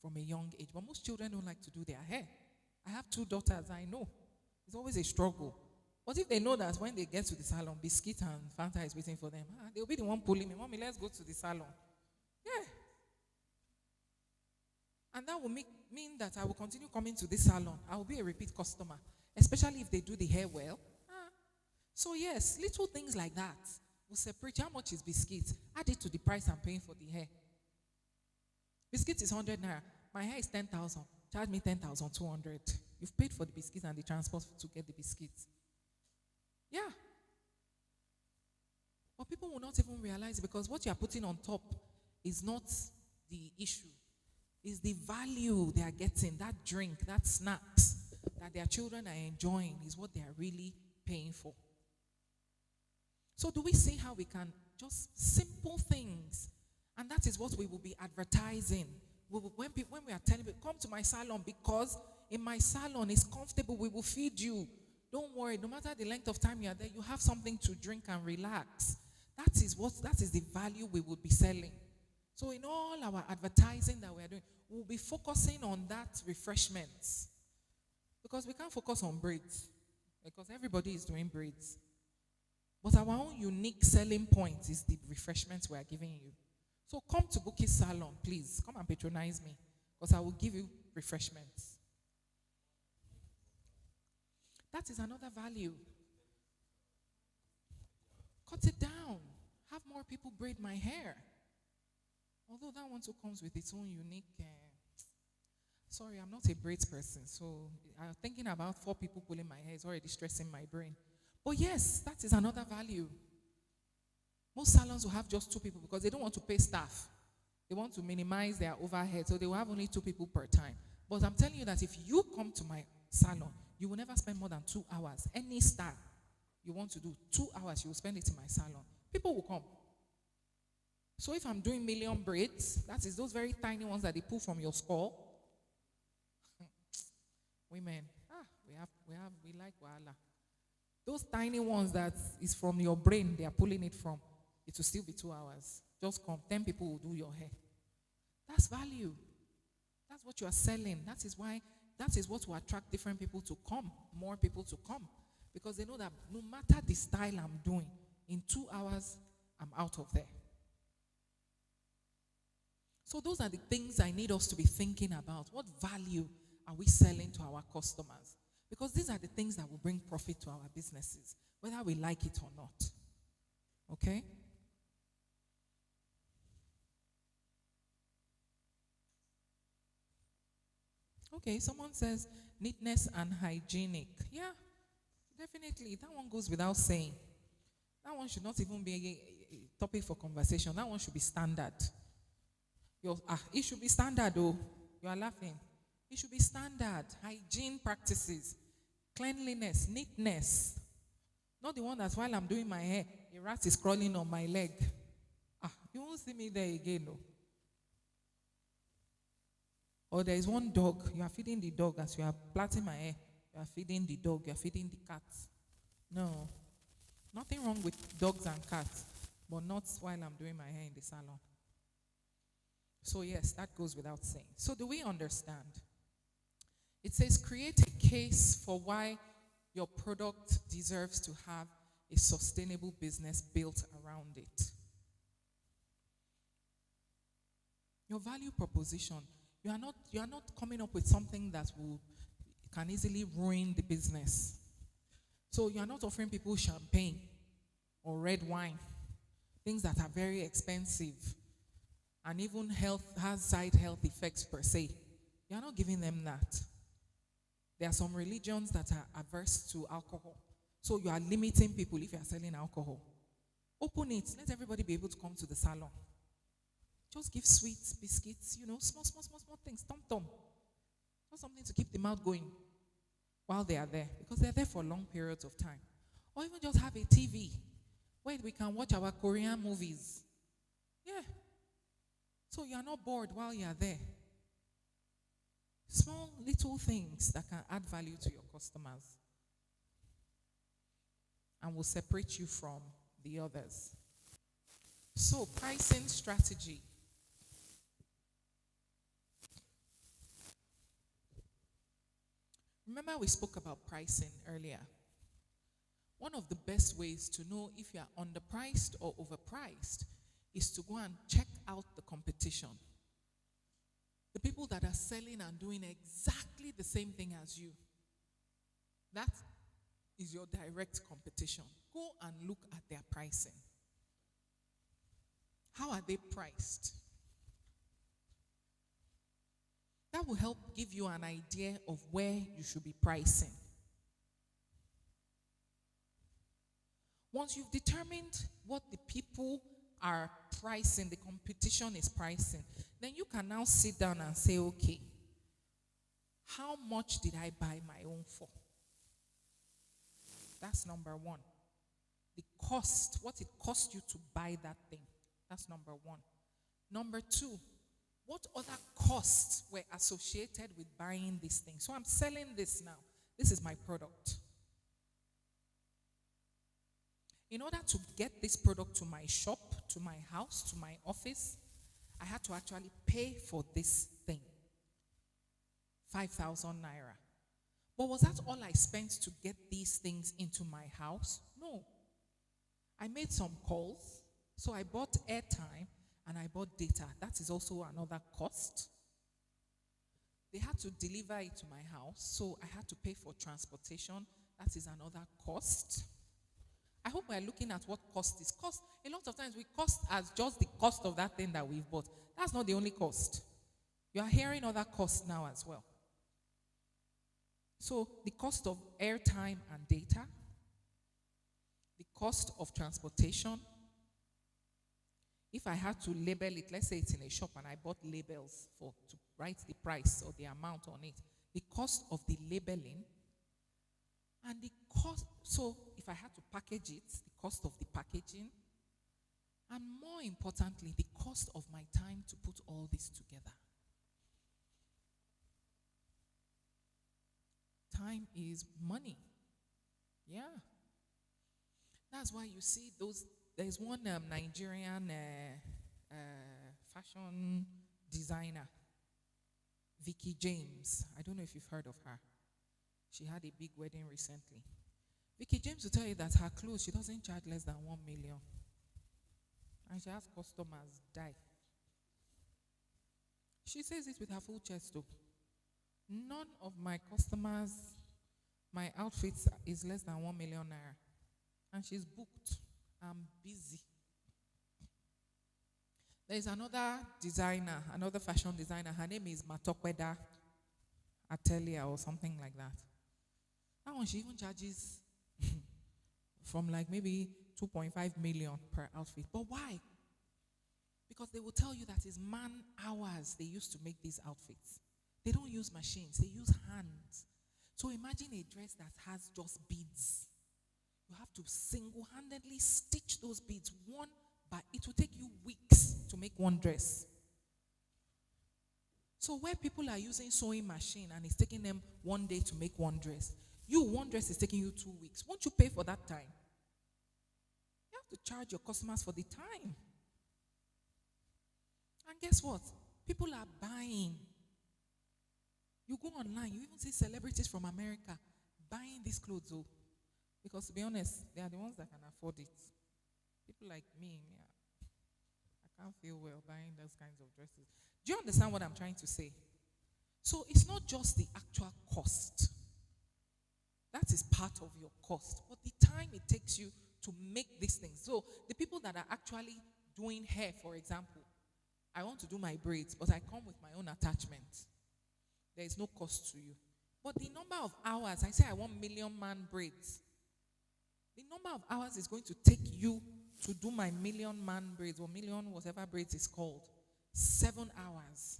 from a young age. But most children don't like to do their hair. I have 2 daughters, I know. It's always a struggle. But if they know that when they get to the salon, biscuit and Fanta is waiting for them, they'll be the one pulling me. Mommy, let's go to the salon. Yeah. And that will mean that I will continue coming to this salon. I will be a repeat customer, especially if they do the hair well. So yes, little things like that will separate. How much is biscuit? Add it to the price I'm paying for the hair. Biscuit is 100 naira. My hair is 10,000. Charge me 10,200. You've paid for the biscuits and the transport to get the biscuits. Yeah. But people will not even realize it because what you are putting on top is not the issue. It's the value they are getting, that drink, that snacks that their children are enjoying is what they are really paying for. So do we see how we can just simple things, and that is what we will be advertising. When we are telling people, come to my salon because in my salon it's comfortable, we will feed you. Don't worry, no matter the length of time you are there, you have something to drink and relax. That is the value we will be selling. So in all our advertising that we are doing, we'll be focusing on that refreshments. Because we can't focus on braids. Because everybody is doing braids. But our own unique selling point is the refreshments we are giving you. So come to Buki's salon, please. Come and patronize me. Because I will give you refreshments. That is another value. Cut it down. Have more people braid my hair. Although that one too comes with its own unique... sorry, I'm not a braids person. So thinking about 4 people pulling my hair is already stressing my brain. But yes, that is another value. Most salons will have just 2 people because they don't want to pay staff. They want to minimize their overhead. So they will have only 2 people per time. But I'm telling you that if you come to my salon, you will never spend more than 2 hours. Any style you want to do, 2 hours, you will spend it in my salon. People will come. So if I'm doing million braids, that is those very tiny ones that they pull from your skull. Women, we like wahala. Those tiny ones that is from your brain, they are pulling it from. It will still be 2 hours. Just come, 10 people will do your hair. That's value. That's what you are selling. That is what will attract different people to come, more people to come. Because they know that no matter the style I'm doing, in 2 hours, I'm out of there. So those are the things I need us to be thinking about. What value are we selling to our customers? Because these are the things that will bring profit to our businesses, whether we like it or not. Okay? Okay, someone says neatness and hygienic. Yeah, definitely. That one goes without saying. That one should not even be a topic for conversation. That one should be standard. It should be standard, though. You are laughing. It should be standard. Hygiene practices, cleanliness, neatness. Not the one that while I'm doing my hair, a rat is crawling on my leg. You won't see me there again, no. Or there is one dog, you are feeding the dog as you are plaiting my hair. You are feeding the dog, you are feeding the cat. No. Nothing wrong with dogs and cats, but not while I'm doing my hair in the salon. So yes, that goes without saying. So do we understand? It says create a case for why your product deserves to have a sustainable business built around it. Your value proposition. You are not coming up with something that can easily ruin the business. So you are not offering people champagne or red wine, things that are very expensive and even has side health effects per se. You are not giving them that. There are some religions that are averse to alcohol. So you are limiting people if you are selling alcohol. Open it. Let everybody be able to come to the salon. Just give sweets, biscuits, small things, tom. Just something to keep the mouth going while they are there. Because they're there for long periods of time. Or even just have a TV where we can watch our Korean movies. Yeah. So you are not bored while you are there. Small little things that can add value to your customers and will separate you from the others. So, pricing strategy. Remember we spoke about pricing earlier. One of the best ways to know if you are underpriced or overpriced is to go and check out the competition. The people that are selling and doing exactly the same thing as you. That is your direct competition. Go and look at their pricing. How are they priced? That will help give you an idea of where you should be pricing. Once you've determined what the people are pricing, the competition is pricing, then you can now sit down and say, okay, how much did I buy my own for? That's number one. The cost, what it cost you to buy that thing. That's number one. Number two, what other costs were associated with buying this thing? So I'm selling this now. This is my product. In order to get this product to my shop, to my house, to my office, I had to actually pay for this thing. 5,000 naira. But was that all I spent to get these things into my house? No. I made some calls. So I bought airtime and I bought data. That is also another cost. They had to deliver it to my house. So I had to pay for transportation. That is another cost. I hope we're looking at what cost is. Cost, a lot of times we cost as just the cost of that thing that we've bought. That's not the only cost. You are hearing other costs now as well. So the cost of airtime and data, the cost of transportation. If I had to label it, let's say it's in a shop and I bought labels to write the price or the amount on it, the cost of the labeling and the cost, so if I had to package it, the cost of the packaging, and more importantly, the cost of my time to put all this together. Time is money. Yeah. That's why you see there's one Nigerian fashion designer, Vicky James. I don't know if you've heard of her. She had a big wedding recently. Vicky James will tell you that her clothes, she doesn't charge less than 1 million. And she has customers die. She says it with her full chest though. None of my customers, my outfits is less than 1 million naira. And she's booked. I'm busy. There's another designer, another fashion designer. Her name is Matokweda Atelier or something like that. That one, she even charges from like maybe 2.5 million per outfit. But why? Because they will tell you that it's man hours they used to make these outfits. They don't use machines, they use hands. So imagine a dress that has just beads. You have to single-handedly stitch those beads one by, it will take you weeks to make one dress. So where people are using sewing machine and it's taking them one day to make one dress, one dress is taking you 2 weeks. Won't you pay for that time? You have to charge your customers for the time. And guess what? People are buying. You go online, you even see celebrities from America buying these clothes. Oh, because to be honest, they are the ones that can afford it. People like me, I can't feel well buying those kinds of dresses. Do you understand what I'm trying to say? So it's not just the actual cost. That is part of your cost. But the time it takes you to make these things. So the people that are actually doing hair, for example, I want to do my braids, but I come with my own attachment. There is no cost to you. But the number of hours, I say I want million man braids. The number of hours is going to take you to do my million man braids or million whatever braids is called. 7 hours.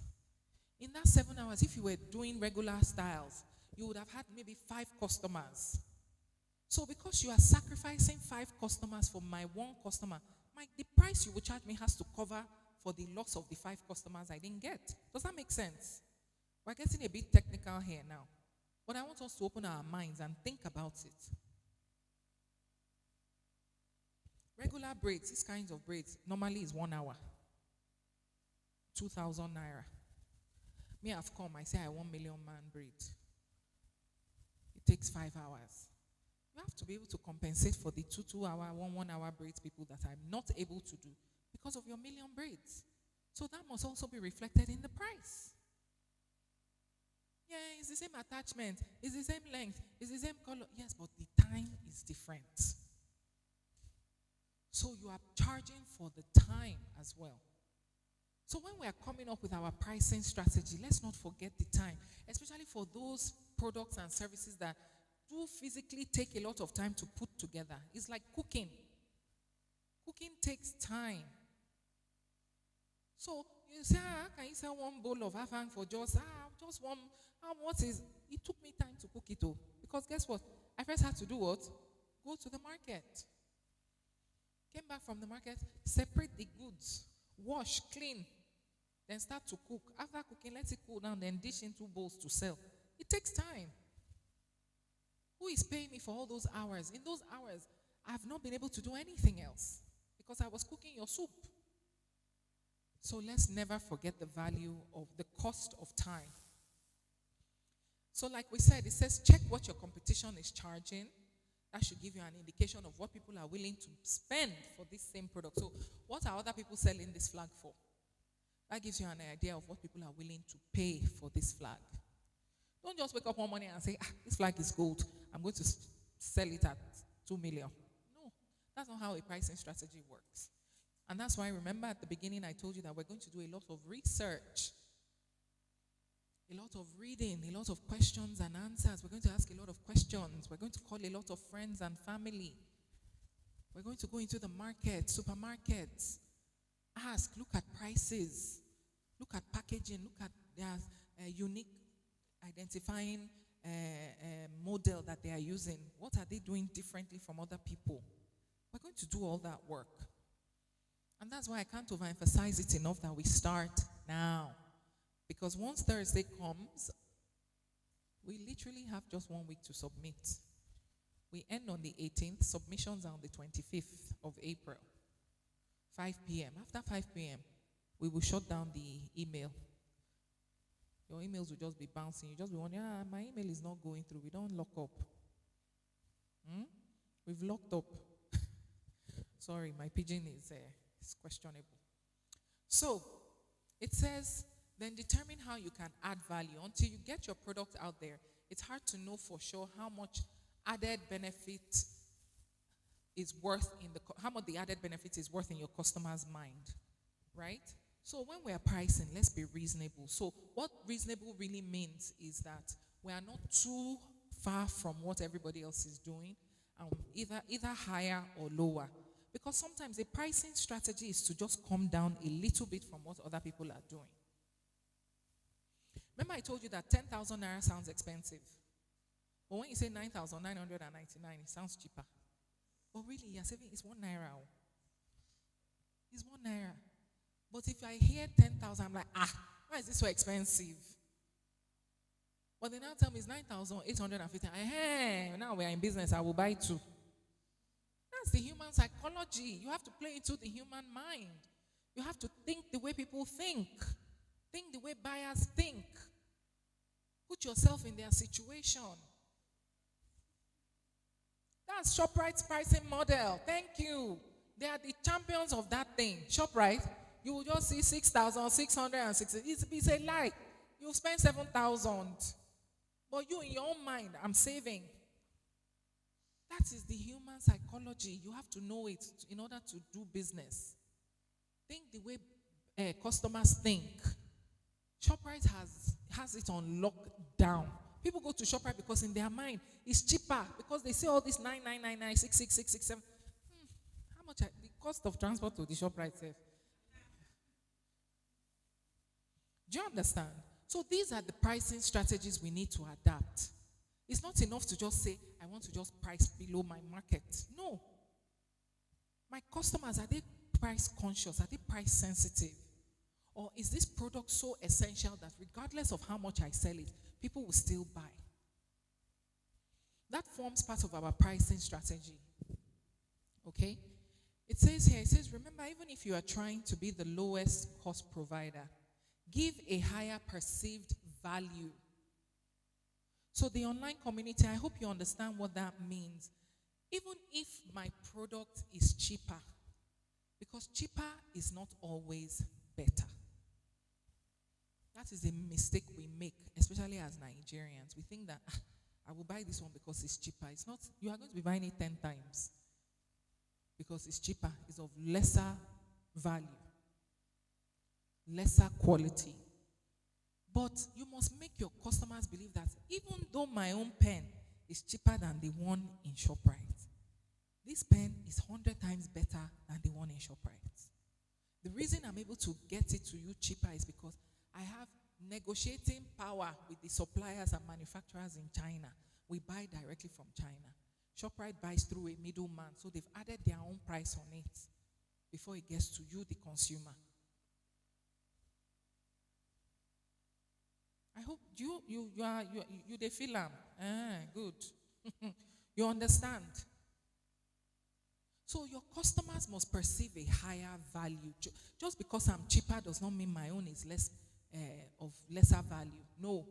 In that 7 hours, if you were doing regular styles, you would have had maybe 5 customers. So because you are sacrificing 5 customers for my one customer, the price you will charge me has to cover for the loss of the 5 customers I didn't get. Does that make sense? We're getting a bit technical here now. But I want us to open our minds and think about it. Regular braids, these kinds of braids, normally is 1 hour. 2,000 naira. Me, I've come, I say I want million man braid. It takes 5 hours. You have to be able to compensate for the 2 hour, 1 hour braids people that I'm not able to do because of your million braids. So that must also be reflected in the price. Yeah, it's the same attachment, it's the same length, it's the same color. Yes, but the time is different. So you are charging for the time as well. So when we are coming up with our pricing strategy, let's not forget the time, especially for those products and services that do physically take a lot of time to put together. It's like cooking. Cooking takes time. So you say, can you sell one bowl of afang for just one, it took me time to cook it all. Because guess what? I first had to do what? Go to the market. Came back from the market, separate the goods, wash, clean, then start to cook. After cooking, let it cool down, then dish into bowls to sell. It takes time. Who is paying me for all those hours? In those hours, I have not been able to do anything else because I was cooking your soup. So let's never forget the value of the cost of time. So like we said, it says check what your competition is charging. That should give you an indication of what people are willing to spend for this same product. So what are other people selling this flag for? That gives you an idea of what people are willing to pay for this flag. Don't just wake up one morning and say, this flag is gold. I'm going to sell it at 2 million. No, that's not how a pricing strategy works. And that's why, remember at the beginning, I told you that we're going to do a lot of research, a lot of reading, a lot of questions and answers. We're going to ask a lot of questions. We're going to call a lot of friends and family. We're going to go into the market, supermarkets, ask, look at prices, look at packaging, look at their unique identifying model that they are using. What are they doing differently from other people? We're going to do all that work. And that's why I can't overemphasize it enough that we start now. Because once Thursday comes, we literally have just 1 week to submit. We end on the 18th. Submissions are on the 25th of April, 5 p.m. After 5 p.m., we will shut down the email. Your emails will just be bouncing. You just be wondering, my email is not going through. We don't lock up. We've locked up. Sorry, my pidgin is questionable. So, it says Then determine how you can add value. Until you get your product out there, it's hard to know for sure how much added benefit is worth how much the added benefit is worth in your customer's mind, right? So when we are pricing, let's be reasonable. So what reasonable really means is that we are not too far from what everybody else is doing, either higher or lower. Because sometimes the pricing strategy is to just come down a little bit from what other people are doing. Remember I told you that 10,000 naira sounds expensive. But when you say 9,999, it sounds cheaper. But really, you're saving, it's 1 naira. It's 1 naira. But if I hear 10,000, I'm like, why is this so expensive? But they now tell me it's 9,850. Hey, now we're in business, I will buy 2. That's the human psychology. You have to play into the human mind. You have to think the way people think. Think the way buyers think. Put yourself in their situation. That's ShopRite's pricing model. Thank you. They are the champions of that thing. ShopRite, you will just see 6,660. It's a lie. You'll spend 7,000. But you, in your own mind, I'm saving. That is the human psychology. You have to know it in order to do business. Think the way customers think. ShopRite has it on lockdown. People go to ShopRite because in their mind it's cheaper, because they say all this 9,999, 6,667. How much? The cost of transport to the ShopRite safe. Do you understand? So these are the pricing strategies we need to adapt. It's not enough to just say, I want to just price below my market. No. My customers, are they price conscious? Are they price sensitive? Or is this product so essential that regardless of how much I sell it, people will still buy? That forms part of our pricing strategy. Okay? It says here, remember, even if you are trying to be the lowest cost provider, give a higher perceived value. So the online community, I hope you understand what that means. Even if my product is cheaper, because cheaper is not always better. That is a mistake we make, especially as Nigerians. We think that, I will buy this one because it's cheaper. It's not, you are going to be buying it 10 times because it's cheaper. It's of lesser value, lesser quality. But you must make your customers believe that even though my own pen is cheaper than the one in ShopRite, this pen is 100 times better than the one in ShopRite. The reason I'm able to get it to you cheaper is because I have negotiating power with the suppliers and manufacturers in China. We buy directly from China. ShopRite buys through a middleman, so they've added their own price on it before it gets to you, the consumer. I hope you they feel them. Good. You understand? So your customers must perceive a higher value. Just because I'm cheaper does not mean my own is of lesser value. No.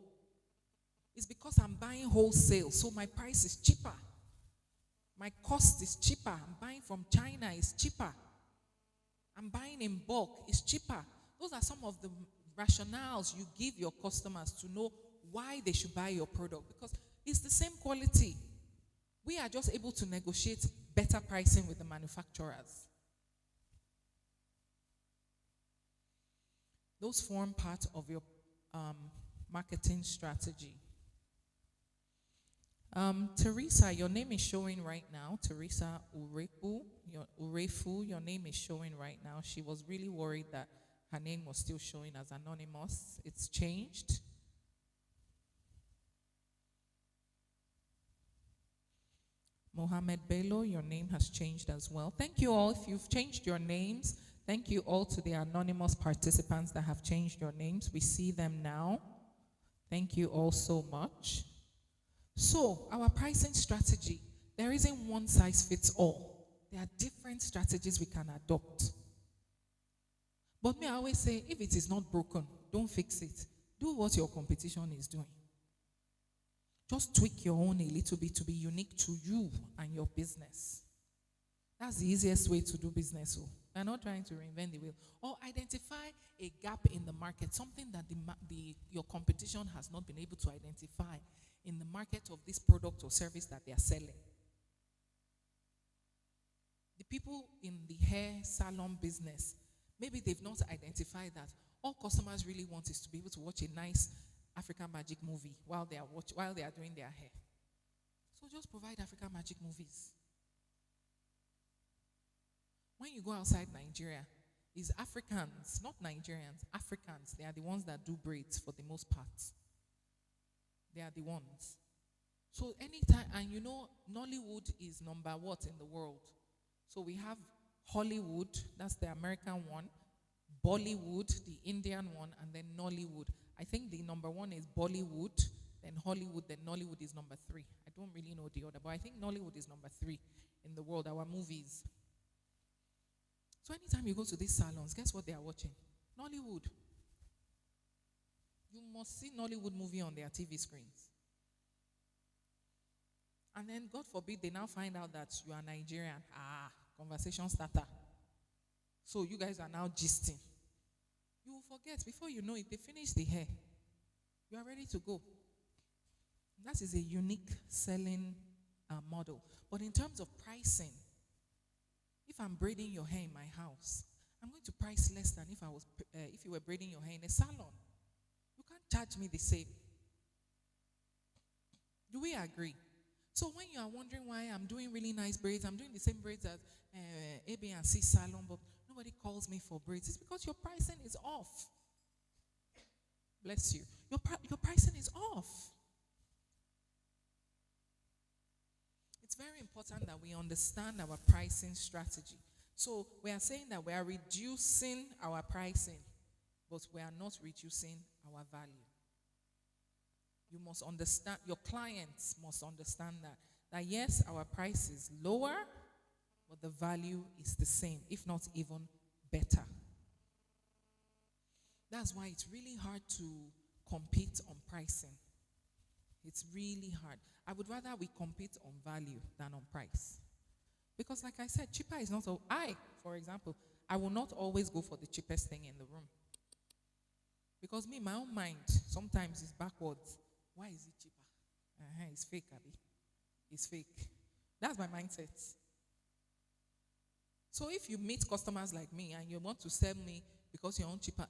It's because I'm buying wholesale, so my price is cheaper. My cost is cheaper. I'm buying from China, it's cheaper. I'm buying in bulk, it's cheaper. Those are some of the rationales you give your customers to know why they should buy your product, because it's the same quality. We are just able to negotiate better pricing with the manufacturers. Those form part of your marketing strategy. Teresa, your name is showing right now. Teresa Urefu, your name is showing right now. She was really worried that her name was still showing as anonymous. It's changed. Mohammed Bello, your name has changed as well. Thank you all. If you've changed your names, thank you all to the anonymous participants that have changed your names. We see them now. Thank you all so much. So, our pricing strategy, there isn't one size fits all. There are different strategies we can adopt. But me, I always say, if it is not broken, don't fix it. Do what your competition is doing. Just tweak your own a little bit to be unique to you and your business. That's the easiest way to do business. We're not trying to reinvent the wheel. Or identify a gap in the market, something that your competition has not been able to identify in the market of this product or service that they are selling. The people in the hair salon business, maybe they've not identified that all customers really want is to be able to watch a nice African Magic movie while they are doing their hair. So just provide African Magic movies. When you go outside Nigeria, it's Africans, not Nigerians, Africans. They are the ones that do braids for the most part. They are the ones. So anytime, and you know, Nollywood is number what in the world? So we have Hollywood, that's the American one, Bollywood, the Indian one, and then Nollywood. I think the number one is Bollywood, then Hollywood, then Nollywood is number 3. I don't really know the order, but I think Nollywood is number 3 in the world, our movies. So anytime you go to these salons, guess what they are watching? Nollywood. You must see Nollywood movie on their TV screens. And then, God forbid, they now find out that you are Nigerian. Conversation starter. So you guys are now gisting. You will forget, before you know it, they finish the hair. You are ready to go. That is a unique selling model. But in terms of pricing, if I'm braiding your hair in my house, I'm going to price less than if you were braiding your hair in a salon. You can't charge me the same. Do we agree? So when you are wondering why I'm doing really nice braids, I'm doing the same braids as A, B, and C salon, but nobody calls me for braids, it's because your pricing is off. Bless you. Your pricing is off. It's very important that we understand our pricing strategy. So we are saying that we are reducing our pricing, but we are not reducing our value. You must understand, your clients must understand that yes, our price is lower, but the value is the same, if not even better. That's why it's really hard to compete on pricing. It's really hard. I would rather we compete on value than on price. Because like I said, cheaper is not all. For example, I will not always go for the cheapest thing in the room. Because me, my own mind, sometimes is backwards. Why is it cheaper? It's fake, Abby. It's fake. That's my mindset. So if you meet customers like me and you want to sell me because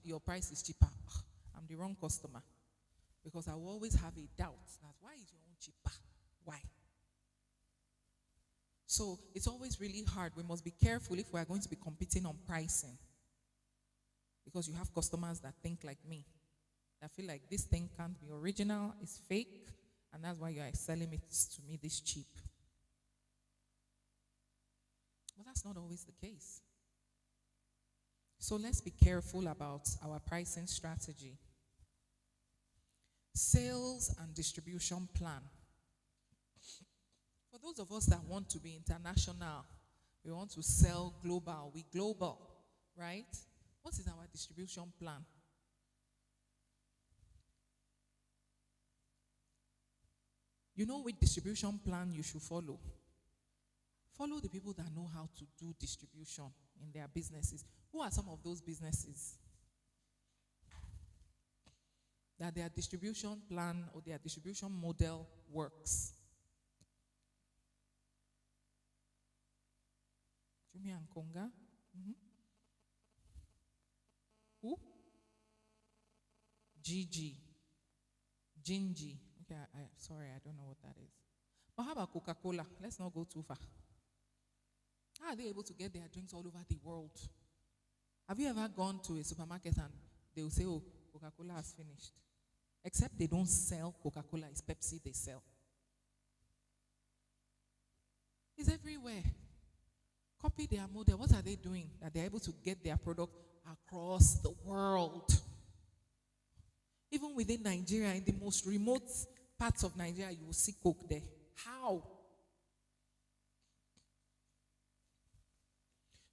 your price is cheaper, I'm the wrong customer. Because I will always have a doubt that why is your own cheaper? Why? So it's always really hard. We must be careful if we are going to be competing on pricing. Because you have customers that think like me. I feel like this thing can't be original, it's fake, and that's why you are selling it to me this cheap. But that's not always the case. So let's be careful about our pricing strategy. Sales and distribution plan. For those of us that want to be international, we want to sell global, we global, right? What is our distribution plan? You know which distribution plan you should follow? Follow the people that know how to do distribution in their businesses. Who are some of those businesses that their distribution plan or their distribution model works? Jumia and Konga. Who? Gigi. Gingy. Okay, sorry, I don't know what that is. But how about Coca-Cola? Let's not go too far. How are they able to get their drinks all over the world? Have you ever gone to a supermarket and they will say, oh, Coca-Cola has finished? Except they don't sell Coca-Cola, it's Pepsi they sell. It's everywhere. Copy their model. What are they doing that they're able to get their product across the world? Even within Nigeria, in the most remote parts of Nigeria, you will see Coke there. How?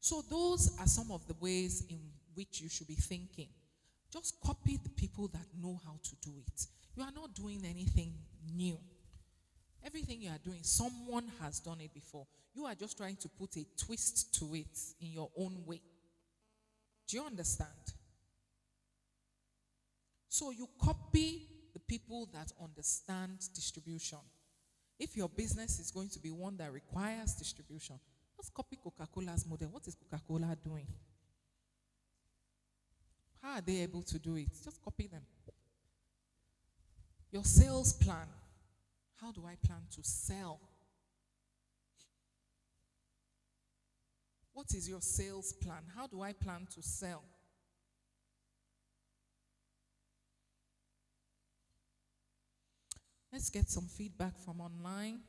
So those are some of the ways in which you should be thinking. Just copy the people that know how to do it. You are not doing anything new. Everything you are doing, someone has done it before. You are just trying to put a twist to it in your own way. Do you understand? So you copy the people that understand distribution. If your business is going to be one that requires distribution, just copy Coca-Cola's model. What is Coca-Cola doing? How are they able to do it? Just copy them. Your sales plan. How do I plan to sell? What is your sales plan? How do I plan to sell? Let's get some feedback from online.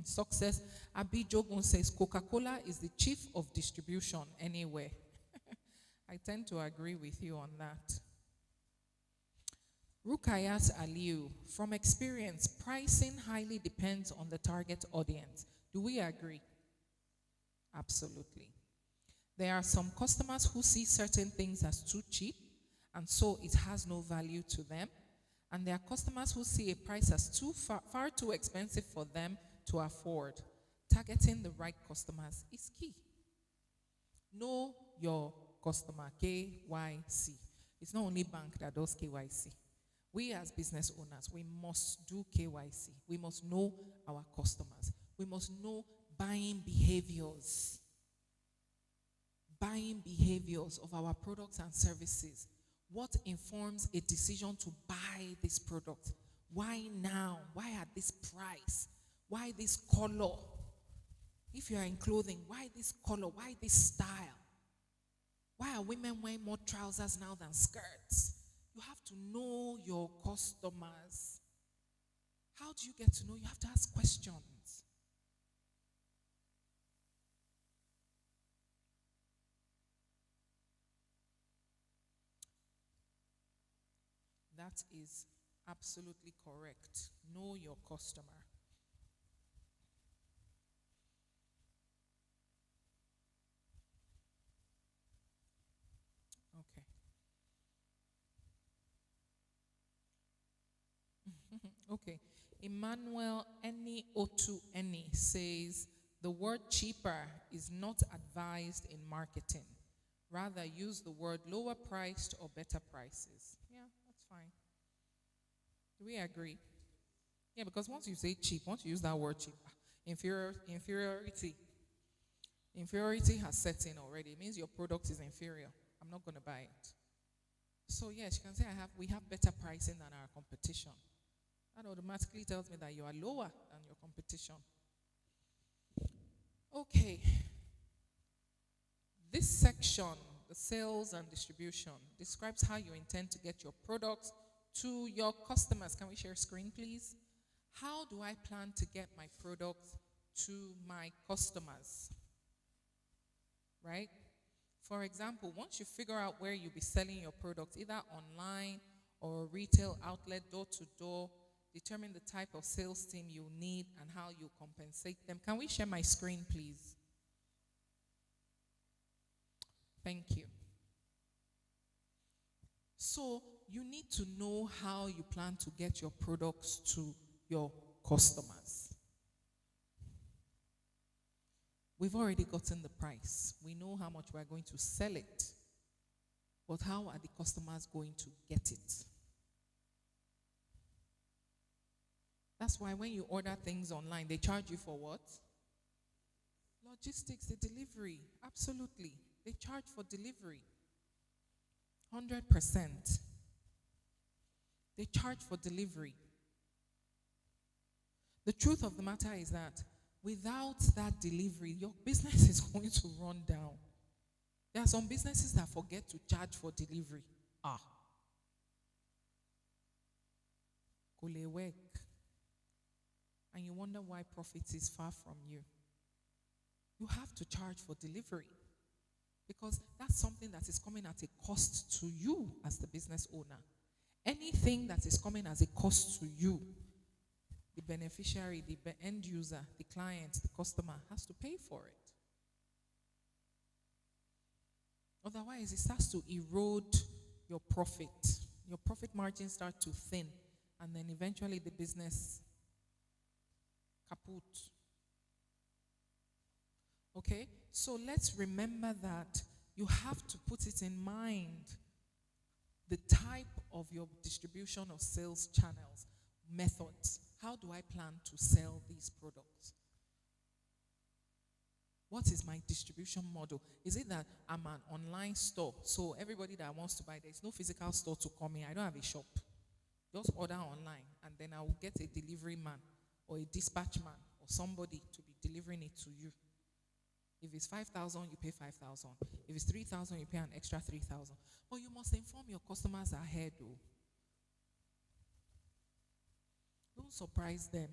Success. Abi Jogun says Coca-Cola is the chief of distribution anywhere. I tend to agree with you on that. Rukayat Aliu, from experience, pricing highly depends on the target audience. Do we agree? Absolutely. There are some customers who see certain things as too cheap, and so it has no value to them. And there are customers who see a price as far too expensive for them to afford. Targeting the right customers is key. Know your customer, KYC. It's not only bank that does KYC. We as business owners, we must do KYC. We must know our customers. We must know buying behaviors. Buying behaviors of our products and services. What informs a decision to buy this product? Why now? Why at this price? Why this color? If you are in clothing, why this color? Why this style? Why are women wearing more trousers now than skirts? You have to know your customers. How do you get to know? You have to ask questions. That is absolutely correct. Know your customer. Okay. Okay. Emmanuel Eni Otu Eni says the word cheaper is not advised in marketing. Rather, use the word lower priced or better prices. Yeah, that's fine. Do we agree? Yeah, because once you say cheap, once you use that word cheap, inferiority has set in already. It means your product is inferior. I'm not going to buy it. So yes, you can say we have better pricing than our competition. That automatically tells me that you are lower than your competition. Okay. This section, the sales and distribution, describes how you intend to get your products to your customers. Can we share screen, please? How do I plan to get my products to my customers? Right? For example, once you figure out where you'll be selling your products, either online or retail outlet, door to door, determine the type of sales team you need and how you compensate them. Can we share my screen, please? Thank you. So you need to know how you plan to get your products to your customers. We've already gotten the price. We know how much we're going to sell it. But how are the customers going to get it? That's why when you order things online, they charge you for what? Logistics, the delivery. Absolutely. They charge for delivery. 100%. They charge for delivery. The truth of the matter is that without that delivery, your business is going to run down. There are some businesses that forget to charge for delivery. Go work. And you wonder why profit is far from you. You have to charge for delivery. Because that's something that is coming at a cost to you as the business owner. Anything that is coming as a cost to you, the beneficiary, the end user, the client, the customer has to pay for it. Otherwise, it starts to erode your profit. Your profit margins start to thin, and then eventually the business kaput. Okay? So let's remember that you have to put it in mind the type of your distribution of sales channels, methods. How do I plan to sell these products? What is my distribution model? Is it that I'm an online store, so everybody that wants to buy, there's no physical store to come in, I don't have a shop. Just order online, and then I will get a delivery man or a dispatch man or somebody to be delivering it to you. If it's 5,000, you pay 5,000. If it's 3,000, you pay an extra 3,000. But you must inform your customers ahead, though. Don't surprise them.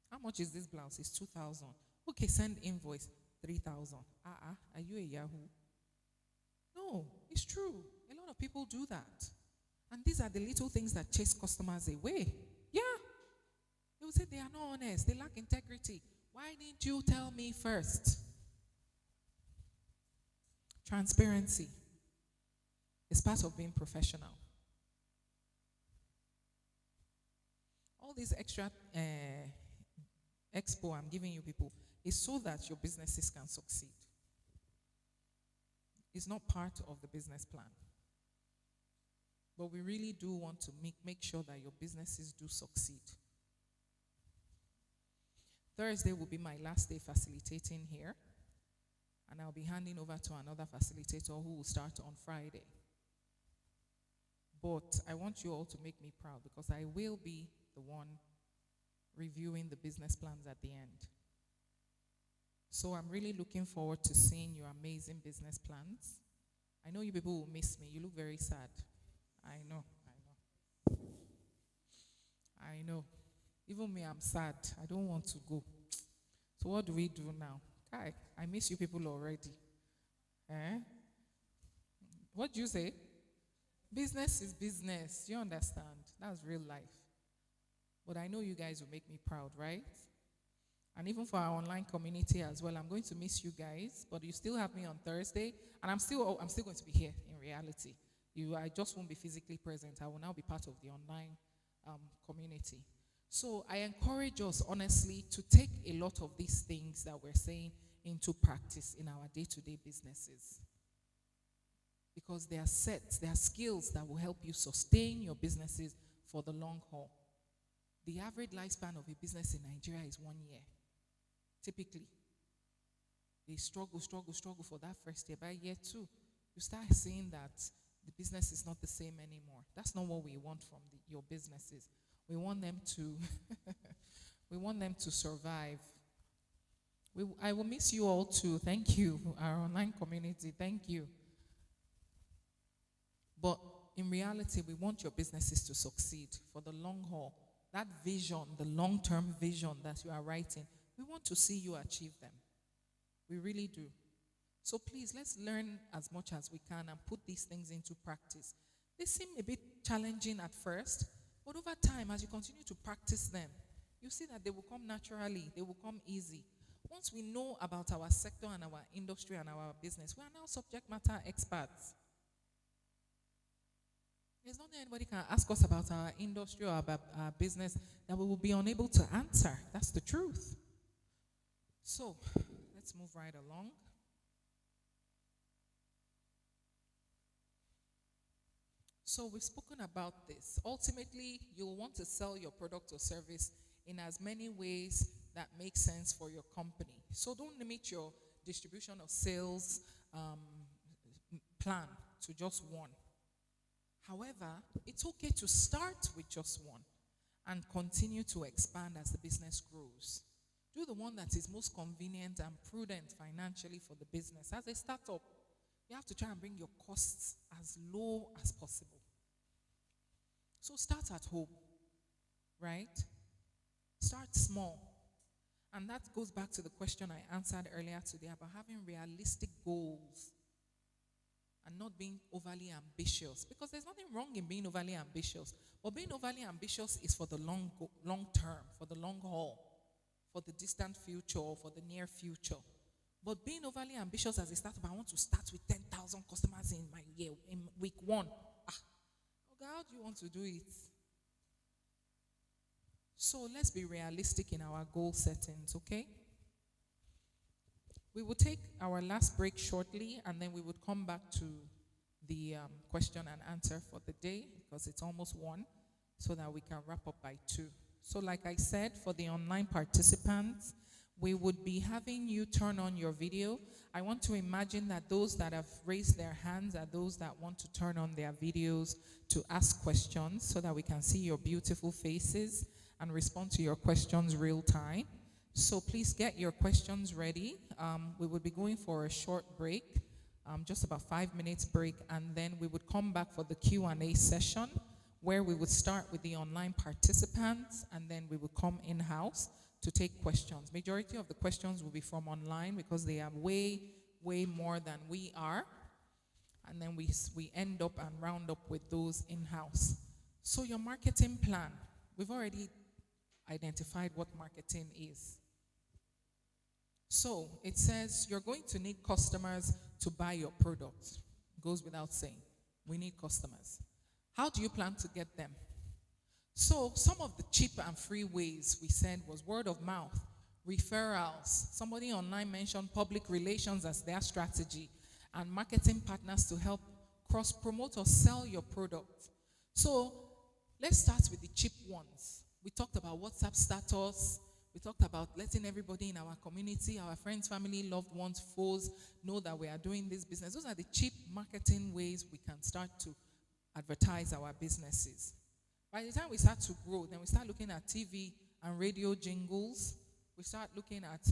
How much is this blouse? It's 2,000. Okay, send invoice, 3,000. Are you a Yahoo? No, it's true. A lot of people do that. And these are the little things that chase customers away. Yeah. They will say they are not honest. They lack integrity. Why didn't you tell me first? Transparency is part of being professional. All these extra expo I'm giving you people is so that your businesses can succeed. It's not part of the business plan. But we really do want to make sure that your businesses do succeed. Thursday will be my last day facilitating here. And I'll be handing over to another facilitator who will start on Friday. But I want you all to make me proud because I will be the one reviewing the business plans at the end. So I'm really looking forward to seeing your amazing business plans. I know you people will miss me. You look very sad. I know. I know. Even me, I'm sad. I don't want to go. So what do we do now? Kai, I miss you people already. Eh? What do you say? Business is business. You understand? That's real life. But I know you guys will make me proud, right? And even for our online community as well, I'm going to miss you guys, but you still have me on Thursday, and I'm still going to be here in reality. I just won't be physically present. I will now be part of the online community. So I encourage us, honestly, to take a lot of these things that we're saying into practice in our day-to-day businesses. Because they are sets, they are skills that will help you sustain your businesses for the long haul. The average lifespan of a business in Nigeria is 1 year, typically. They struggle for that first year. By year 2, you start seeing that the business is not the same anymore. That's not what we want from your businesses. We want them to, we want them to survive. I will miss you all too. Thank you, our online community. Thank you. But in reality, we want your businesses to succeed for the long haul. That vision, the long-term vision that you are writing, we want to see you achieve them. We really do. So please, let's learn as much as we can and put these things into practice. They seem a bit challenging at first, but over time, as you continue to practice them, you see that they will come naturally, they will come easy. Once we know about our sector and our industry and our business, we are now subject matter experts. There's nothing anybody can ask us about our industry or about our business that we will be unable to answer. That's the truth. So, let's move right along. So we've spoken about this. Ultimately, you'll want to sell your product or service in as many ways that make sense for your company. So don't limit your distribution of sales plan to just one. However, it's okay to start with just one and continue to expand as the business grows. Do the one that is most convenient and prudent financially for the business. As a startup, you have to try and bring your costs as low as possible. So start at home, right? Start small. And that goes back to the question I answered earlier today about having realistic goals and not being overly ambitious. Because there's nothing wrong in being overly ambitious. But being overly ambitious is for the long term, for the long haul, for the distant future, or for the near future. But being overly ambitious as a startup, I want to start with 10,000 customers in my year, in week 1. Okay, how do you want to do it? So let's be realistic in our goal settings, okay? We will take our last break shortly, and then we would come back to the question and answer for the day because it's almost 1, so that we can wrap up by 2. So like I said, for the online participants, we would be having you turn on your video. I want to imagine that those that have raised their hands are those that want to turn on their videos to ask questions so that we can see your beautiful faces and respond to your questions real time. So please get your questions ready. We will be going for a short break, just about 5 minutes break, and then we would come back for the Q&A session where we would start with the online participants and then we would come in-house to take questions. Majority of the questions will be from online because they are way, way more than we are. And then we end up and round up with those in-house. So your marketing plan, we've already identified what marketing is. So it says you're going to need customers to buy your product. Goes without saying. We need customers. How do you plan to get them? So some of the cheap and free ways we said was word of mouth, referrals. Somebody online mentioned public relations as their strategy and marketing partners to help cross-promote or sell your product. So let's start with the cheap ones. We talked about WhatsApp status. We talked about letting everybody in our community, our friends, family, loved ones, foes, know that we are doing this business. Those are the cheap marketing ways we can start to advertise our businesses. By the time we start to grow, then we start looking at TV and radio jingles. We start looking at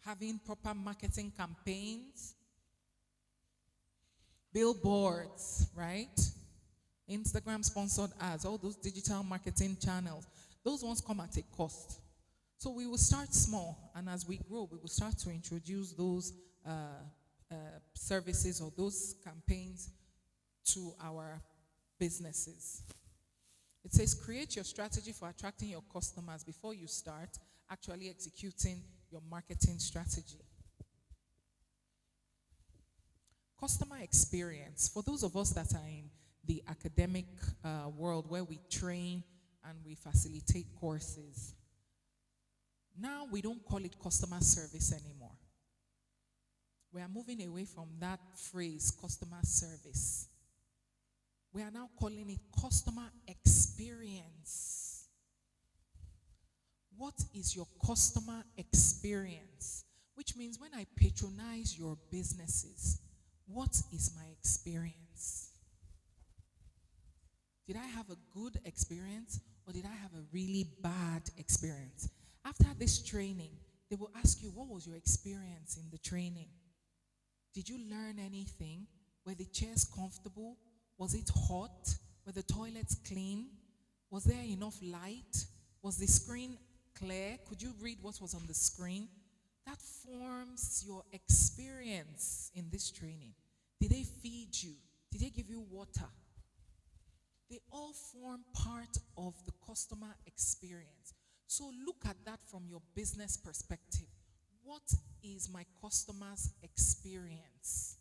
having proper marketing campaigns, billboards, right? Instagram sponsored ads, all those digital marketing channels. Those ones come at a cost. So we will start small, and as we grow, we will start to introduce those services or those campaigns to our businesses. It says create your strategy for attracting your customers before you start actually executing your marketing strategy. Customer experience. For those of us that are in the academic world where we train and we facilitate courses, now we don't call it customer service anymore. We are moving away from that phrase, customer service. We are now calling it customer experience. What is your customer experience? Which means when I patronize your businesses, what is my experience? Did I have a good experience or did I have a really bad experience? After this training, they will ask you, what was your experience in the training? Did you learn anything? Were the chairs comfortable? Was it hot? Were the toilets clean? Was there enough light? Was the screen clear? Could you read what was on the screen? That forms your experience in this training. Did they feed you? Did they give you water? They all form part of the customer experience. So look at that from your business perspective. What is my customer's experience?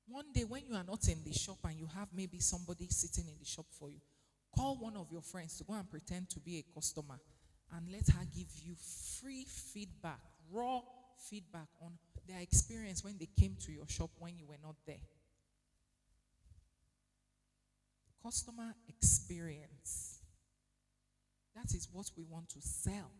One day when you are not in the shop and you have maybe somebody sitting in the shop for you, call one of your friends to go and pretend to be a customer and let her give you free feedback, raw feedback on their experience when they came to your shop when you were not there. Customer experience. That is what we want to sell.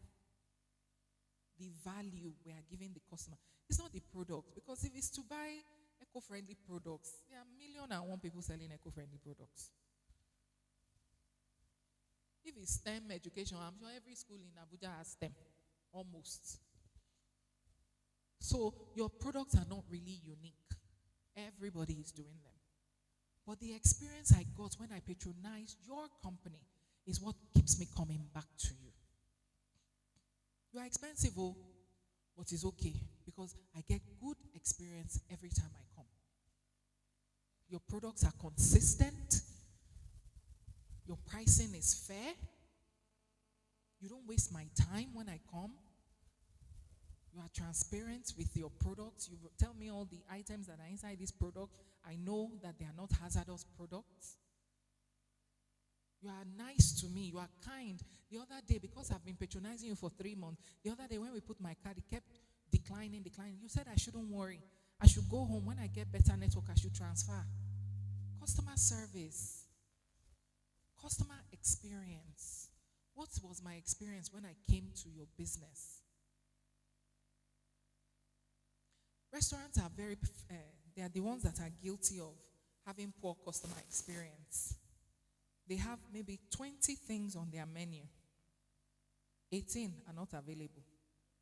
The value we are giving the customer. It's not the product, because if it's to buy eco-friendly products, there are 1,000,001 people selling eco-friendly products. If it's STEM education, I'm sure every school in Abuja has STEM, almost. So your products are not really unique. Everybody is doing them. But the experience I got when I patronized your company is what keeps me coming back to you. You are expensive, but it's okay because I get good experience every time I come. Your products are consistent. Your pricing is fair. You don't waste my time when I come. You are transparent with your products. You tell me all the items that are inside this product. I know that they are not hazardous products. You are nice to me. You are kind. The other day, because I've been patronizing you for 3 months, the other day when we put my card, he kept declining. You said I shouldn't worry. I should go home. When I get better network, I should transfer. Customer service. Customer experience. What was my experience when I came to your business? Restaurants are they are the ones that are guilty of having poor customer experience. They have maybe 20 things on their menu. 18 are not available.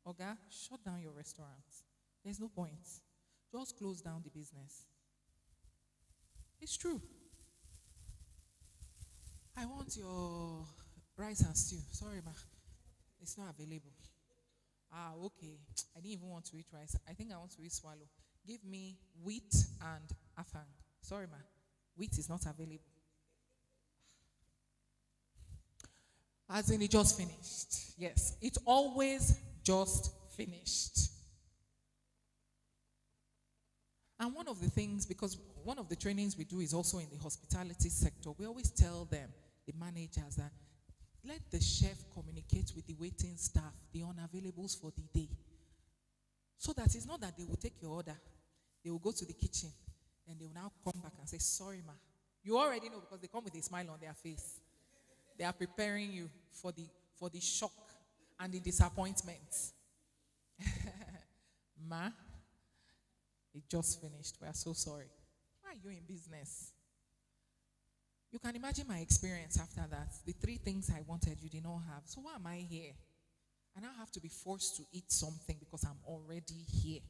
Oga, shut down your restaurant. There's no point. Just close down the business. It's true. I want your rice and stew. Sorry, ma. It's not available. Ah, okay. I didn't even want to eat rice. I think I want to eat swallow. Give me wheat and afang. Sorry, ma. Wheat is not available. As in, it just finished. Yes, it always just finished. And one of the things, because one of the trainings we do is also in the hospitality sector, we always tell them, the managers, that let the chef communicate with the waiting staff, the unavailables for the day. So that it's not that they will take your order, they will go to the kitchen, and they will now come back and say, sorry, ma. You already know because they come with a smile on their face. They are preparing you for the shock and the disappointment. Ma, it just finished. We are so sorry. Why are you in business? You can imagine my experience after that. The 3 things I wanted, you did not have. So why am I here? I now have to be forced to eat something because I'm already here.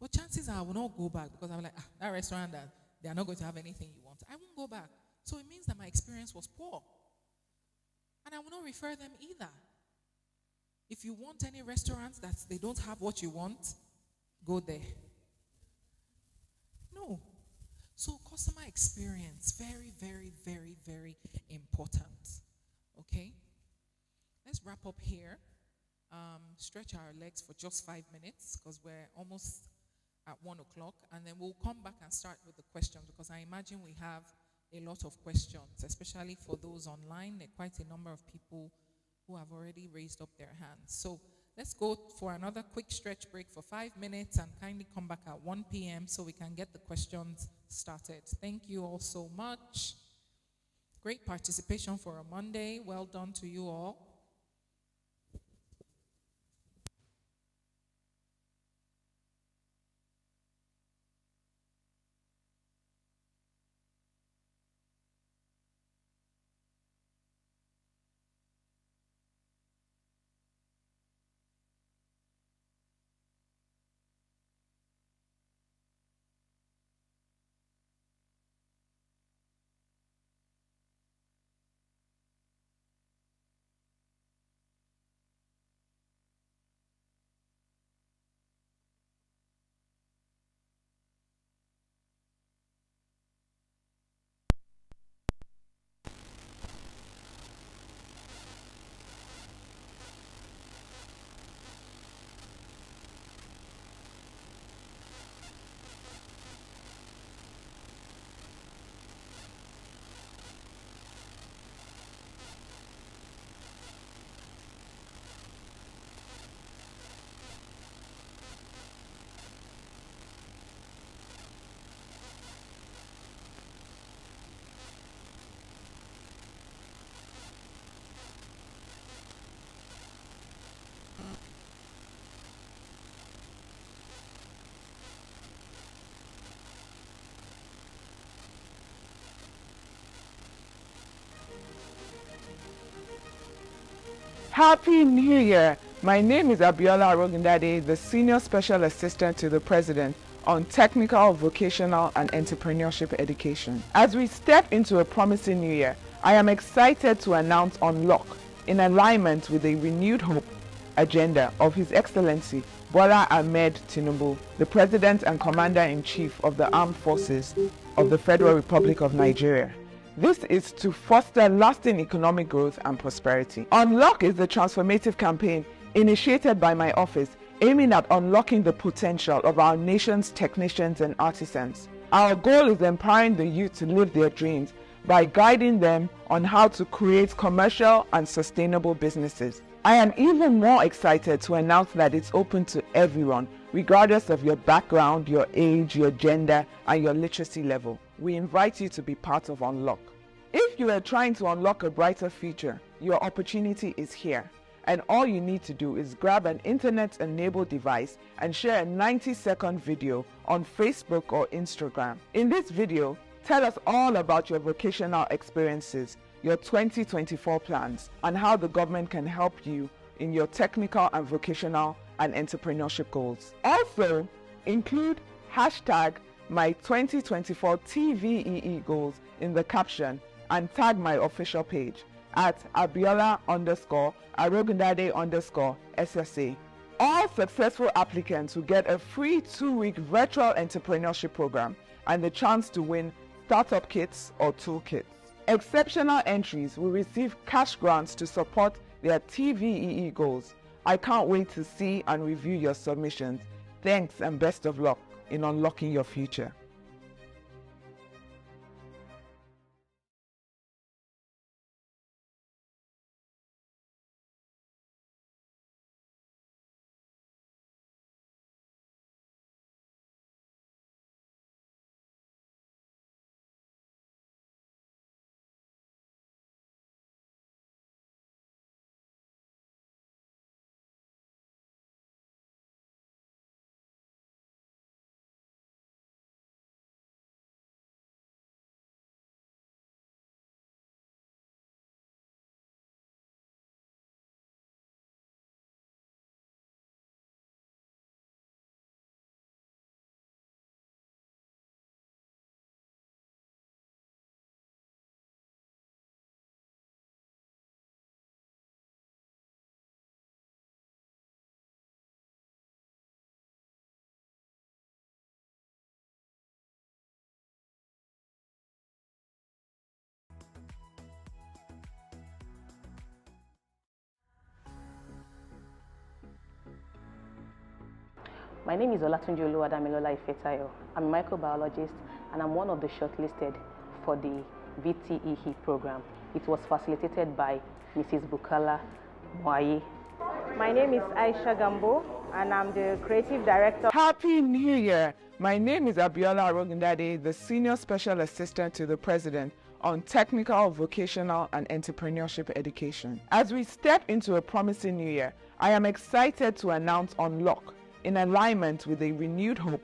But chances are I will not go back because I'm like, that restaurant, that they are not going to have anything you want. I won't go back. So it means that my experience was poor. And I will not refer them either. If you want any restaurants that they don't have what you want, go there. No. So customer experience, very, very, very, very important. Okay? Let's wrap up here. Stretch our legs for just 5 minutes because we're almost at 1 o'clock. And then we'll come back and start with the questions because I imagine we have a lot of questions, especially for those online. There are quite a number of people who have already raised up their hands. So let's go for another quick stretch break for 5 minutes and kindly come back at 1 p.m. so we can get the questions started. Thank you all so much. Great participation for a Monday. Well done to you all. Happy New Year! My name is Abiola Arogundade, the Senior Special Assistant to the President on Technical, Vocational and Entrepreneurship Education. As we step into a promising new year, I am excited to announce Unlock in alignment with the renewed hope agenda of His Excellency Bola Ahmed Tinubu, the President and Commander-in-Chief of the Armed Forces of the Federal Republic of Nigeria. This is to foster lasting economic growth and prosperity. Unlock is the transformative campaign initiated by my office aiming at unlocking the potential of our nation's technicians and artisans. Our goal is empowering the youth to live their dreams by guiding them on how to create commercial and sustainable businesses. I am even more excited to announce that it's open to everyone, regardless of your background, your age, your gender, and your literacy level. We invite you to be part of Unlock. If you are trying to unlock a brighter future, your opportunity is here. And all you need to do is grab an internet-enabled device and share a 90-second video on Facebook or Instagram. In this video, tell us all about your vocational experiences, your 2024 plans, and how the government can help you in your technical and vocational and entrepreneurship goals. Also, include hashtag my 2024 TVEE goals in the caption and tag my official page at Abiola_Arogundade_SSA. All successful applicants will get a free 2-week virtual entrepreneurship program and the chance to win startup kits or toolkits. Exceptional entries will receive cash grants to support their TVEE goals. I can't wait to see and review your submissions. Thanks and best of luck in unlocking your future. My name is Olatunji Oluwadamilola Ifetayo. I'm a microbiologist and I'm one of the shortlisted for the VTEE program. It was facilitated by Mrs. Bukala Mwaye. My name is Aisha Gambo and I'm the creative director. Happy New Year! My name is Abiola Arogundade, the Senior Special Assistant to the President on Technical, Vocational and Entrepreneurship Education. As we step into a promising new year, I am excited to announce Unlock, in alignment with the renewed hope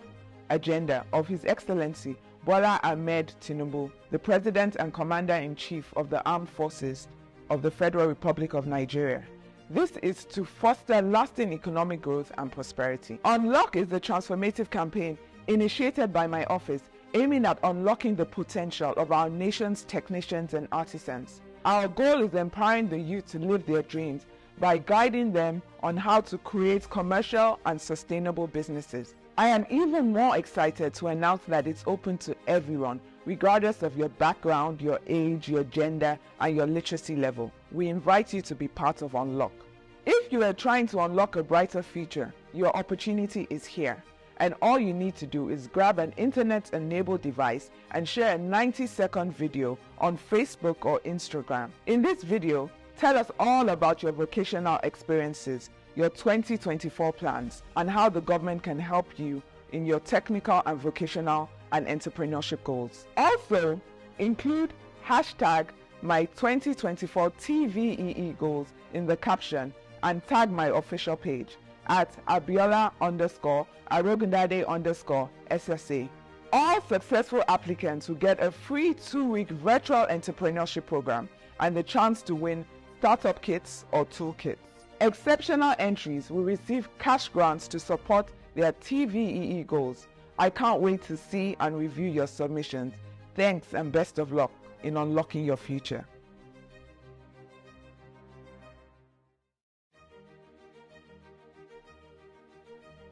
agenda of His Excellency Bola Ahmed Tinubu, the President and Commander-in-Chief of the Armed Forces of the Federal Republic of Nigeria. This is to foster lasting economic growth and prosperity. Unlock is the transformative campaign initiated by my office aiming at unlocking the potential of our nation's technicians and artisans. Our goal is empowering the youth to live their dreams by guiding them on how to create commercial and sustainable businesses. I am even more excited to announce that it's open to everyone, regardless of your background, your age, your gender, and your literacy level. We invite you to be part of Unlock. If you are trying to unlock a brighter future, your opportunity is here. And all you need to do is grab an internet-enabled device and share a 90-second video on Facebook or Instagram. In this video, tell us all about your vocational experiences, your 2024 plans, and how the government can help you in your technical and vocational and entrepreneurship goals. Also, include hashtag my 2024 TVEE goals in the caption and tag my official page at Abiola_Arogundade_SSA. All successful applicants will get a free 2-week virtual entrepreneurship program and the chance to win startup kits or toolkits. Exceptional entries will receive cash grants to support their TVEE goals. I can't wait to see and review your submissions. Thanks and best of luck in unlocking your future.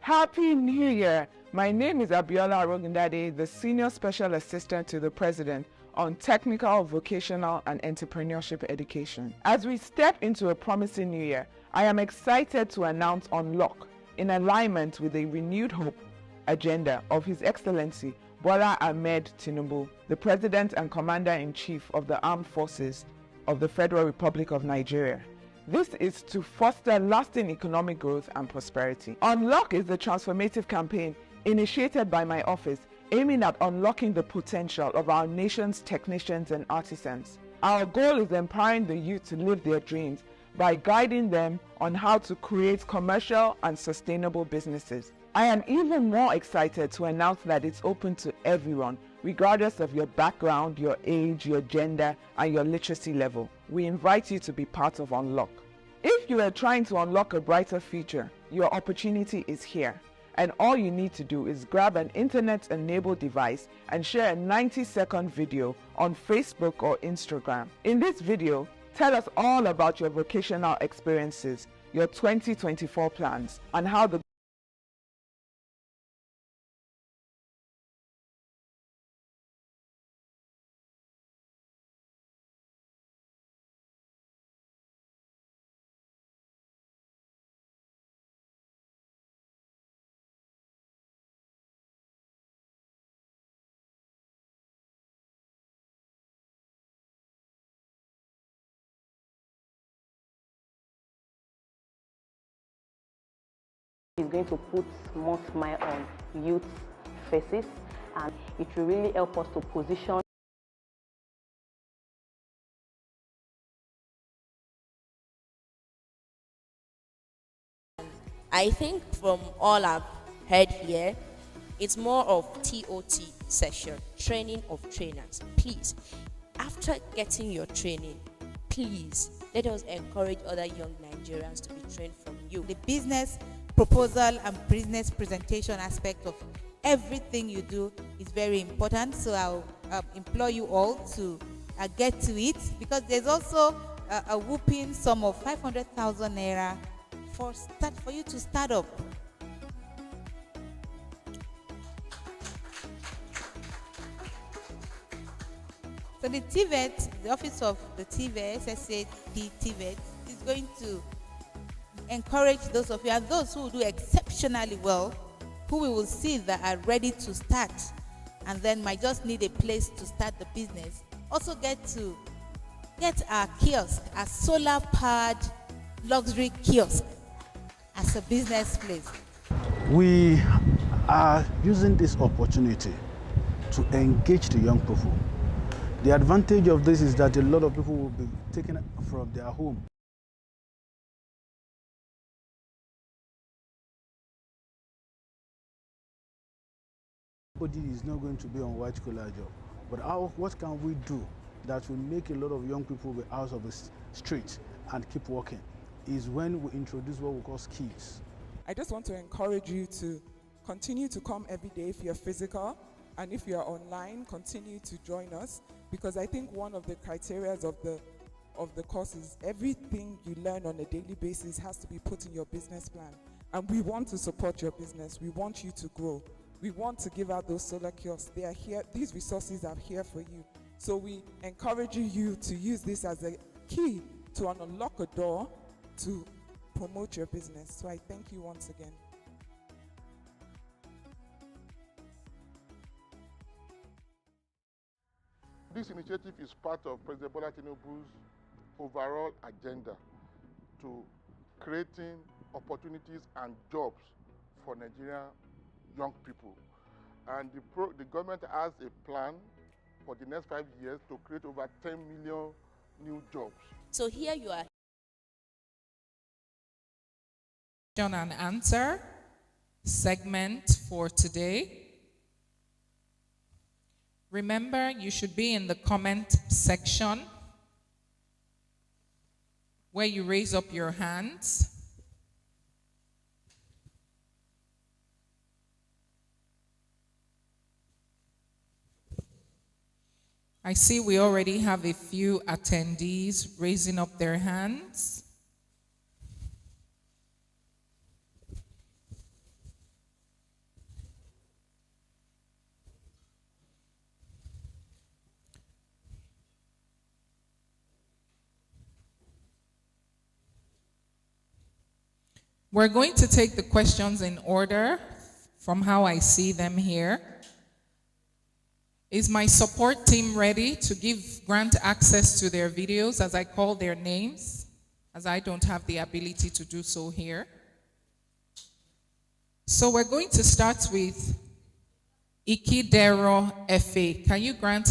Happy New Year! My name is Abiola Arogundade, the Senior Special Assistant to the President on Technical, Vocational and Entrepreneurship Education. As we step into a promising new year, I am excited to announce Unlock, in alignment with the renewed hope agenda of His Excellency Bola Ahmed Tinubu, the President and Commander-in-Chief of the Armed Forces of the Federal Republic of Nigeria. This is to foster lasting economic growth and prosperity. Unlock is the transformative campaign initiated by my office aiming at unlocking the potential of our nation's technicians and artisans. Our goal is empowering the youth to live their dreams by guiding them on how to create commercial and sustainable businesses. I am even more excited to announce that it's open to everyone, regardless of your background, your age, your gender, and your literacy level. We invite you to be part of Unlock. If you are trying to unlock a brighter future, your opportunity is here. And all you need to do is grab an internet-enabled device and share a 90-second video on Facebook or Instagram. In this video, tell us all about your vocational experiences, your 2024 plans, and how the is going to put more smile on youth faces, and it will really help us to position I think from all I've heard here, it's more of TOT session, training of trainers. Please, after getting your training, please let us encourage other young Nigerians to be trained from you. The business proposal and business presentation aspect of everything you do is very important. So I'll implore you all to get to it, because there's also a whooping sum of 500,000 naira for you to start up. So the TVET, the office of the TVET, SSA TVET, is going to encourage those of you and those who do exceptionally well, who we will see that are ready to start and then might just need a place to start the business, also get our kiosk, a solar powered luxury kiosk as a business place. We are using this opportunity to engage the young people. The advantage of this is that a lot of people will be taken from their home. Everybody is not going to be on white collar job, but what can we do that will make a lot of young people be out of the street and keep working is when we introduce what we call skills. I just want to encourage you to continue to come every day if you're physical, and if you're online, continue to join us, because I think one of the criteria of the course is everything you learn on a daily basis has to be put in your business plan. And we want to support your business. We want you to grow. We want to give out those solar kiosks. They are here. These resources are here for you. So we encourage you to use this as a key to unlock a door to promote your business. So I thank you once again. This initiative is part of President Bola Tinubu's overall agenda to creating opportunities and jobs for Nigerian young people. And the government has a plan for the next 5 years to create over 10 million new jobs. So here you are. Question and answer segment for today. Remember, you should be in the comment section where you raise up your hands. I see we already have a few attendees raising up their hands. We're going to take the questions in order from how I see them here. Is my support team ready to grant access to their videos as I call their names? as I don't have the ability to do so here. So we're going to start with Ikidero FA. Can you grant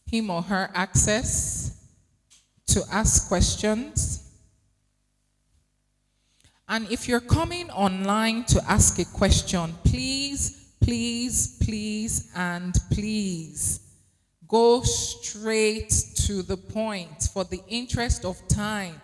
him or her access to ask questions? And if you're coming online to ask a question, please, please, please, and please go straight to the point for the interest of time.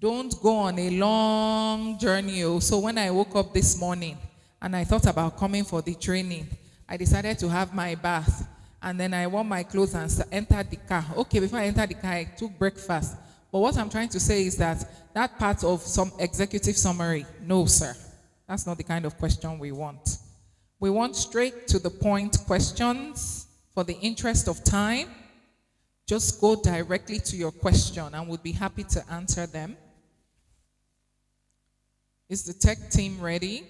Don't go on a long journey. So when I woke up this morning and I thought about coming for the training, I decided to have my bath. And then I wore my clothes and entered the car. Okay, before I entered the car, I took breakfast. But what I'm trying to say is that part of some executive summary, no, sir. That's not the kind of question we want. We want straight to the point questions for the interest of time. Just go directly to your question and we'll be happy to answer them. Is the tech team ready?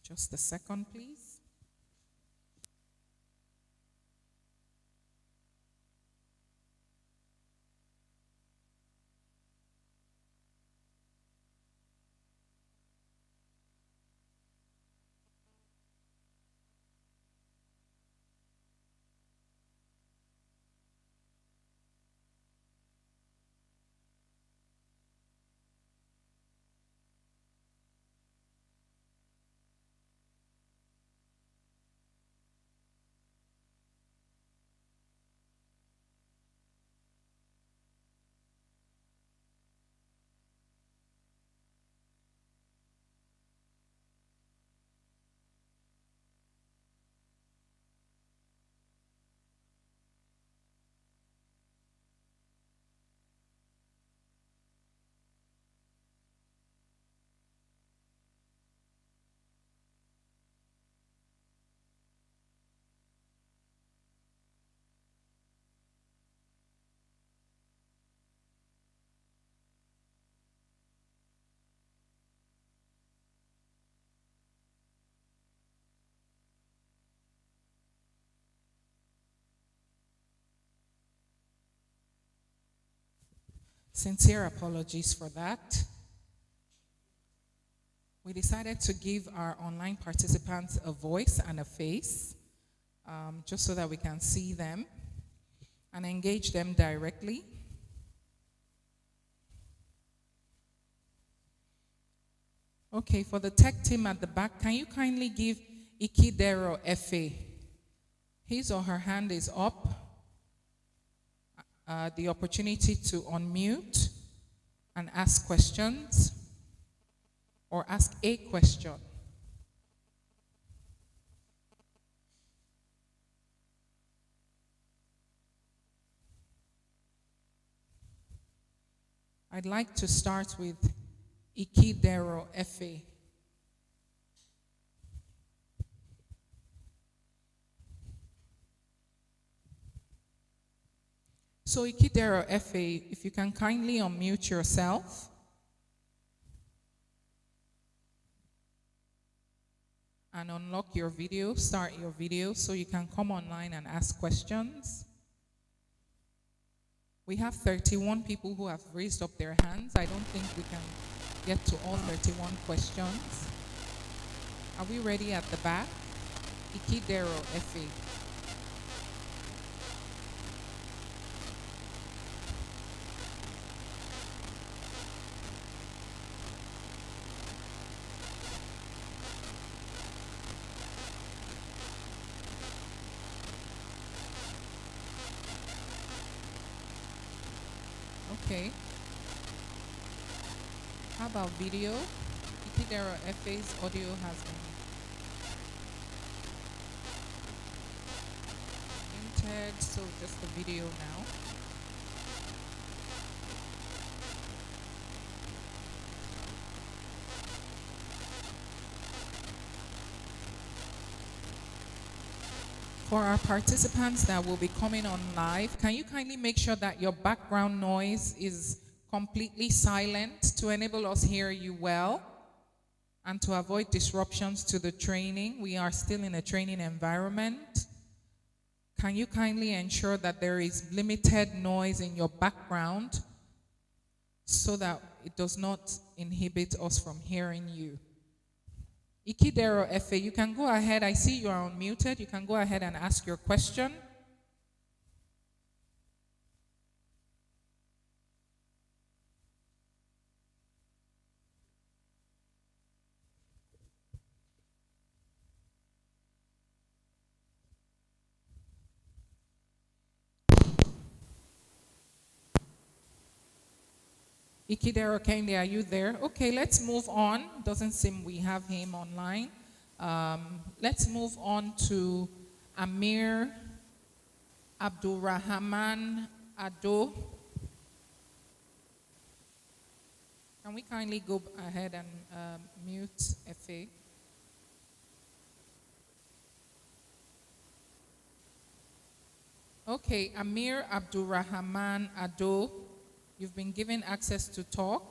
Just a second, please. Sincere apologies for that. We decided to give our online participants a voice and a face, just so that we can see them and engage them directly. Okay, for the tech team at the back, can you kindly give Ikidero FA? His or her hand is up. The opportunity to unmute and ask questions or ask a question. I'd like to start with Ikidero FA. So Ikidero FA, if you can kindly unmute yourself. And unlock your video, start your video so you can come online and ask questions. We have 31 people who have raised up their hands. I don't think we can get to all 31 questions. Are we ready at the back? Ikidero FA. Okay. How about video? Ikidero FA's audio has been entered, so just the video now. For our participants that will be coming on live, can you kindly make sure that your background noise is completely silent to enable us hear you well and to avoid disruptions to the training? We are still in a training environment. Can you kindly ensure that there is limited noise in your background so that it does not inhibit us from hearing you? Ikidero Efe, you can go ahead. I see you are unmuted. You can go ahead and ask your question. Ikidero Kende, are you there? Okay, let's move on. Doesn't seem we have him online. Let's move on to Amir Abdulrahman Ado. Can we kindly go ahead and mute Efe? Okay, Amir Abdulrahman Ado, you've been given access to talk.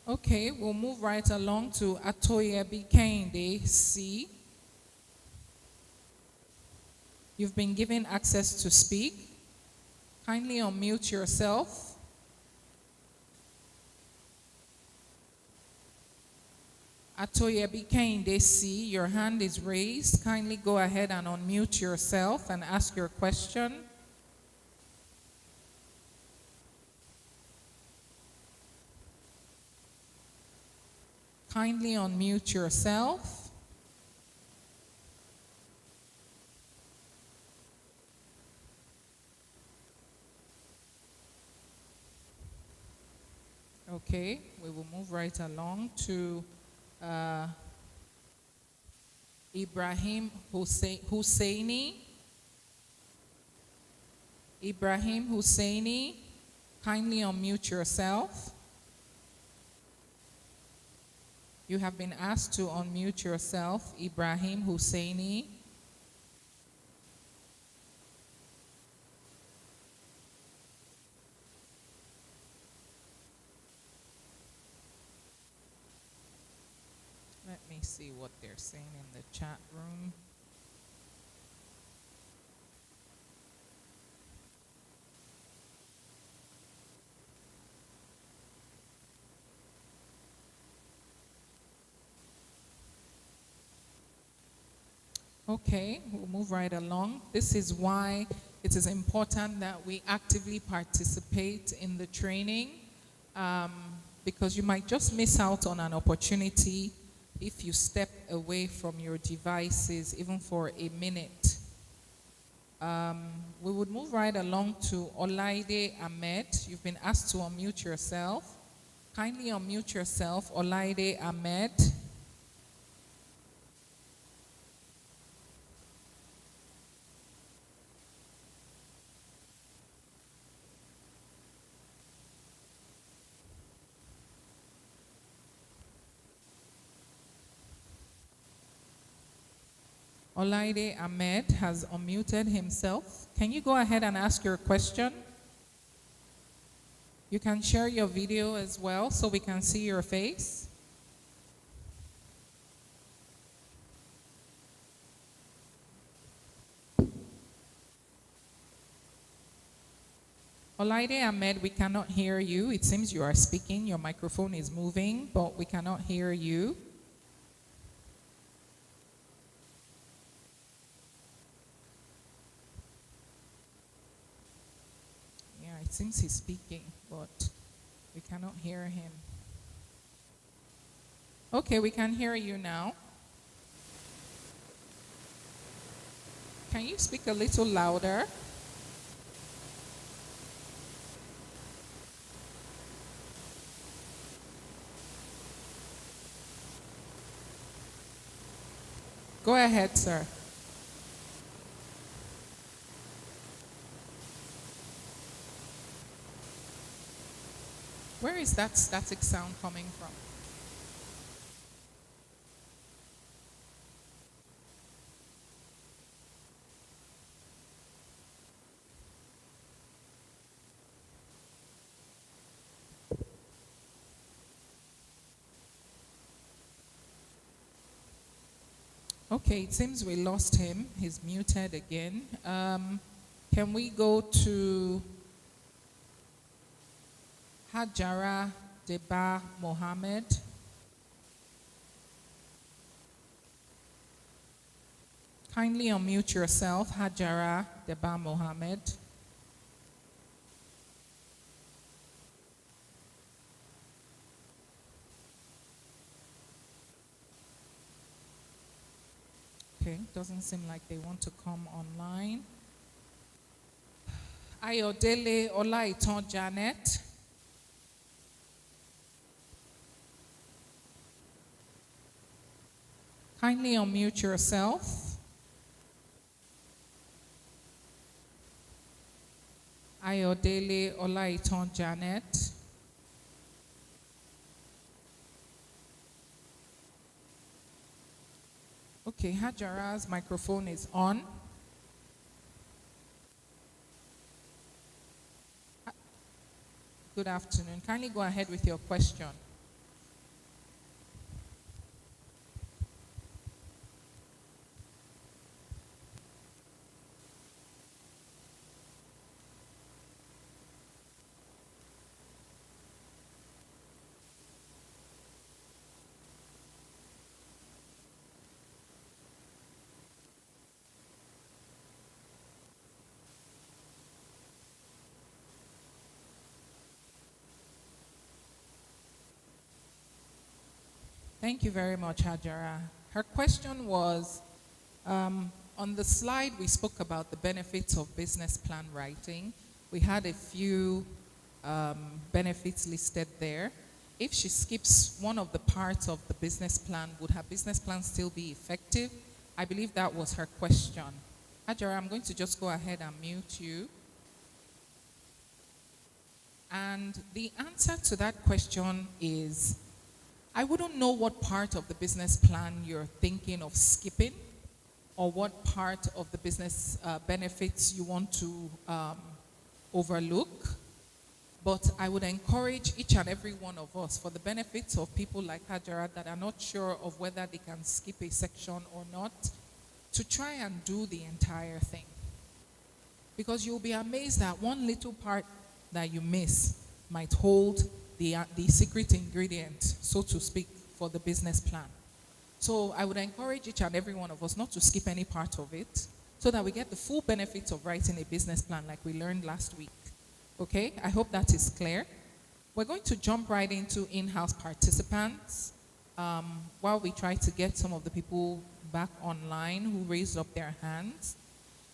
Okay, we'll move right along to Atoyebi Kehinde C. You've been given access to speak. Kindly unmute yourself. Atoyebi Kehinde C, your hand is raised. Kindly go ahead and unmute yourself and ask your question. Kindly unmute yourself. Okay, we will move right along to Ibrahim Husseini. Ibrahim Husseini, kindly unmute yourself. You have been asked to unmute yourself, Ibrahim Husseini. Let me see what they're saying in the chat room. Okay, we'll move right along. This is why it is important that we actively participate in the training, because you might just miss out on an opportunity if you step away from your devices, even for a minute. We would move right along to Olaide Ahmed. You've been asked to unmute yourself. Kindly unmute yourself, Olaide Ahmed. Olaide Ahmed has unmuted himself. Can you go ahead and ask your question? You can share your video as well so we can see your face. Olaide Ahmed, we cannot hear you. It seems you are speaking. Your microphone is moving, but we cannot hear you. It seems he's speaking, but we cannot hear him. Okay, we can hear you now. Can you speak a little louder? Go ahead, sir. Where is that static sound coming from? Okay, it seems we lost him. He's muted again. Can we go to Hajara Deba Mohammed? Kindly unmute yourself, Hajara Deba Mohammed. Okay, doesn't seem like they want to come online. Ayodele Olaiton Janet. Kindly unmute yourself. Ayodele Olaiton Janet. Okay, Hajara's microphone is on. Good afternoon. Kindly go ahead with your question. Thank you very much, Hajara. Her question was, on the slide we spoke about the benefits of business plan writing. We had a few benefits listed there. If she skips one of the parts of the business plan, would her business plan still be effective? I believe that was her question. Hajara, I'm going to just go ahead and mute you. And the answer to that question is, I wouldn't know what part of the business plan you're thinking of skipping or what part of the business benefits you want to overlook. But I would encourage each and every one of us, for the benefits of people like Hajara that are not sure of whether they can skip a section or not, to try and do the entire thing. Because you'll be amazed that one little part that you miss might hold the secret ingredient, so to speak, for the business plan. So I would encourage each and every one of us not to skip any part of it, so that we get the full benefits of writing a business plan like we learned last week. Okay, I hope that is clear. We're going to jump right into in-house participants while we try to get some of the people back online who raised up their hands.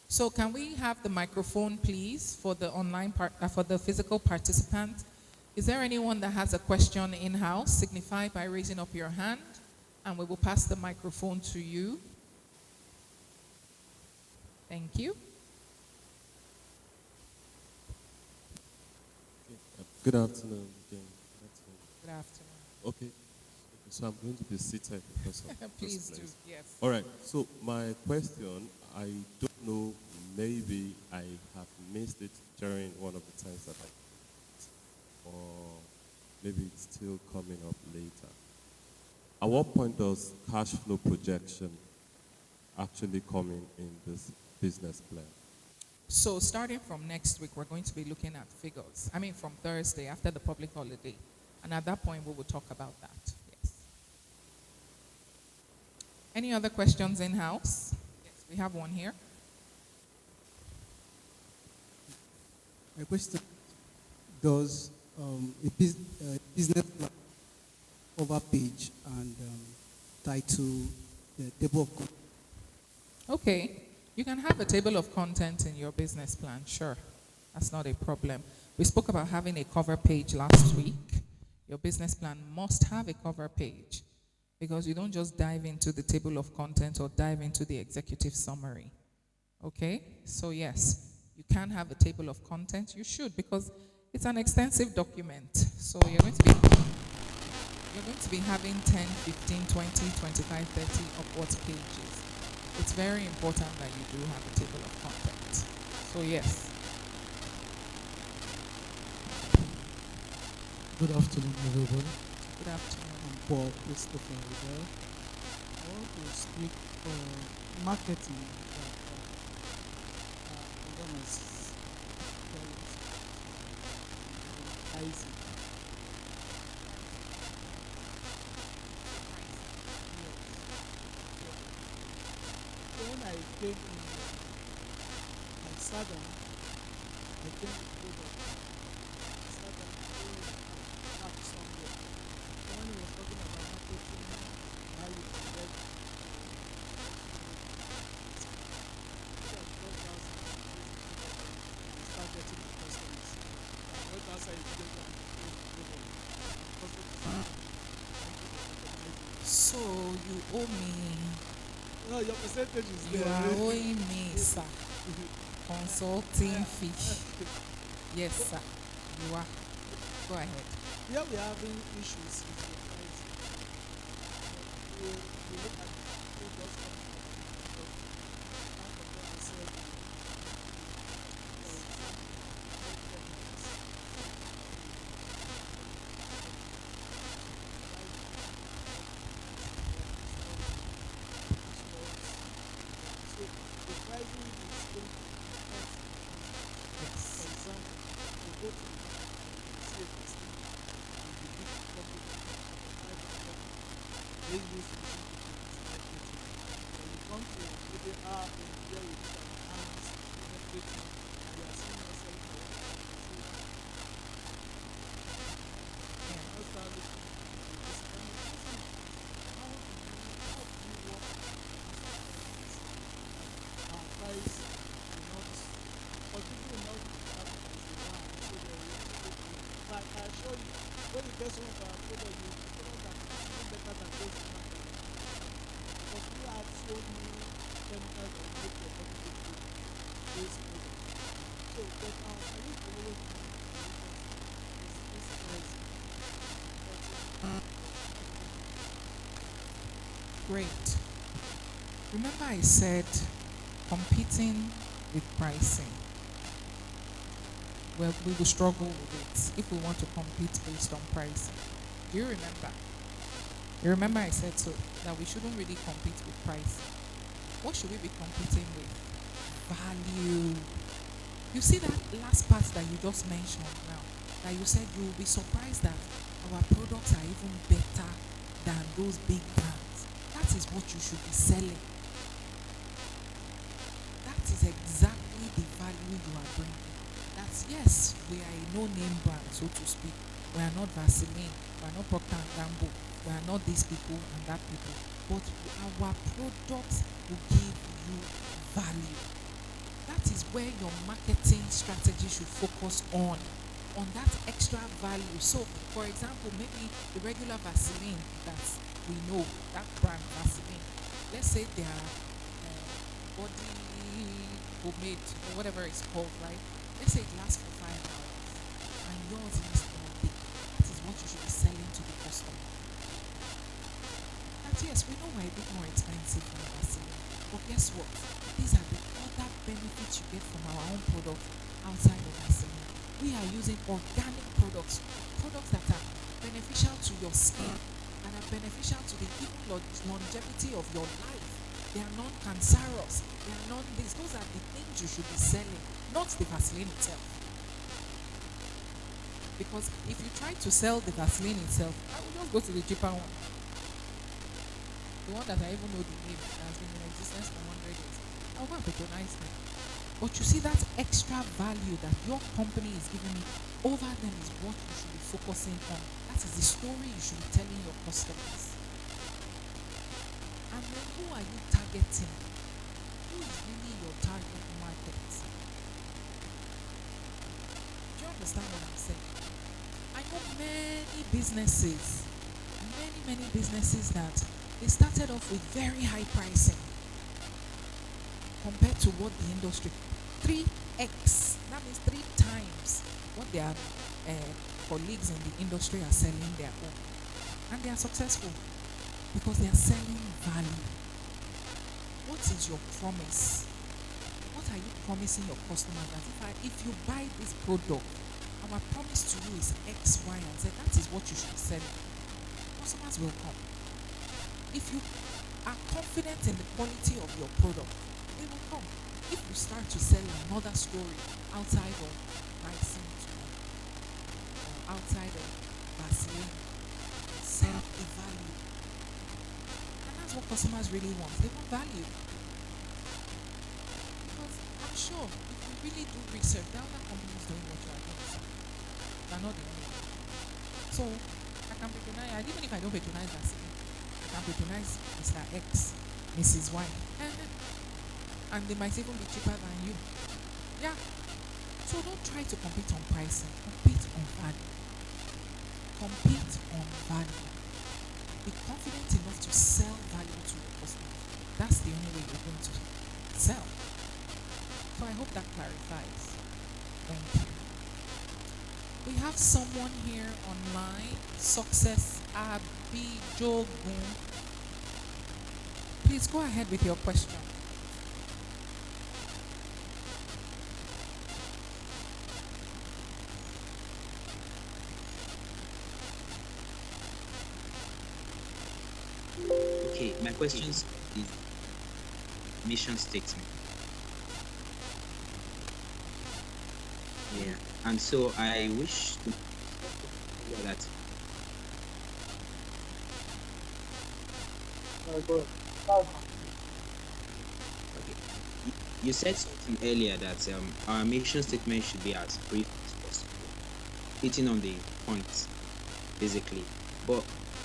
So can we have the microphone, please, for the online for the physical participants? Is there anyone that has a question in-house? Signify by raising up your hand, and we will pass the microphone to you. Thank you. Good afternoon again. Good afternoon. Okay, so I'm going to be seated because of Please this do, place. yes. All right, so my question, I don't know, maybe I have missed it during one of the times that I, or maybe it's still coming up later. At what point does cash flow projection actually come in this business plan? So starting from next week, we're going to be looking at figures. I mean, from Thursday after the public holiday. And at that point, we will talk about that. Yes. Any other questions in-house? Yes, we have one here. My question, does a business plan cover page and title, the table of contents? Okay. You can have a table of contents in your business plan, sure. That's not a problem. We spoke about having a cover page last week. Your business plan must have a cover page. because you don't just dive into the table of content or dive into the executive summary. Okay? So yes, you can have a table of content. You should, because it's an extensive document. So you're going to be having 10, 15, 20, 25, 30 upwards pages. It's very important that you do have a table of content. So yes. Good afternoon, everybody. Good afternoon. I'm Paul Christopher Riddell. I want to speak on marketing that Thomas pricing. When I came in, I sat down, I came to product, I sat down, up somewhere. Someone was talking about marketing, how you can get start getting the customers. And what else I did So you owe me. no, your percentage is You there. are owing me, sir. Consulting fee. Yes, sir. You are. Go ahead. Here we are having issues with the pricing. We look at who does come from the half of them are said, so the pricing is going to depend. For example, you go to the market and see a customer and the big company, private company, they use the marketing. When you come to maybe our where we do our hands, everything, and you are seeing yourself for what you see. Now start looking at this kind of person. How do you work our price will not, but people will not have it as they want, so they will really go to it. But I assure you, when you get some of our product, you will product that is even better than those in market. Because we have so many chemicals that make your body look good, those products. So, but I need to always be this price. Great. Remember I said competing with pricing. Well, we will struggle with it if we want to compete based on pricing. Do you remember? You remember I said so, that we shouldn't really compete with pricing. What should we be competing with? Value. You see that last part that you just mentioned now, that you said you will be surprised that our products are even better than those big brands. That is what you should be selling. That is exactly the value you are bringing. That's, yes, we are a no-name brand, so to speak. We are not Vaseline, we are not Procter & Gamble, we are not these people and that people. But our products will give you value. That is where your marketing strategy should focus on that extra value. So, for example, maybe the regular Vaseline that we know, that brand Vaseline, let's say they are body pomade or whatever it's called, right? Let's say it lasts for 5 hours and yours lasts all day. That is what you should be selling to the customer. That yes, we know we're a bit more expensive than Vaseline, but guess what? These are the other benefits you get from our own product outside of Vaseline. We are using organic products that are beneficial to your skin and are beneficial to the even longevity of your life. They are non-cancerous. They are non-this. Those are the things you should be selling, not the Vaseline itself. Because if you try to sell the Vaseline itself, I will just go to the cheaper one. The one that I even know the name that has been in existence for 100 years. I'll go and patronize them. But you see that extra value that your company is giving me over them is what you should be focusing on. That is the story you should be telling your customers. And then who are you targeting? Who is really your target market? Do you understand what I'm saying? I know many businesses many businesses that they started off with very high pricing compared to what the industry 3x, that means 3 times what their colleagues in the industry are selling their own, and they are successful because they are selling value. What is your promise? What are you promising your customers that if you buy this product, our promise to you is X, Y, and Z, that is what you should be selling. Customers will come. If you are confident in the quality of your product, they will come. If you start to sell another story outside of pricing, or outside of Vaseline, sell the value. And that's what customers really want. They want value. Because I'm sure if you really do research, there are other companies doing what you are doing. They are not the only one. So I can patronize, even if I don't patronize Vaseline, I can patronize Mr. X, Mrs. Y. And they might even be cheaper than you. Yeah. So don't try to compete on pricing. Compete on value. Compete on value. Be confident enough to sell value to your customer. That's the only way you're going to sell. So I hope that clarifies. Thank you. We have someone here online, Success Abijogun. Please go ahead with your question. Okay, my question is mission statement. Yeah, and so I wish to hear that. Okay. You said something earlier that our mission statement should be as brief as possible, hitting on the points, basically. But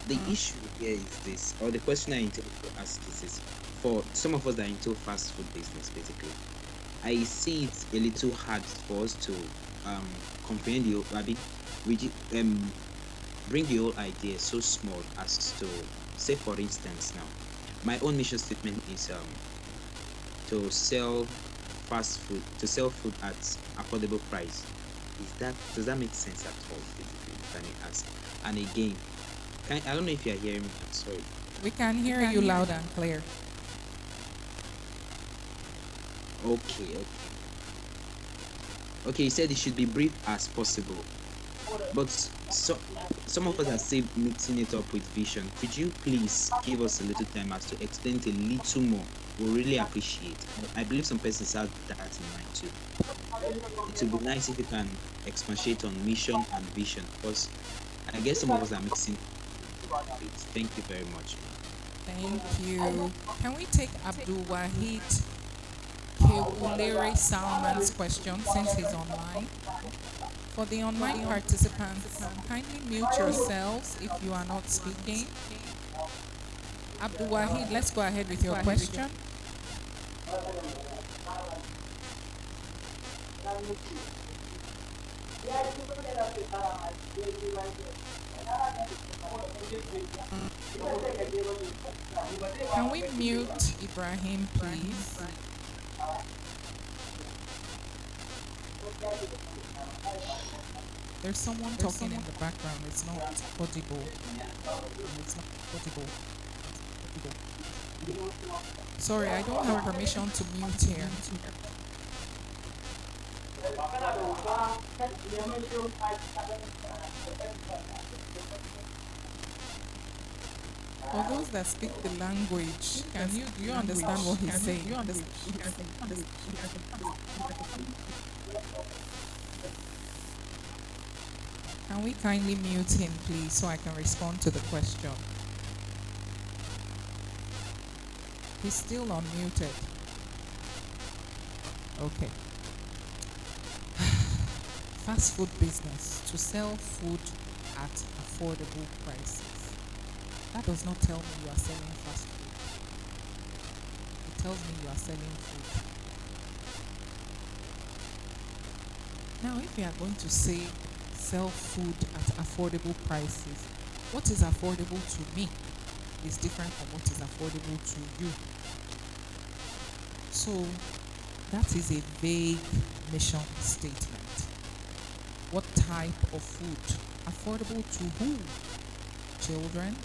the issue here is this, or the question I intend to ask is this: for some of us that are into fast food business, basically, I see it a little hard for us to comprehend the bring the whole idea so small as to say, for instance, now my own mission statement is to sell food at affordable price. Does that make sense at all? Basically, can I ask? And again, I don't know if you are hearing me. I'm sorry. We can hear you loud and clear. Okay. Okay, you said it should be brief as possible. But some of us are still mixing it up with vision. Could you please give us a little time as to explain it a little more? We really appreciate. I believe some persons have that in mind too. It would be nice if you can expatiate on mission and vision, because I guess some of us are mixing it. Thank you very much. Thank you. Can we take Abdul Wahid Kewulere Salman's question since he's online? For the online participants, kindly mute yourselves if you are not speaking. Abdul Wahid, let's go ahead with your question. Can we mute Ibrahim, please? There's someone talking in the background. It's not audible. It's not audible. Sorry, I don't have permission to mute here. For those that speak the language, do you understand what he's saying? Can we kindly mute him, please, so I can respond to the question? He's still unmuted. Okay. Fast food business, to sell food at affordable prices. That does not tell me you are selling fast food. It tells me you are selling food. Now, if you are going to say sell food at affordable prices, What is affordable to me is different from what is affordable to you. So that is a vague mission statement. What type of food? Affordable to who? Children,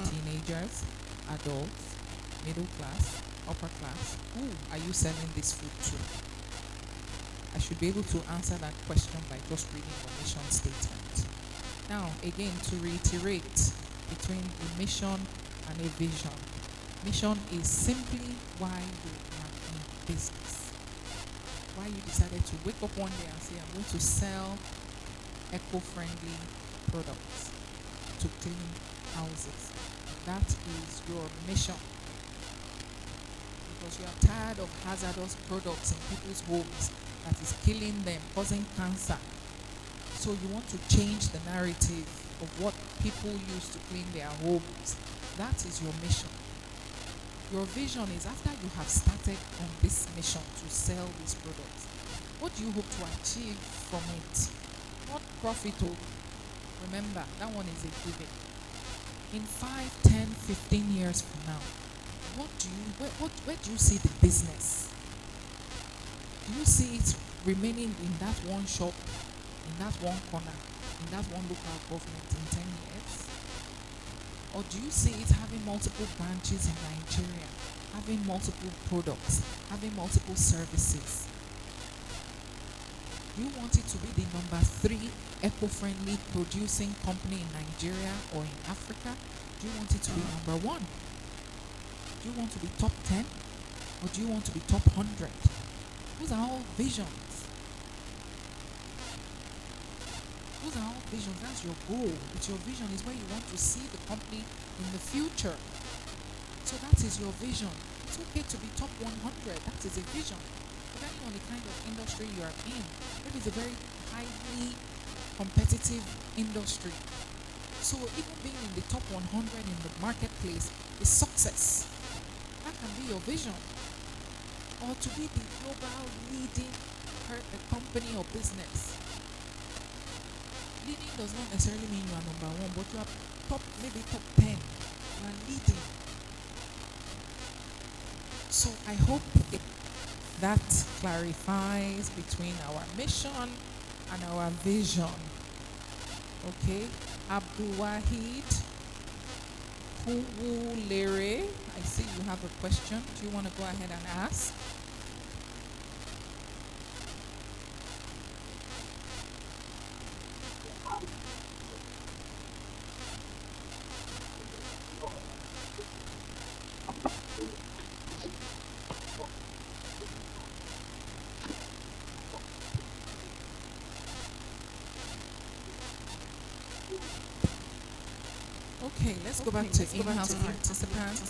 teenagers, adults, middle class, upper class. Who are you selling this food to? I should be able to answer that question by just reading the mission statement. Now, again, to reiterate, between a mission and a vision. Mission is simply why you are in business. Why you decided to wake up one day and say, I'm going to sell eco-friendly products to clean houses. That is your mission. Because you are tired of hazardous products in people's homes that is killing them, causing cancer. So you want to change the narrative of what people use to clean their homes. That is your mission. Your vision is after you have started on this mission to sell these products, what do you hope to achieve from it? Not profit. Remember, that one is a giving. In 5, 10, 15 years from now, where do you see the business? Do you see it remaining in that one shop, in that one corner, in that one local government in 10 years? Or do you see it having multiple branches in Nigeria, having multiple products, having multiple services? Do you want it to be the number 3 eco-friendly producing company in Nigeria or in Africa? Do you want it to be number 1? Do you want to be top 10? Or do you want to be top 100? Those are all visions. Those are all visions. That's your goal. It's your vision is where you want to see the company in the future. So that is your vision. It's okay to be top 100. That is a vision. Depending on the kind of industry you are in. Maybe it's a very highly competitive industry. So even being in the top 100 in the marketplace is success. That can be your vision. Or to be the global leading company or business. Leading does not necessarily mean you are number 1, but you are maybe top 10. You are leading. So I hope that clarifies between our mission and our vision. Okay, Abdul Wahid Lere, I see you have a question. Do you want to go ahead and ask? Okay, let's go back to in-house participants.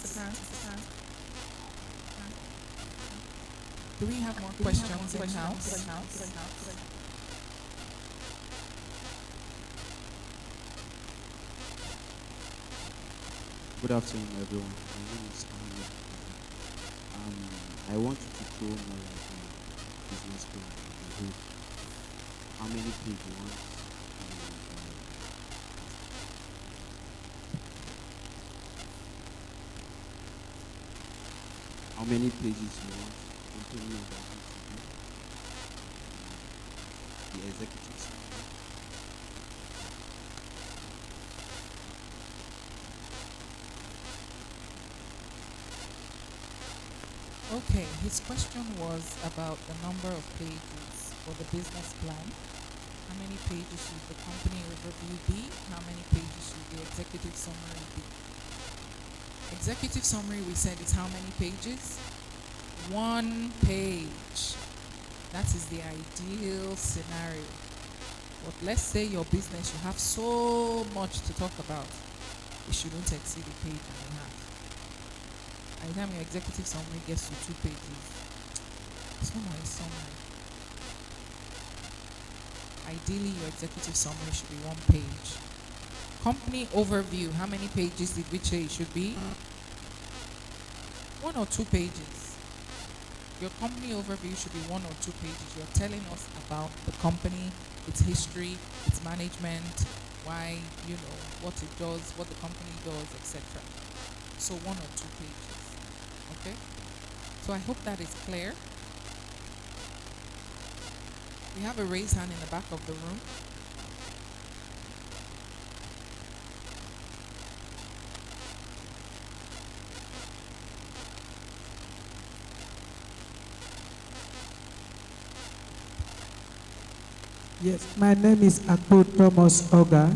Do we have more questions in-house? Good afternoon, everyone. My name is Ahmed. I want you to throw more light on business plan in the hood. How many people you want? How many pages you want Antonio David to do? The executive summary. Okay, his question was about the number of pages for the business plan. How many pages should the company overview be? How many pages should the executive summary be? Executive summary, we said, is how many pages? 1 page. That is the ideal scenario. But let's say your business, you have so much to talk about, it shouldn't exceed a page and a half. By the time your executive summary gets to 2 pages, it's not a summary. Ideally, your executive summary should be 1 page. Company overview, how many pages did we say it should be? 1 or 2 pages. Your company overview should be 1 or 2 pages. You're telling us about the company, its history, its management, why, what it does, what the company does, etc. So 1 or 2 pages. Okay? So I hope that is clear. We have a raised hand in the back of the room. Yes, my name is Akpo Thomas Oga.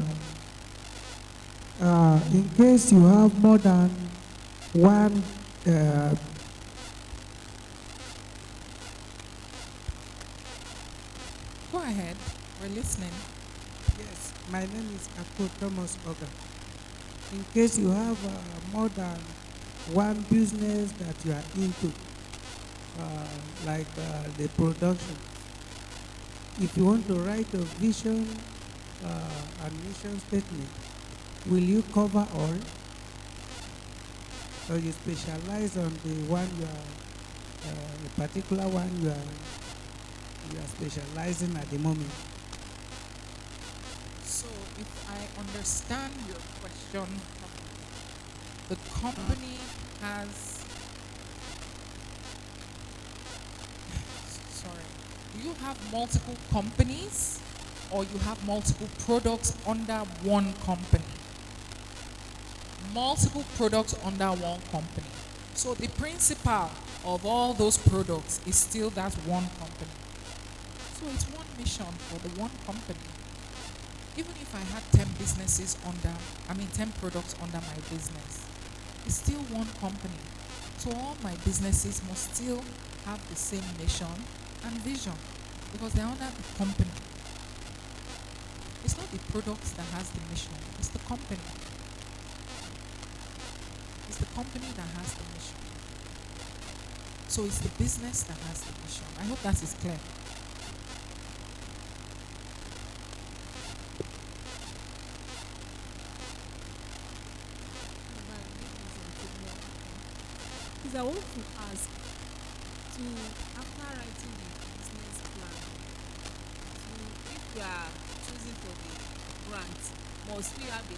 In case you have more than one Go ahead. We're listening. Yes, my name is Akpo Thomas Oga. In case you have more than one business that you are into, like the production, if you want to write a vision and mission statement, will you cover all? Or you specialize on the one you are, a particular one you are specializing at the moment? So if I understand your question, the company has, sorry, do you have multiple companies or you have multiple products under one company? Multiple products under one company. So the principal of all those products is still that one company. So it's one mission for the one company. Even if I had 10 10 products under my business, it's still one company. So all my businesses must still have the same mission and vision because they're under the company. It's not the products that has the mission, it's the company. It's the company that has the mission. So it's the business that has the mission. I hope that is clear. Because I want to ask, after writing the business plan, if you are choosing for the grant, must we have a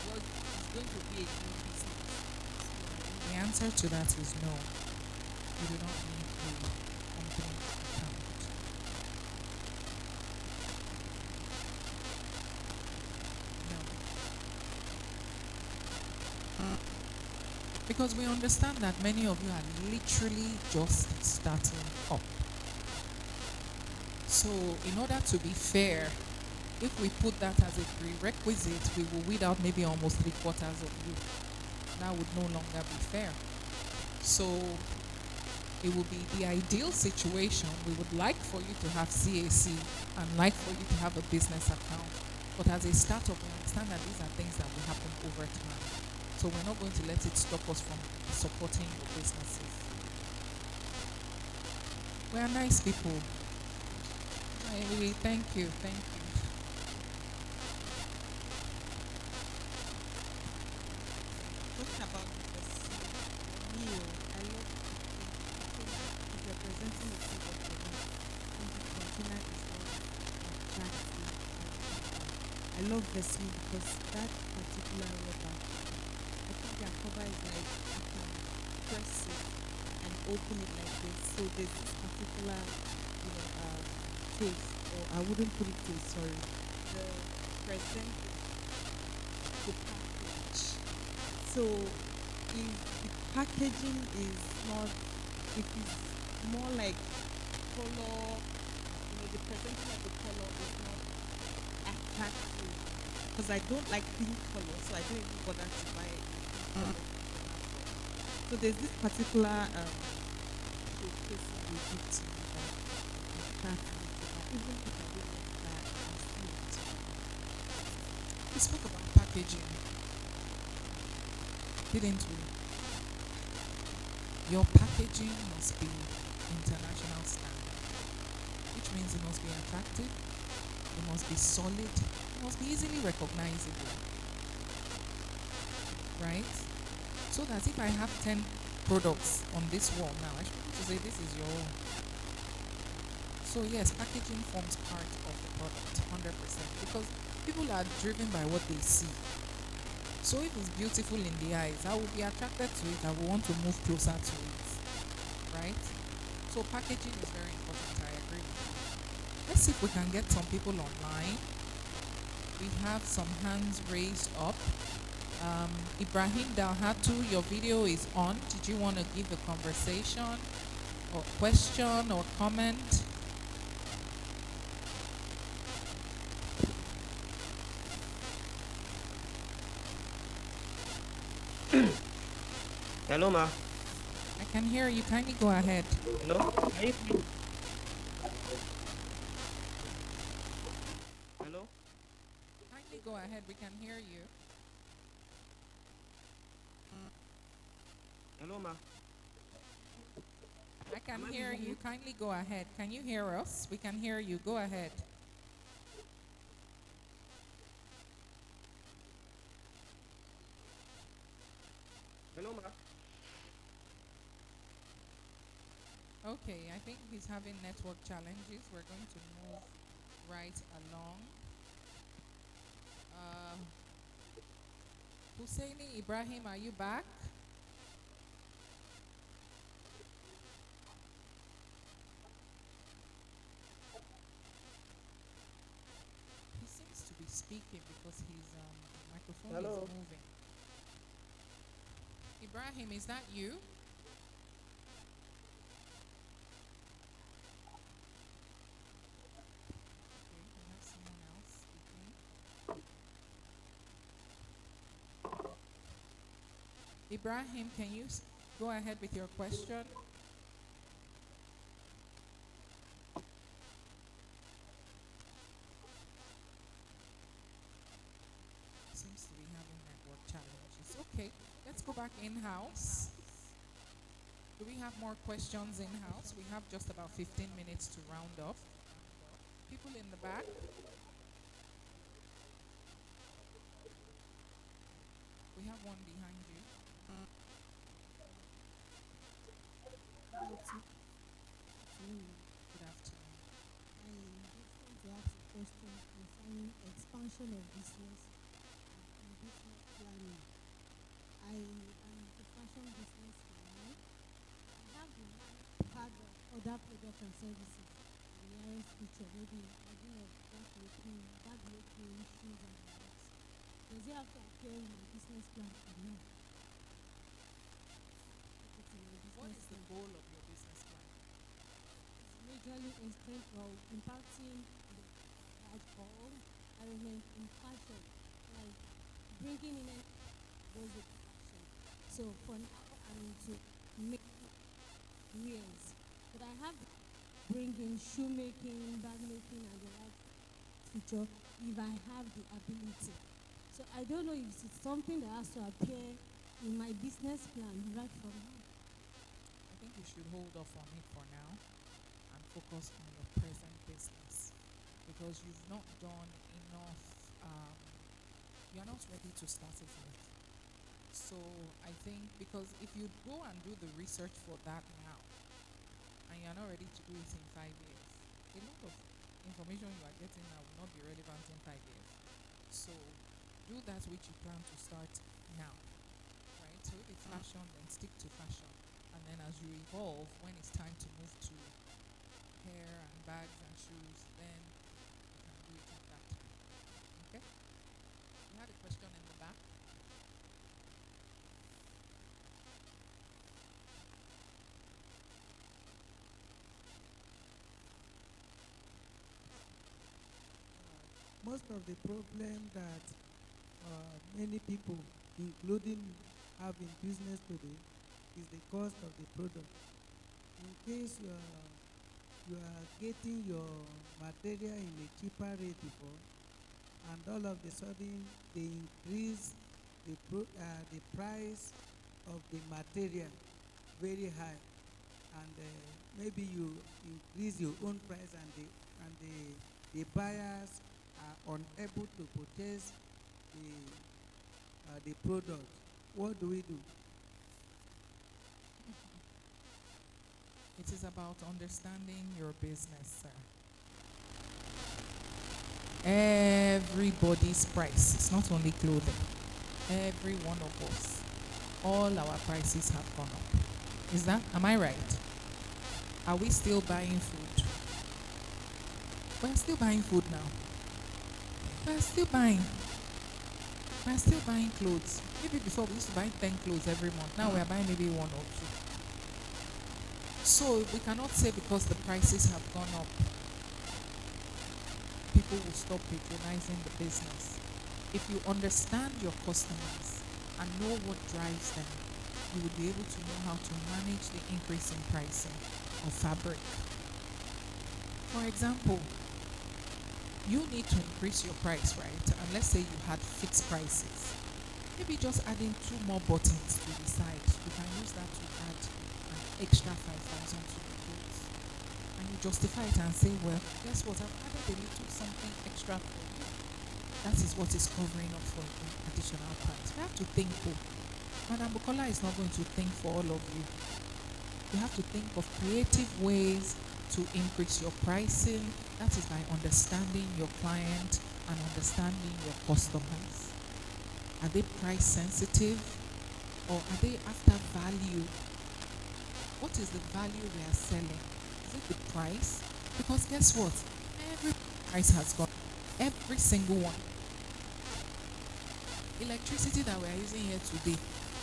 what is going to be a new business? The answer to that is no. You do not need a company account. No. Because we understand that many of you are literally just starting up. So in order to be fair, if we put that as a prerequisite, we will weed out maybe almost 3/4 of you. That would no longer be fair. So it will be the ideal situation. We would like for you to have CAC and like for you to have a business account. But as a startup, we understand that these are things that will happen over time. So we're not going to let it stop us from supporting your businesses. We are nice people. Thank you. Talking about the meal, I love if you're presenting a product for me, and the container is not attractive. I love Vesmi because that particular rubber, I think their cover is like you can press it and open it like this. So there's this particular, taste, or I wouldn't put it taste, sorry. The present, the package. So if the packaging is not, if it's more like color, the presenting of the color is not attractive. Because I don't like pink color, so I don't even bother to buy a pink color. So there's this particular showcase they give to me that attracts me. Even if I don't like that, I see it. We spoke about packaging, didn't we? Your packaging must be international standard, which means it must be attractive, it must be solid, it must be easily recognizable, right? So that if I have 10 products on this wall now, I should be able to say this is your own. So yes, packaging forms part of the product, 100%, because people are driven by what they see. So if it's beautiful in the eyes, I will be attracted to it. I will want to move closer to it, right? So packaging is very important. I agree. Let's see if we can get some people online. We have some hands raised up. Ibrahim Dalhatu, your video is on. Did you want to give a conversation or question or comment? Hello, ma. I can hear you. Kindly go ahead. Hello? Can you hear me? Hello? Kindly go ahead. We can hear you. Hello, ma. I can Am I hear being you. Kindly go ahead. Can you hear us? We can hear you. Go ahead. Hello, ma. Okay, I think he's having network challenges. We're going to move right along. Husseini Ibrahim, are you back? He seems to be speaking because his microphone Hello? is moving. Ibrahim, is that you? Okay, we have someone else speaking. Ibrahim, can you go ahead with your question? Seems to be having network challenges. Okay, let's go back in-house. Do we have more questions in-house? We have just about 15 minutes to round off. People in the back? We have one behind you. Good afternoon. I just want to ask a question concerning expansion of business and business planning. I am a fashion business planner. I have the had other products and services in the nearest future, maybe I don't know bag making, shoes and the likes. Does it have to appear in my business plan or no? What is the goal of your business plan? Majorly impacting the alcohol element in fashion, like bringing in those with fashion. So for now, I'm into making wears, but I have bring in shoemaking, bag making, and the like future if I have the ability. So I don't know if it's something that has to appear in my business plan right from now. I think you should hold off on it for now and focus on your present business because you've not done enough, you're not ready to start it yet. So I think because if you go and do the research for that now and you're not ready to do it in 5 years, a lot of information you are getting now will not be relevant in 5 years. So do that which you plan to start now, right? So if it's fashion, then stick to fashion. And then as you evolve, when it's time to move to hair and bags and shoes, then you can do it at that time. Okay? You had a question in the back? Most of the problem that many people, including having business today, is the cost of the product. In case you are getting your material in a cheaper rate before, and all of a sudden they increase the price of the material very high, and maybe you increase your own price, and the buyers are unable to purchase the product. What do we do? It is about understanding your business, sir. Everybody's price. It's not only clothing. Every one of us. All our prices have gone up. Am I right? Are we still buying food? We're still buying food now. We're still buying. We're still buying clothes. Maybe before we used to buy 10 clothes every month. Now we're buying maybe one or two. So we cannot say because the prices have gone up, people will stop patronizing the business. If you understand your customers and know what drives them, you will be able to know how to manage the increase in pricing of fabric. For example, you need to increase your price, right? And let's say you had fixed prices. Maybe just adding 2 more buttons to the side. You can use that to add an extra 5,000 to the clothes. And you justify it and say, well, guess what? I've added a little something extra for you. That is what is covering up for the additional price. You have to think both. Madam Bukola is not going to think for all of you. You have to think of creative ways to increase your pricing. That is by understanding your client and understanding your customers. Are they price sensitive or are they after value? What is the value we are selling? Is it the price? Because guess what? Every price has gone. Every single one. Electricity that we are using here today,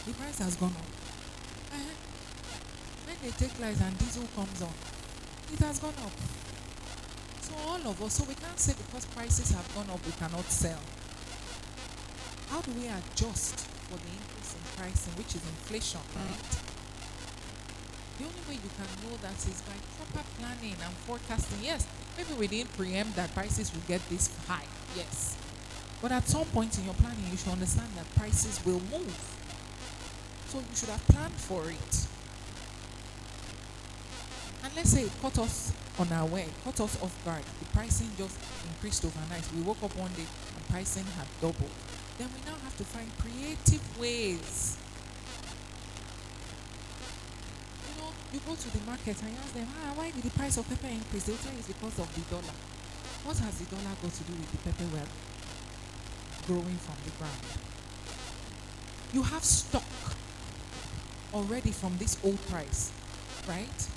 the price has gone up. When they take lights and diesel comes on, it has gone up. So all of us, so we can't say because prices have gone up, we cannot sell. How do we adjust for the increase in pricing, which is inflation, right? The only way you can know that is by proper planning and forecasting. Yes, maybe we didn't preempt that prices will get this high, yes. But at some point in your planning, you should understand that prices will move. So you should have planned for it. And let's say it caught us unaware, caught us off guard. The pricing just increased overnight. We woke up one day and pricing had doubled. Then we now have to find creative ways. You know, you go to the market and you ask them, why did the price of pepper increase? They'll tell you it's because of the dollar. What has the dollar got to do with the pepper we're growing from the ground? You have stock already from this old price, right?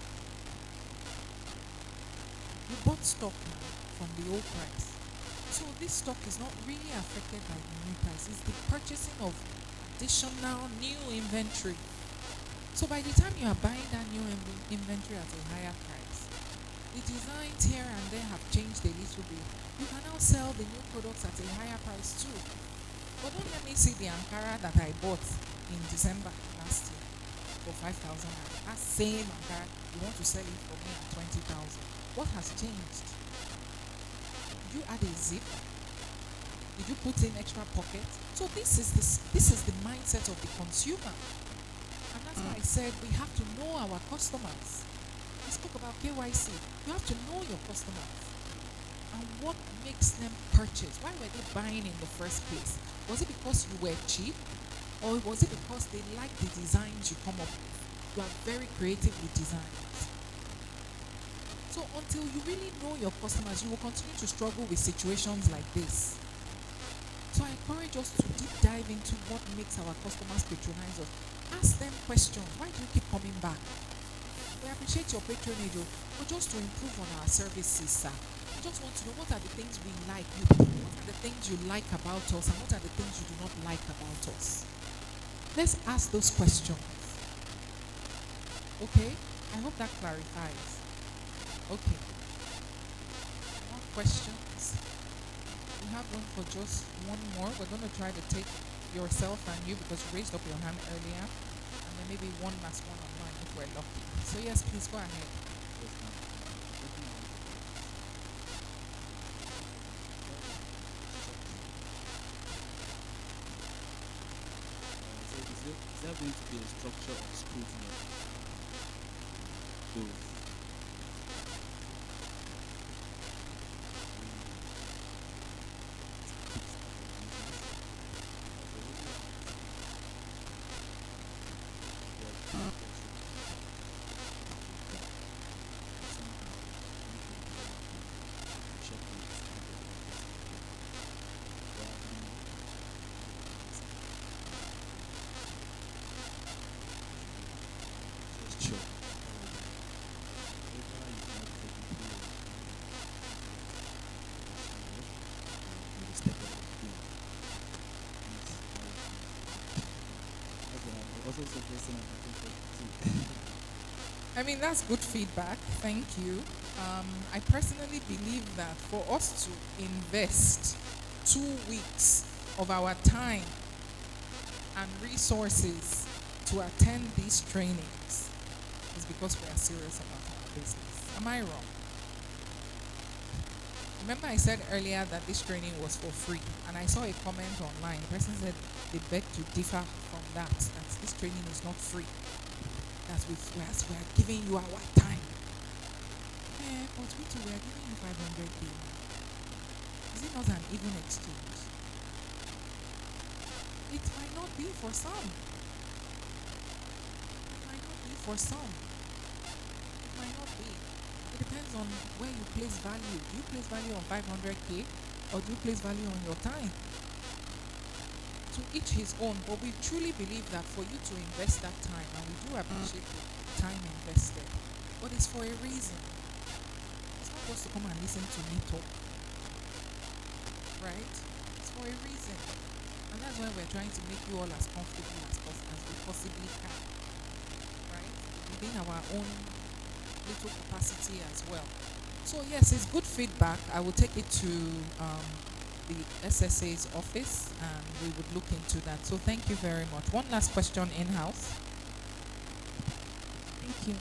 You bought stock now from the old price. So this stock is not really affected by the new price. It's the purchasing of additional new inventory. So by the time you are buying that new inventory at a higher price, the designs here and there have changed a little bit. You can now sell the new products at a higher price too. But don't let me see the Ankara that I bought in December last year for 5,000. That same Ankara, you want to sell it for me at 20,000. What has changed? Did you add a zip? Did you put in extra pocket? So this is the mindset of the consumer. And that's why I said we have to know our customers. We spoke about KYC. You have to know your customers and what makes them purchase. Why were they buying in the first place? Was it because you were cheap, or was it because they like the designs you come up with? You are very creative with designs. So until you really know your customers, you will continue to struggle with situations like this. So I encourage us to deep dive into what makes our customers patronize us. Ask them questions. Why do you keep coming back? We appreciate your patronage, but just to improve on our services, sir. We just want to know what are the things we like, what are the things you like about us, and what are the things you do not like about us. Let's ask those questions. Okay? I hope that clarifies. Okay. More questions? We have room for just one more. We're going to try to take yourself and you because you raised up your hand earlier. And then maybe one last one online if we're lucky. So yes, please go ahead. Is there going to be a structure of scrutiny? was also interesting and I think I mean, that's good feedback. Thank you. I personally believe that for us to invest 2 weeks of our time and resources to attend these trainings is because we are serious about our business. Am I wrong? Remember I said earlier that this training was for free, and I saw a comment online. The person said they beg to differ from that this training is not free. That we are giving you our time. Yeah, but we too, we are giving you 500 days. Is it not an even exchange? It might not be for some. It might not be for some. It might not be. It depends on where you place value. Do you place value on 500K or do you place value on your time? To each his own, but we truly believe that for you to invest that time, and we do appreciate the time invested, but it's for a reason. It's not just to come and listen to me talk, right? It's for a reason. And that's why we're trying to make you all as comfortable as we possibly can, right? Within our own little capacity as well. So yes, it's good feedback. I will take it to the SSA's office and we would look into that. So thank you very much. One last question in-house. Thank you.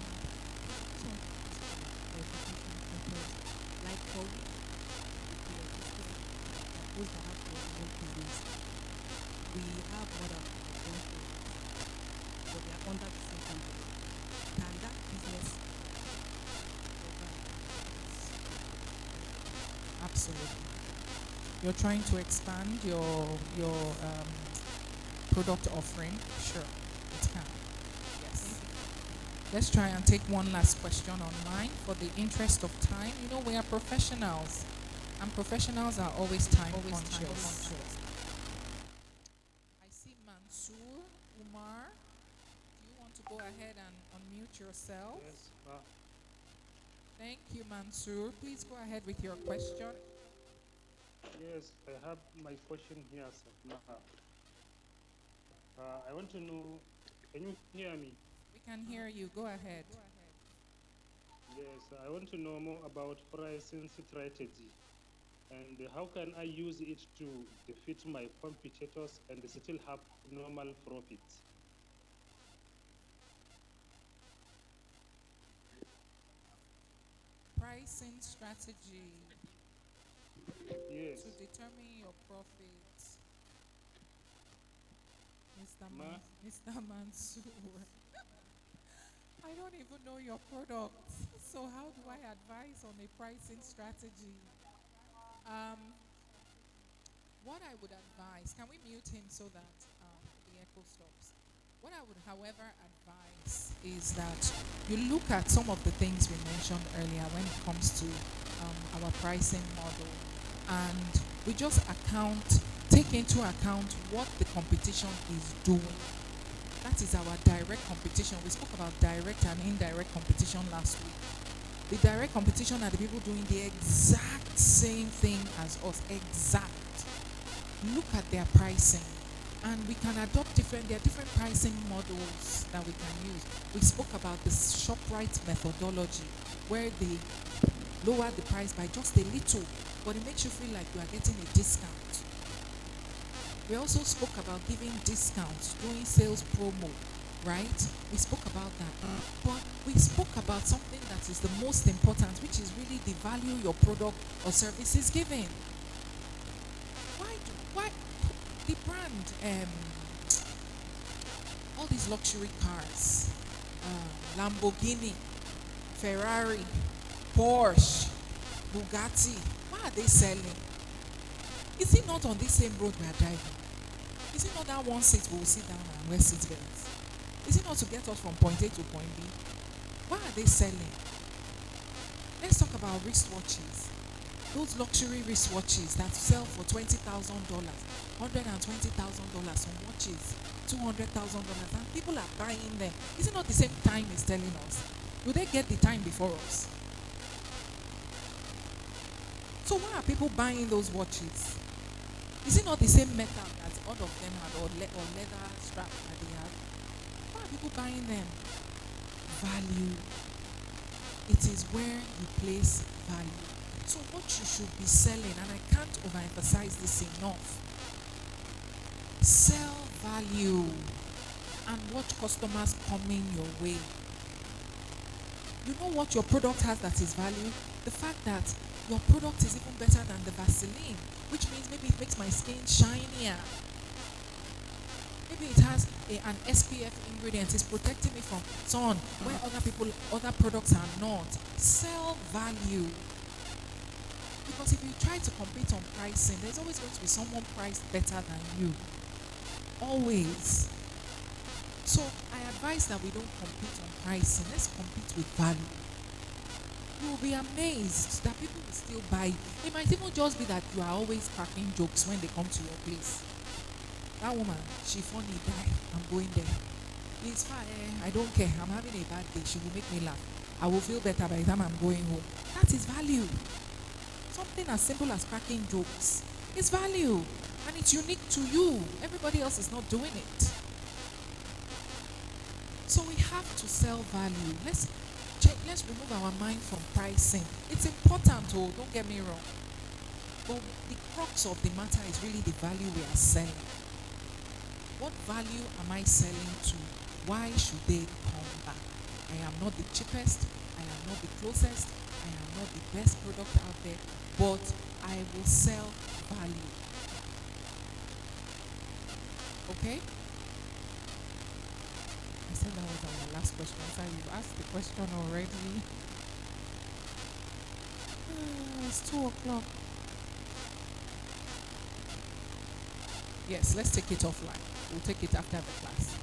Like for those that have their own business, we have more than one but they are under the same company. Can that business Absolutely. You're trying to expand your product offering. Sure, it can. Yes. Let's try and take one last question online for the interest of time. You know, we are professionals, and professionals are always time conscious. I see Mansoor Umar. Do you want to go ahead and unmute yourself? Yes, Thank you, Mansoor. Please go ahead with your question. yes, I have my question here, sir. I want to know, can you hear me? We can hear you. Go ahead. Yes, I want to know more about pricing strategy and how can I use it to defeat my competitors and still have normal profits? Pricing strategy Yes. to determine your profits. Mr. Mansoor. I don't even know your product. So how do I advise on a pricing strategy? What I would advise, can we mute him so that the echo stops? What I would, however, advise is that you look at some of the things we mentioned earlier when it comes to our pricing model, and we just take into account what the competition is doing. That is our direct competition. We spoke about direct and indirect competition last week. The direct competition are the people doing the exact same thing as us. Exact. Look at their pricing. And we can adopt there are different pricing models that we can use. We spoke about the ShopRite methodology, where they lower the price by just a little, but it makes you feel like you are getting a discount. We also spoke about giving discounts, doing sales promo, right? We spoke about that. But we spoke about something that is the most important, which is really the value your product or service is giving. Why the brand, all these luxury cars, Lamborghini, Ferrari, Porsche, Bugatti, why are they selling? Is it not on this same road we are driving? Is it not that one seat we will sit down and wear seat belts? Is it not to get us from point A to point B? Why are they selling? Let's talk about wristwatches. Those luxury wristwatches that sell for $20,000, $120,000, some watches, $200,000, and people are buying them. Is it not the same time is telling us? Do they get the time before us? So why are people buying those watches? Is it not the same metal that all of them have, or leather strap that they have? people buying them? Value. It is where you place value. So what you should be selling, and I can't overemphasize this enough, sell value and watch customers coming your way. You know what your product has that is value? The fact that your product is even better than the Vaseline, which means maybe it makes my skin shinier. Maybe it has an SPF ingredient, it's protecting me from sun where other products are not. Sell value. Because if you try to compete on pricing, there's always going to be someone priced better than you. Always. So I advise that we don't compete on pricing. Let's compete with value. You will be amazed that people will still buy. It might even just be that you are always cracking jokes when they come to your place. That woman, she funny die. I'm going there. It's fine. I don't care. I'm having a bad day. She will make me laugh. I will feel better by the time I'm going home. That is value. Something as simple as cracking jokes is value. And it's unique to you. Everybody else is not doing it. So we have to sell value. Let's remove our mind from pricing. It's important, don't get me wrong. But the crux of the matter is really the value we are selling. What value am I selling to? Why should they come back? I am not the cheapest. I am not the closest. I am not the best product out there. But I will sell value. Okay? I said that was our last question. So you've asked the question already. It's 2 o'clock. Yes, let's take it offline. We'll take it after the class.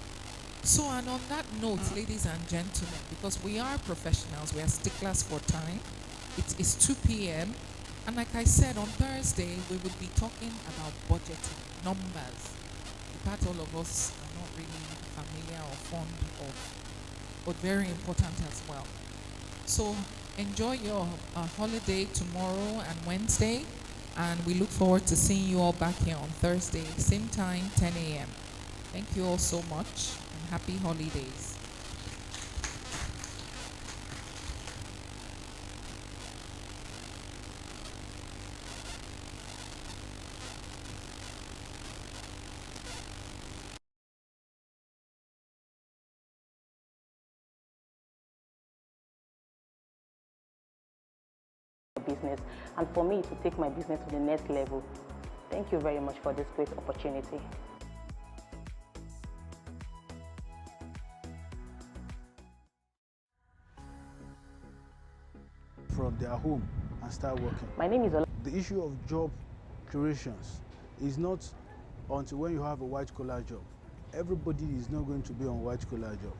So, and on that note, ladies and gentlemen, because we are professionals, we are sticklers for time. It is 2 p.m. And like I said, on Thursday, we will be talking about budgeting, numbers. The part all of us are not really familiar or fond of, but very important as well. So enjoy your holiday tomorrow and Wednesday, and we look forward to seeing you all back here on Thursday, same time, 10 a.m. Thank you all so much, and happy holidays. Business, and for me to take my business to the next level. Thank you very much for this great opportunity. From their home and start working. My name is Ola. The issue of job creations is not until when you have a white collar job. Everybody is not going to be on white collar job.